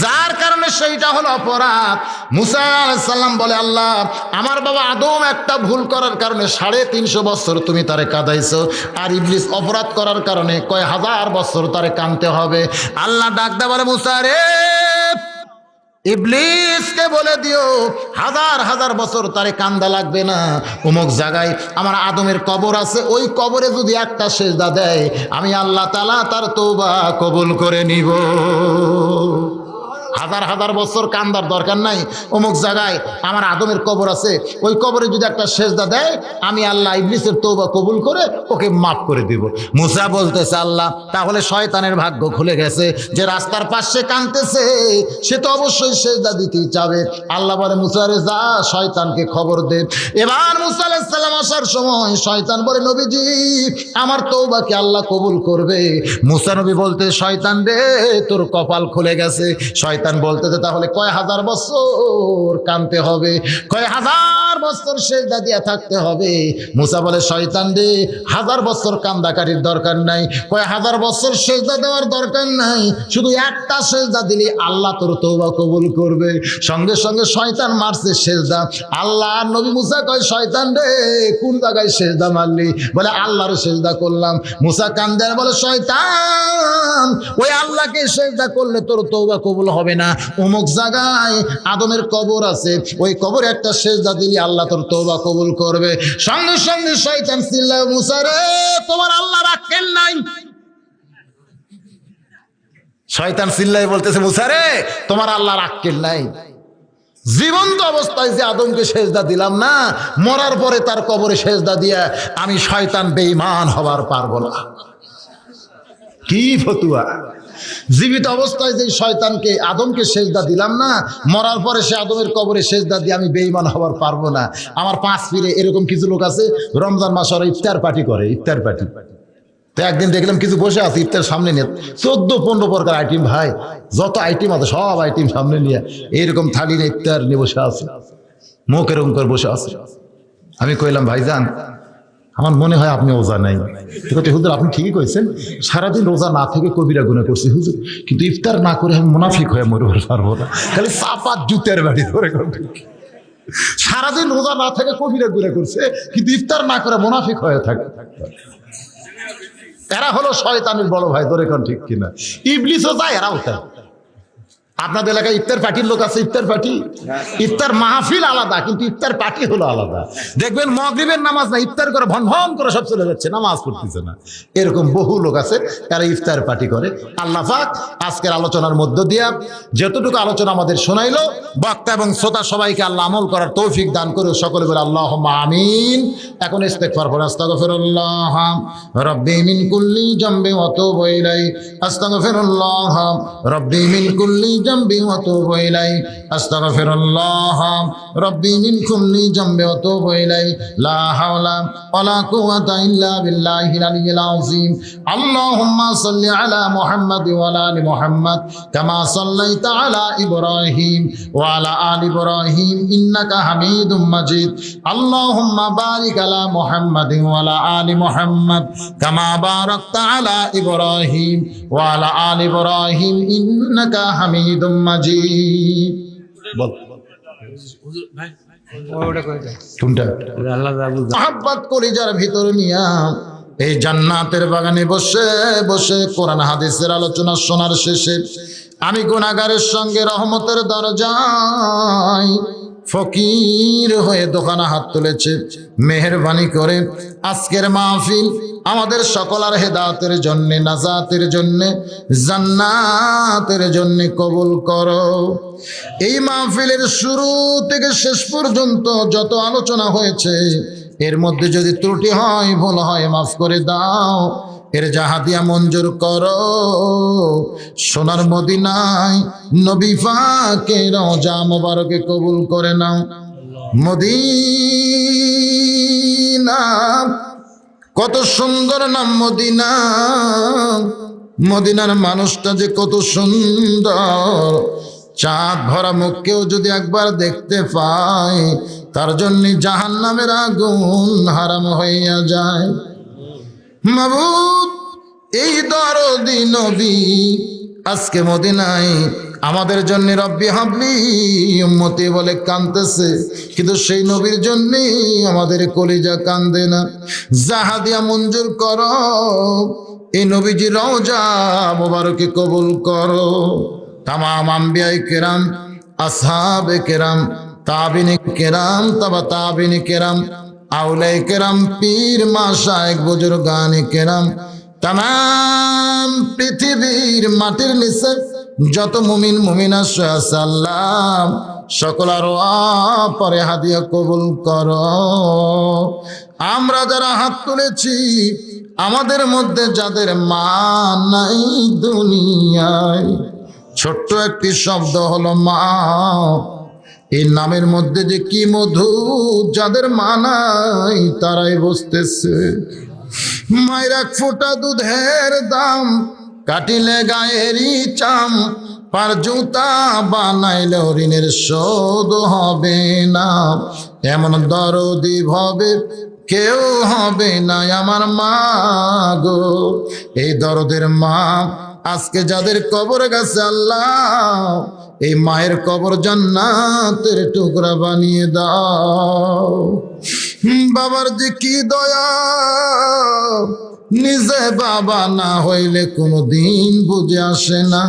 যার কারণে সেইটা হলো অপরাধ। মুসা আলাইহিস সালাম বলে, আল্লাহ আমার বাবা আদম একটা ভুল করার কারণে 350 বছর তুমি তারে কাঁদাইছো, আর ইবলিস অপরাধ করার কারণে কয় হাজার বছর তারে কাঁদতে হবে। আল্লাহ ডাক দেয়া বলে, মুসা রে, ইবলিসকে বলে দিও হাজার হাজার বছর তারে কান্দা লাগবে না। অমুক জায়গায় আমার আদমের কবর আছে, ওই কবরে যদি একটা সেজদা দেয়, আমি আল্লাহ তাআলা তার তওবা কবুল করে নিব। হাজার হাজার বছর কান্দার দরকার নাই। অমুক জায়গায় আমার আদমের কবর আছে, ওই কবরে যদি একটা সেজদা দেয় আমি আল্লাহ ইবলিসের তওবা কবুল করে ওকে মাফ করে দিব। মুসা বলতেছে আল্লাহ তাহলে শয়তানের ভাগ্য খুলে গেছে, যে রাস্তার পাশে কাঁদতেছে সে তো অবশ্যই সেজদা দিতেই চাবে। আল্লাহ বলে মুসা রে যা শয়তানকে খবর দে। এবার মুসা আলাইহিস সালাম আসার সময় শয়তান বলে নবীজি আমার তওবাকে আল্লাহ কবুল করবে। মুসা নবী বলতে শয়তান রে তোর কপাল খুলে গেছে। শয়তান বলতেছে তাহলে কয় হাজার বছর কাঁদতে হবে, কয় হাজার বছর সেজদা দিয়া থাকতে হবে। মুসা বলে শয়তান রে হাজার বছর কান্দাকারীর দরকার নাই, কয় হাজার বছর সেজদা দেওয়ার দরকার নাই, শুধু একটা সেজদা দিলে আল্লাহ তোর তওবা কবুল করবে। সঙ্গে সঙ্গে শয়তান মারছে সেজদা। আল্লাহ নবী মুসা কয় শয়তান রে কোন জায়গায় সেজদা মারলি? বলে আল্লাহর সেজদা করলাম। মুসা কান্দে আর বলে শয়তান ওই আল্লাহকে সেজদা করলে তোর তওবা কবুল হবে না, অমুক জায়গায় আদমের কবর আছে, ওই কবরে একটা সেজদা দিলি আল্লাহ তোর তওবা কবুল করবে। সঙ্গে সঙ্গে শয়তান চিল্লায় মুসা রে তোমার আল্লাহর আক্কেল নাই। শয়তান চিল্লায় বলতেছে মুসা রে তোমার আল্লাহর আক্কেল নাই। জীবন্ত অবস্থায় যে আদমকে সেজদা দিলাম না, মরার পরে তার কবরে সেজদা দিয়া আমি শয়তান বেঈমান হবার পারবো না। কি ফতুয়া! জীবিত অবস্থায় যে শয়তানকে আদমকে সেজদা দিলাম না, মরার পরে সে আদমের কবরে সেজদা দিয়ে আমি বেঈমান হবার পারবো না। আমার পাঁচ পীরে এরকম কিছু লোক আছে রমজান মাস ওরা ইফতার পার্টি করে, ইফতার পার্টি। তো একদিন দেখলাম কিছু বসে আছে ইফতার সামনে নিয়ে 14-15 প্রকার আইটেম, ভাই যত আইটেম আছে সব আইটেম সামনে নিয়ে এইরকম থালি নিয়ে ইফতার নিয়ে বসে আছে, মুখ এরকম করে বসে আছে। আমি কইলাম ভাইজান আমার মনে হয় আপনি রোজা নাই। হুজুর আপনি ঠিকই কইছেন, সারাদিন রোজা না থেকে কবিরা গুনাহ করছি হুজুর, কিন্তু ইফতার না করে আমি মুনাফিক হয়ে মরতে পারবো না। খালি চাপা জুতের বাড়ি ধরে সারাদিন রোজা না থেকে কবিরা গুনাহ করছে, কিন্তু ইফতার না করে মুনাফিক হয়ে থাকে। এরা হলো শয়তানের বড় ভাই, ধরে কোন ঠিক কিনা? ইবলিসও যায় এরাও তাই। আপনাদের এলাকায় ইফতার পার্টির লোক আছে, ইফতার পার্টি, ইফতার মাহফিল আলাদা কিন্তু ইফতার পার্টি হলো আলাদা। দেখবেন মাগরিবের নামাজ না ইফতার করে ভন ভন করে সব চলে যাচ্ছে, নামাজ পড়তেছে না। এরকম বহু লোক আছে তারা ইফতার পার্টি করে। আল্লাহ পাক আজকের আলোচনার মধ্য দিয়া যতটুকু আলোচনা আমাদের শোনাইলো, বক্তা এবং শ্রোতা সবাইকে আল্লাহ আমল করার তৌফিক দান করে। সকলে বলে আল্লাহুম্মা আমিন। এখন ইস্তেগফার পড়ুন। আস্তাগফিরুল্লাহ রাব্বি মিন কুল্লি জামবি ওয়া তুবু ইলাইহি, আস্তাগফিরুল্লাহ রাব্বি মিন কুল্লি জামবি ওয়া তুবু ইলাইহি, আস্তাগফিরুল্লাহ রাব্বি মিন কুল্লি জামবি ওয়া তুবু ইলাইহি, লা হাওলা ওয়া লা কুওয়াতা ইল্লা বিল্লাহিল আলিয়্যিল আযীম। আল্লাহুম্মা সাল্লি আলা মুহাম্মাদ ওয়া আলা আলি মুহাম্মাদ কামা সাল্লাইতা আলা ইব্রাহিম ওয়া আলা আলি ইব্রাহিম ইন্নাকা হামিদুম মাজিদ। আল্লাহুম্মা বারিক আলা মুহাম্মাদ ওয়া আলা আলি মুহাম্মাদ কামা বারাকতা আলা ইব্রাহিম ওয়া আলা আলি ইব্রাহিম ইন্নাকা হামিদুম মাজিদ। বল মোহাব্বত কলিজার ভিতর নিয়া এই জান্নাতের বাগানে বসে বসে কোরআন হাদিসের আলোচনা শোনার শেষে আমি গুনাহগারের সঙ্গে রহমতের দরজায় ফকির হয়ে দোকানে হাত তুলেছে। মেহেরবানি করে আজকের মাহফিল আমাদের সকলের হেদায়েতের জন্য, নাজাতের জন্য, জান্নাতের জন্য কবুল করো। এই মাহফিলের শুরু থেকে শেষ পর্যন্ত যত আলোচনা হয়েছে এর মধ্যে যদি ত্রুটি হয়, ভুল হয়, মাফ করে দাও। এর জাহাদিয়া মঞ্জুর করো। সোনার মদিনায় নবী পাকের রওজা মোবারকে কবুল করে নাও। মদিনা কত সুন্দর নাম মদিনা, মদিনার মানুষটা যে কত সুন্দর। চাঁদ ভরা মুখকেও যদি একবার দেখতে পায় তার জন্য জাহান্নামের আগুন হারাম হইয়া যায়। মাবুদ এই দরদি নবী আজকে মদিনায় আমাদের জন্য রব্বি হাবলি উম্মতি বলে কাঁদতেছে, কিন্তু সেই নবীর জন্য আমাদের কলিজা কান্দে না। জাহাদিয়া মঞ্জুর করো, এই নবীজি রওজা মোবারকে কবুল করো। তামাম আম্বিয়ায়ে কেরাম, আসহাবে কেরাম, তাবিনে কেরাম, তাবা তাবিনে কেরাম, আউলায়ে কেরাম, পীর মাশায়েখ, বুজুর্গানে কেরাম, তামাম পৃথিবীর মাটির নিচে যত মুমিন মুমিনা আছে আল্লাহ সকলের পরে হাদিয়া কবুল করো। আমরা যারা হাত তুলেছি আমাদের মধ্যে যাদের মা নাই দুনিয়ায়, ছোট্ট একটি শব্দ হলো মা, এই নামের মধ্যে যে কি মধু, যাদের মা নাই তারাই বুঝতেছে। মায়ের এক ফোঁটা দুধের দাম, কাটিলে গায়েরই চাম, পার জুতা বানাইলেও ঋণের শোধ হবে না। এমন দরদি ভবে কেউ হবে না আমার মা গো। এই দরদের মা আজকে যাদের কবর গেছে আল্লাহ, এই মায়ের কবর জান্নাতের টুকরা বানিয়ে দাও। বাবার যে কি দয়া, নিজে বাবা না হইলে কোনো দিন বুঝে আসে না।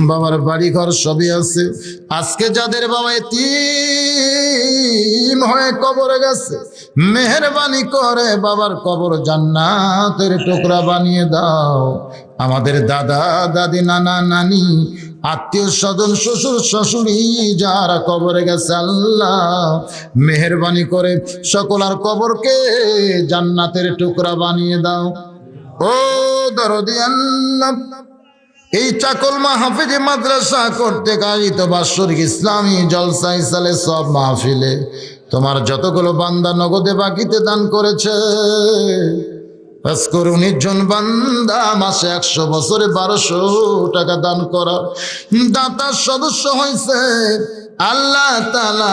বাবার বাড়ি ঘর সবই আছে, আজকে যাদের বাবা এতিম হয়ে কবরে গেছে, মেহেরবানি করে বাবার কবর জান্নাতের টুকরা বানিয়ে দাও। আমাদের দাদা দাদি নানা নানি আত্মীয় স্বজন শ্বশুর শাশুড়ি যারা কবরে গেছে আল্লাহ মেহেরবানি করে সকলার কবরকে জান্নাতের টুকরা বানিয়ে দাও। ও দরদি আল্লাহ, এই চাকল মাহফিলে মাদ্রাসা করতে আয়োজিত বাৎসরিক ইসলামী জলসা ইসালে সব মাহফিলে তোমার যতগুলো বান্দা নগদে বাকিতে দান করেছে, 19 জন বান্দা মাসে 100 বছরে 1200 টাকা দান করা দাতার সদস্য হয়েছে। আল্লাহ তাআলা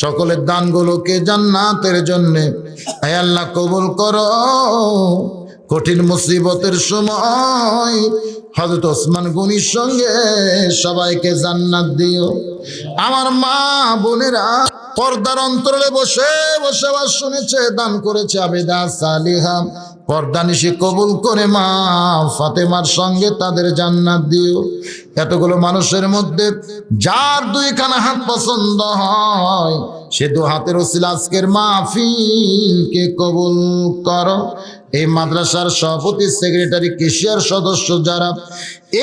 সকলের দানগুলোকে জান্নাতের জন্য হে আল্লাহ কবুল করো। কঠিন মুসিবতের সময় হযরত ওসমান গনির সঙ্গে সবাইকে জান্নাত দিও। আমার মা বোনেরা পর্দার অন্তরালে বসে বসে আবার শুনেছে, দান করেছে আবেদা সালিহা, পর্দা নিশি কবুল করে মা ফাতেমার সঙ্গে তাদের জান্নাত দিও। এতগুলো মানুষের মধ্যে যার 2খানা হাত পছন্দ হয়, সে 2 হাতের ওসিলা আজকের মাহফিলকে কবুল করো। এই মাদ্রাসার সভাপতি, সেক্রেটারি, কেশিয়ার সদস্য যারা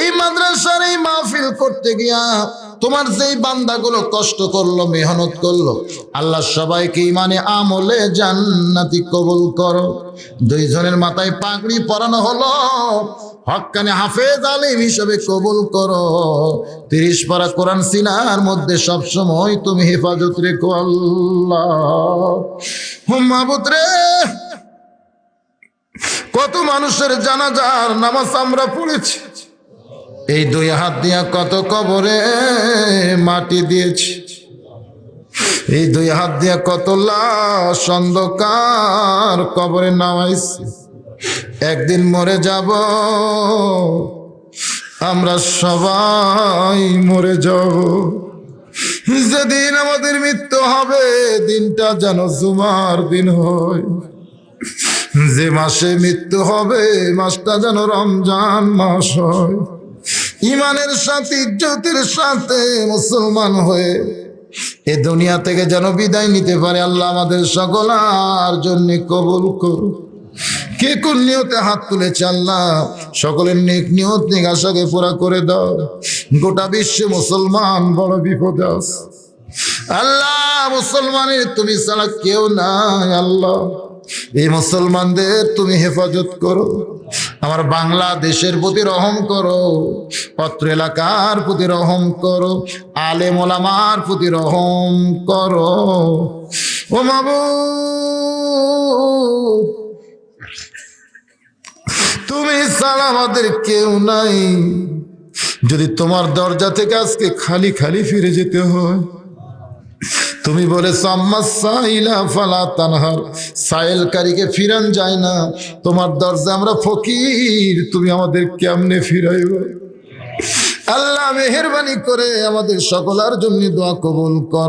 এই মাদ্রাসার এই মাহফিল করতে গিয়া তোমার যেই বান্দাগুলো কষ্ট করলো, মেহনত করলো, আল্লাহ সবাইকে ইমানে আমলে জান্নাতি কবুল করো। 2 জনের মাথায় পাগড়ি পরানো হলো, হক্কানে হাফেজ আলিম হিসেবে কবুল করো। 30 পারা কোরআন সিনার মধ্যে সব সময় তুমি হেফাজত রেখো আল্লাহ। মাবুদ রে, কত মানুষের জানাজার নামাজ আমরা পড়েছি, এই 2 হাত দিয়া কত কবরে মাটি দিয়েছি, এই 2 হাত দিয়া কত লাশ অন্ধকার কবরে নামাইছি। একদিন মরে যাব, আমরা সবাই মরে যাব। যেদিন আমাদের মৃত্যু হবে, দিনটা যেন জুমার দিন হয়। যে মাসে মৃত্যু হবে, মাসটা যেন রমজান মাস হয়। ইমানের সাথে, ইজ্জতের সাথে মুসলমান হয়ে এ দুনিয়া থেকে যেন বিদায় নিতে পারে। আল্লাহ আমাদের সকলার জন্য কবুল করুন। কে কোন নিয়তে হাত তুলেছে আল্লাহ সকলের নেক নিয়ত নেক আশাকে পুরা করে দাও। গোটা বিশ্বে মুসলমান বড় বিপদে আছে আল্লাহ। মুসলমানের তুমি ছাড়া কেউ নাই আল্লাহ। এই মুসলমানদের তুমি হেফাজত করো। আমার বাংলাদেশের প্রতি রহম করো, পত্র এলাকার প্রতি রহম করো, আলেম ওলামার প্রতি রহম করো। ও মাবুদ, তুমি ছাড়া আমাদের কেউ নাই। যদি তোমার দরজা থেকে আজকে খালি খালি ফিরে যেতে হয়, তুমি বলেছ আম্মা সাইলা ফালা তানহার, সাইলকারীকে ফিরান যায় না। তোমার দরজা আমরা ফকির, তুমি আমাদের কেমনে ফিরাইবে? আল্লাহ মেহেরবানি করে আমাদের সকলের জন্য দোয়া কবুল কর।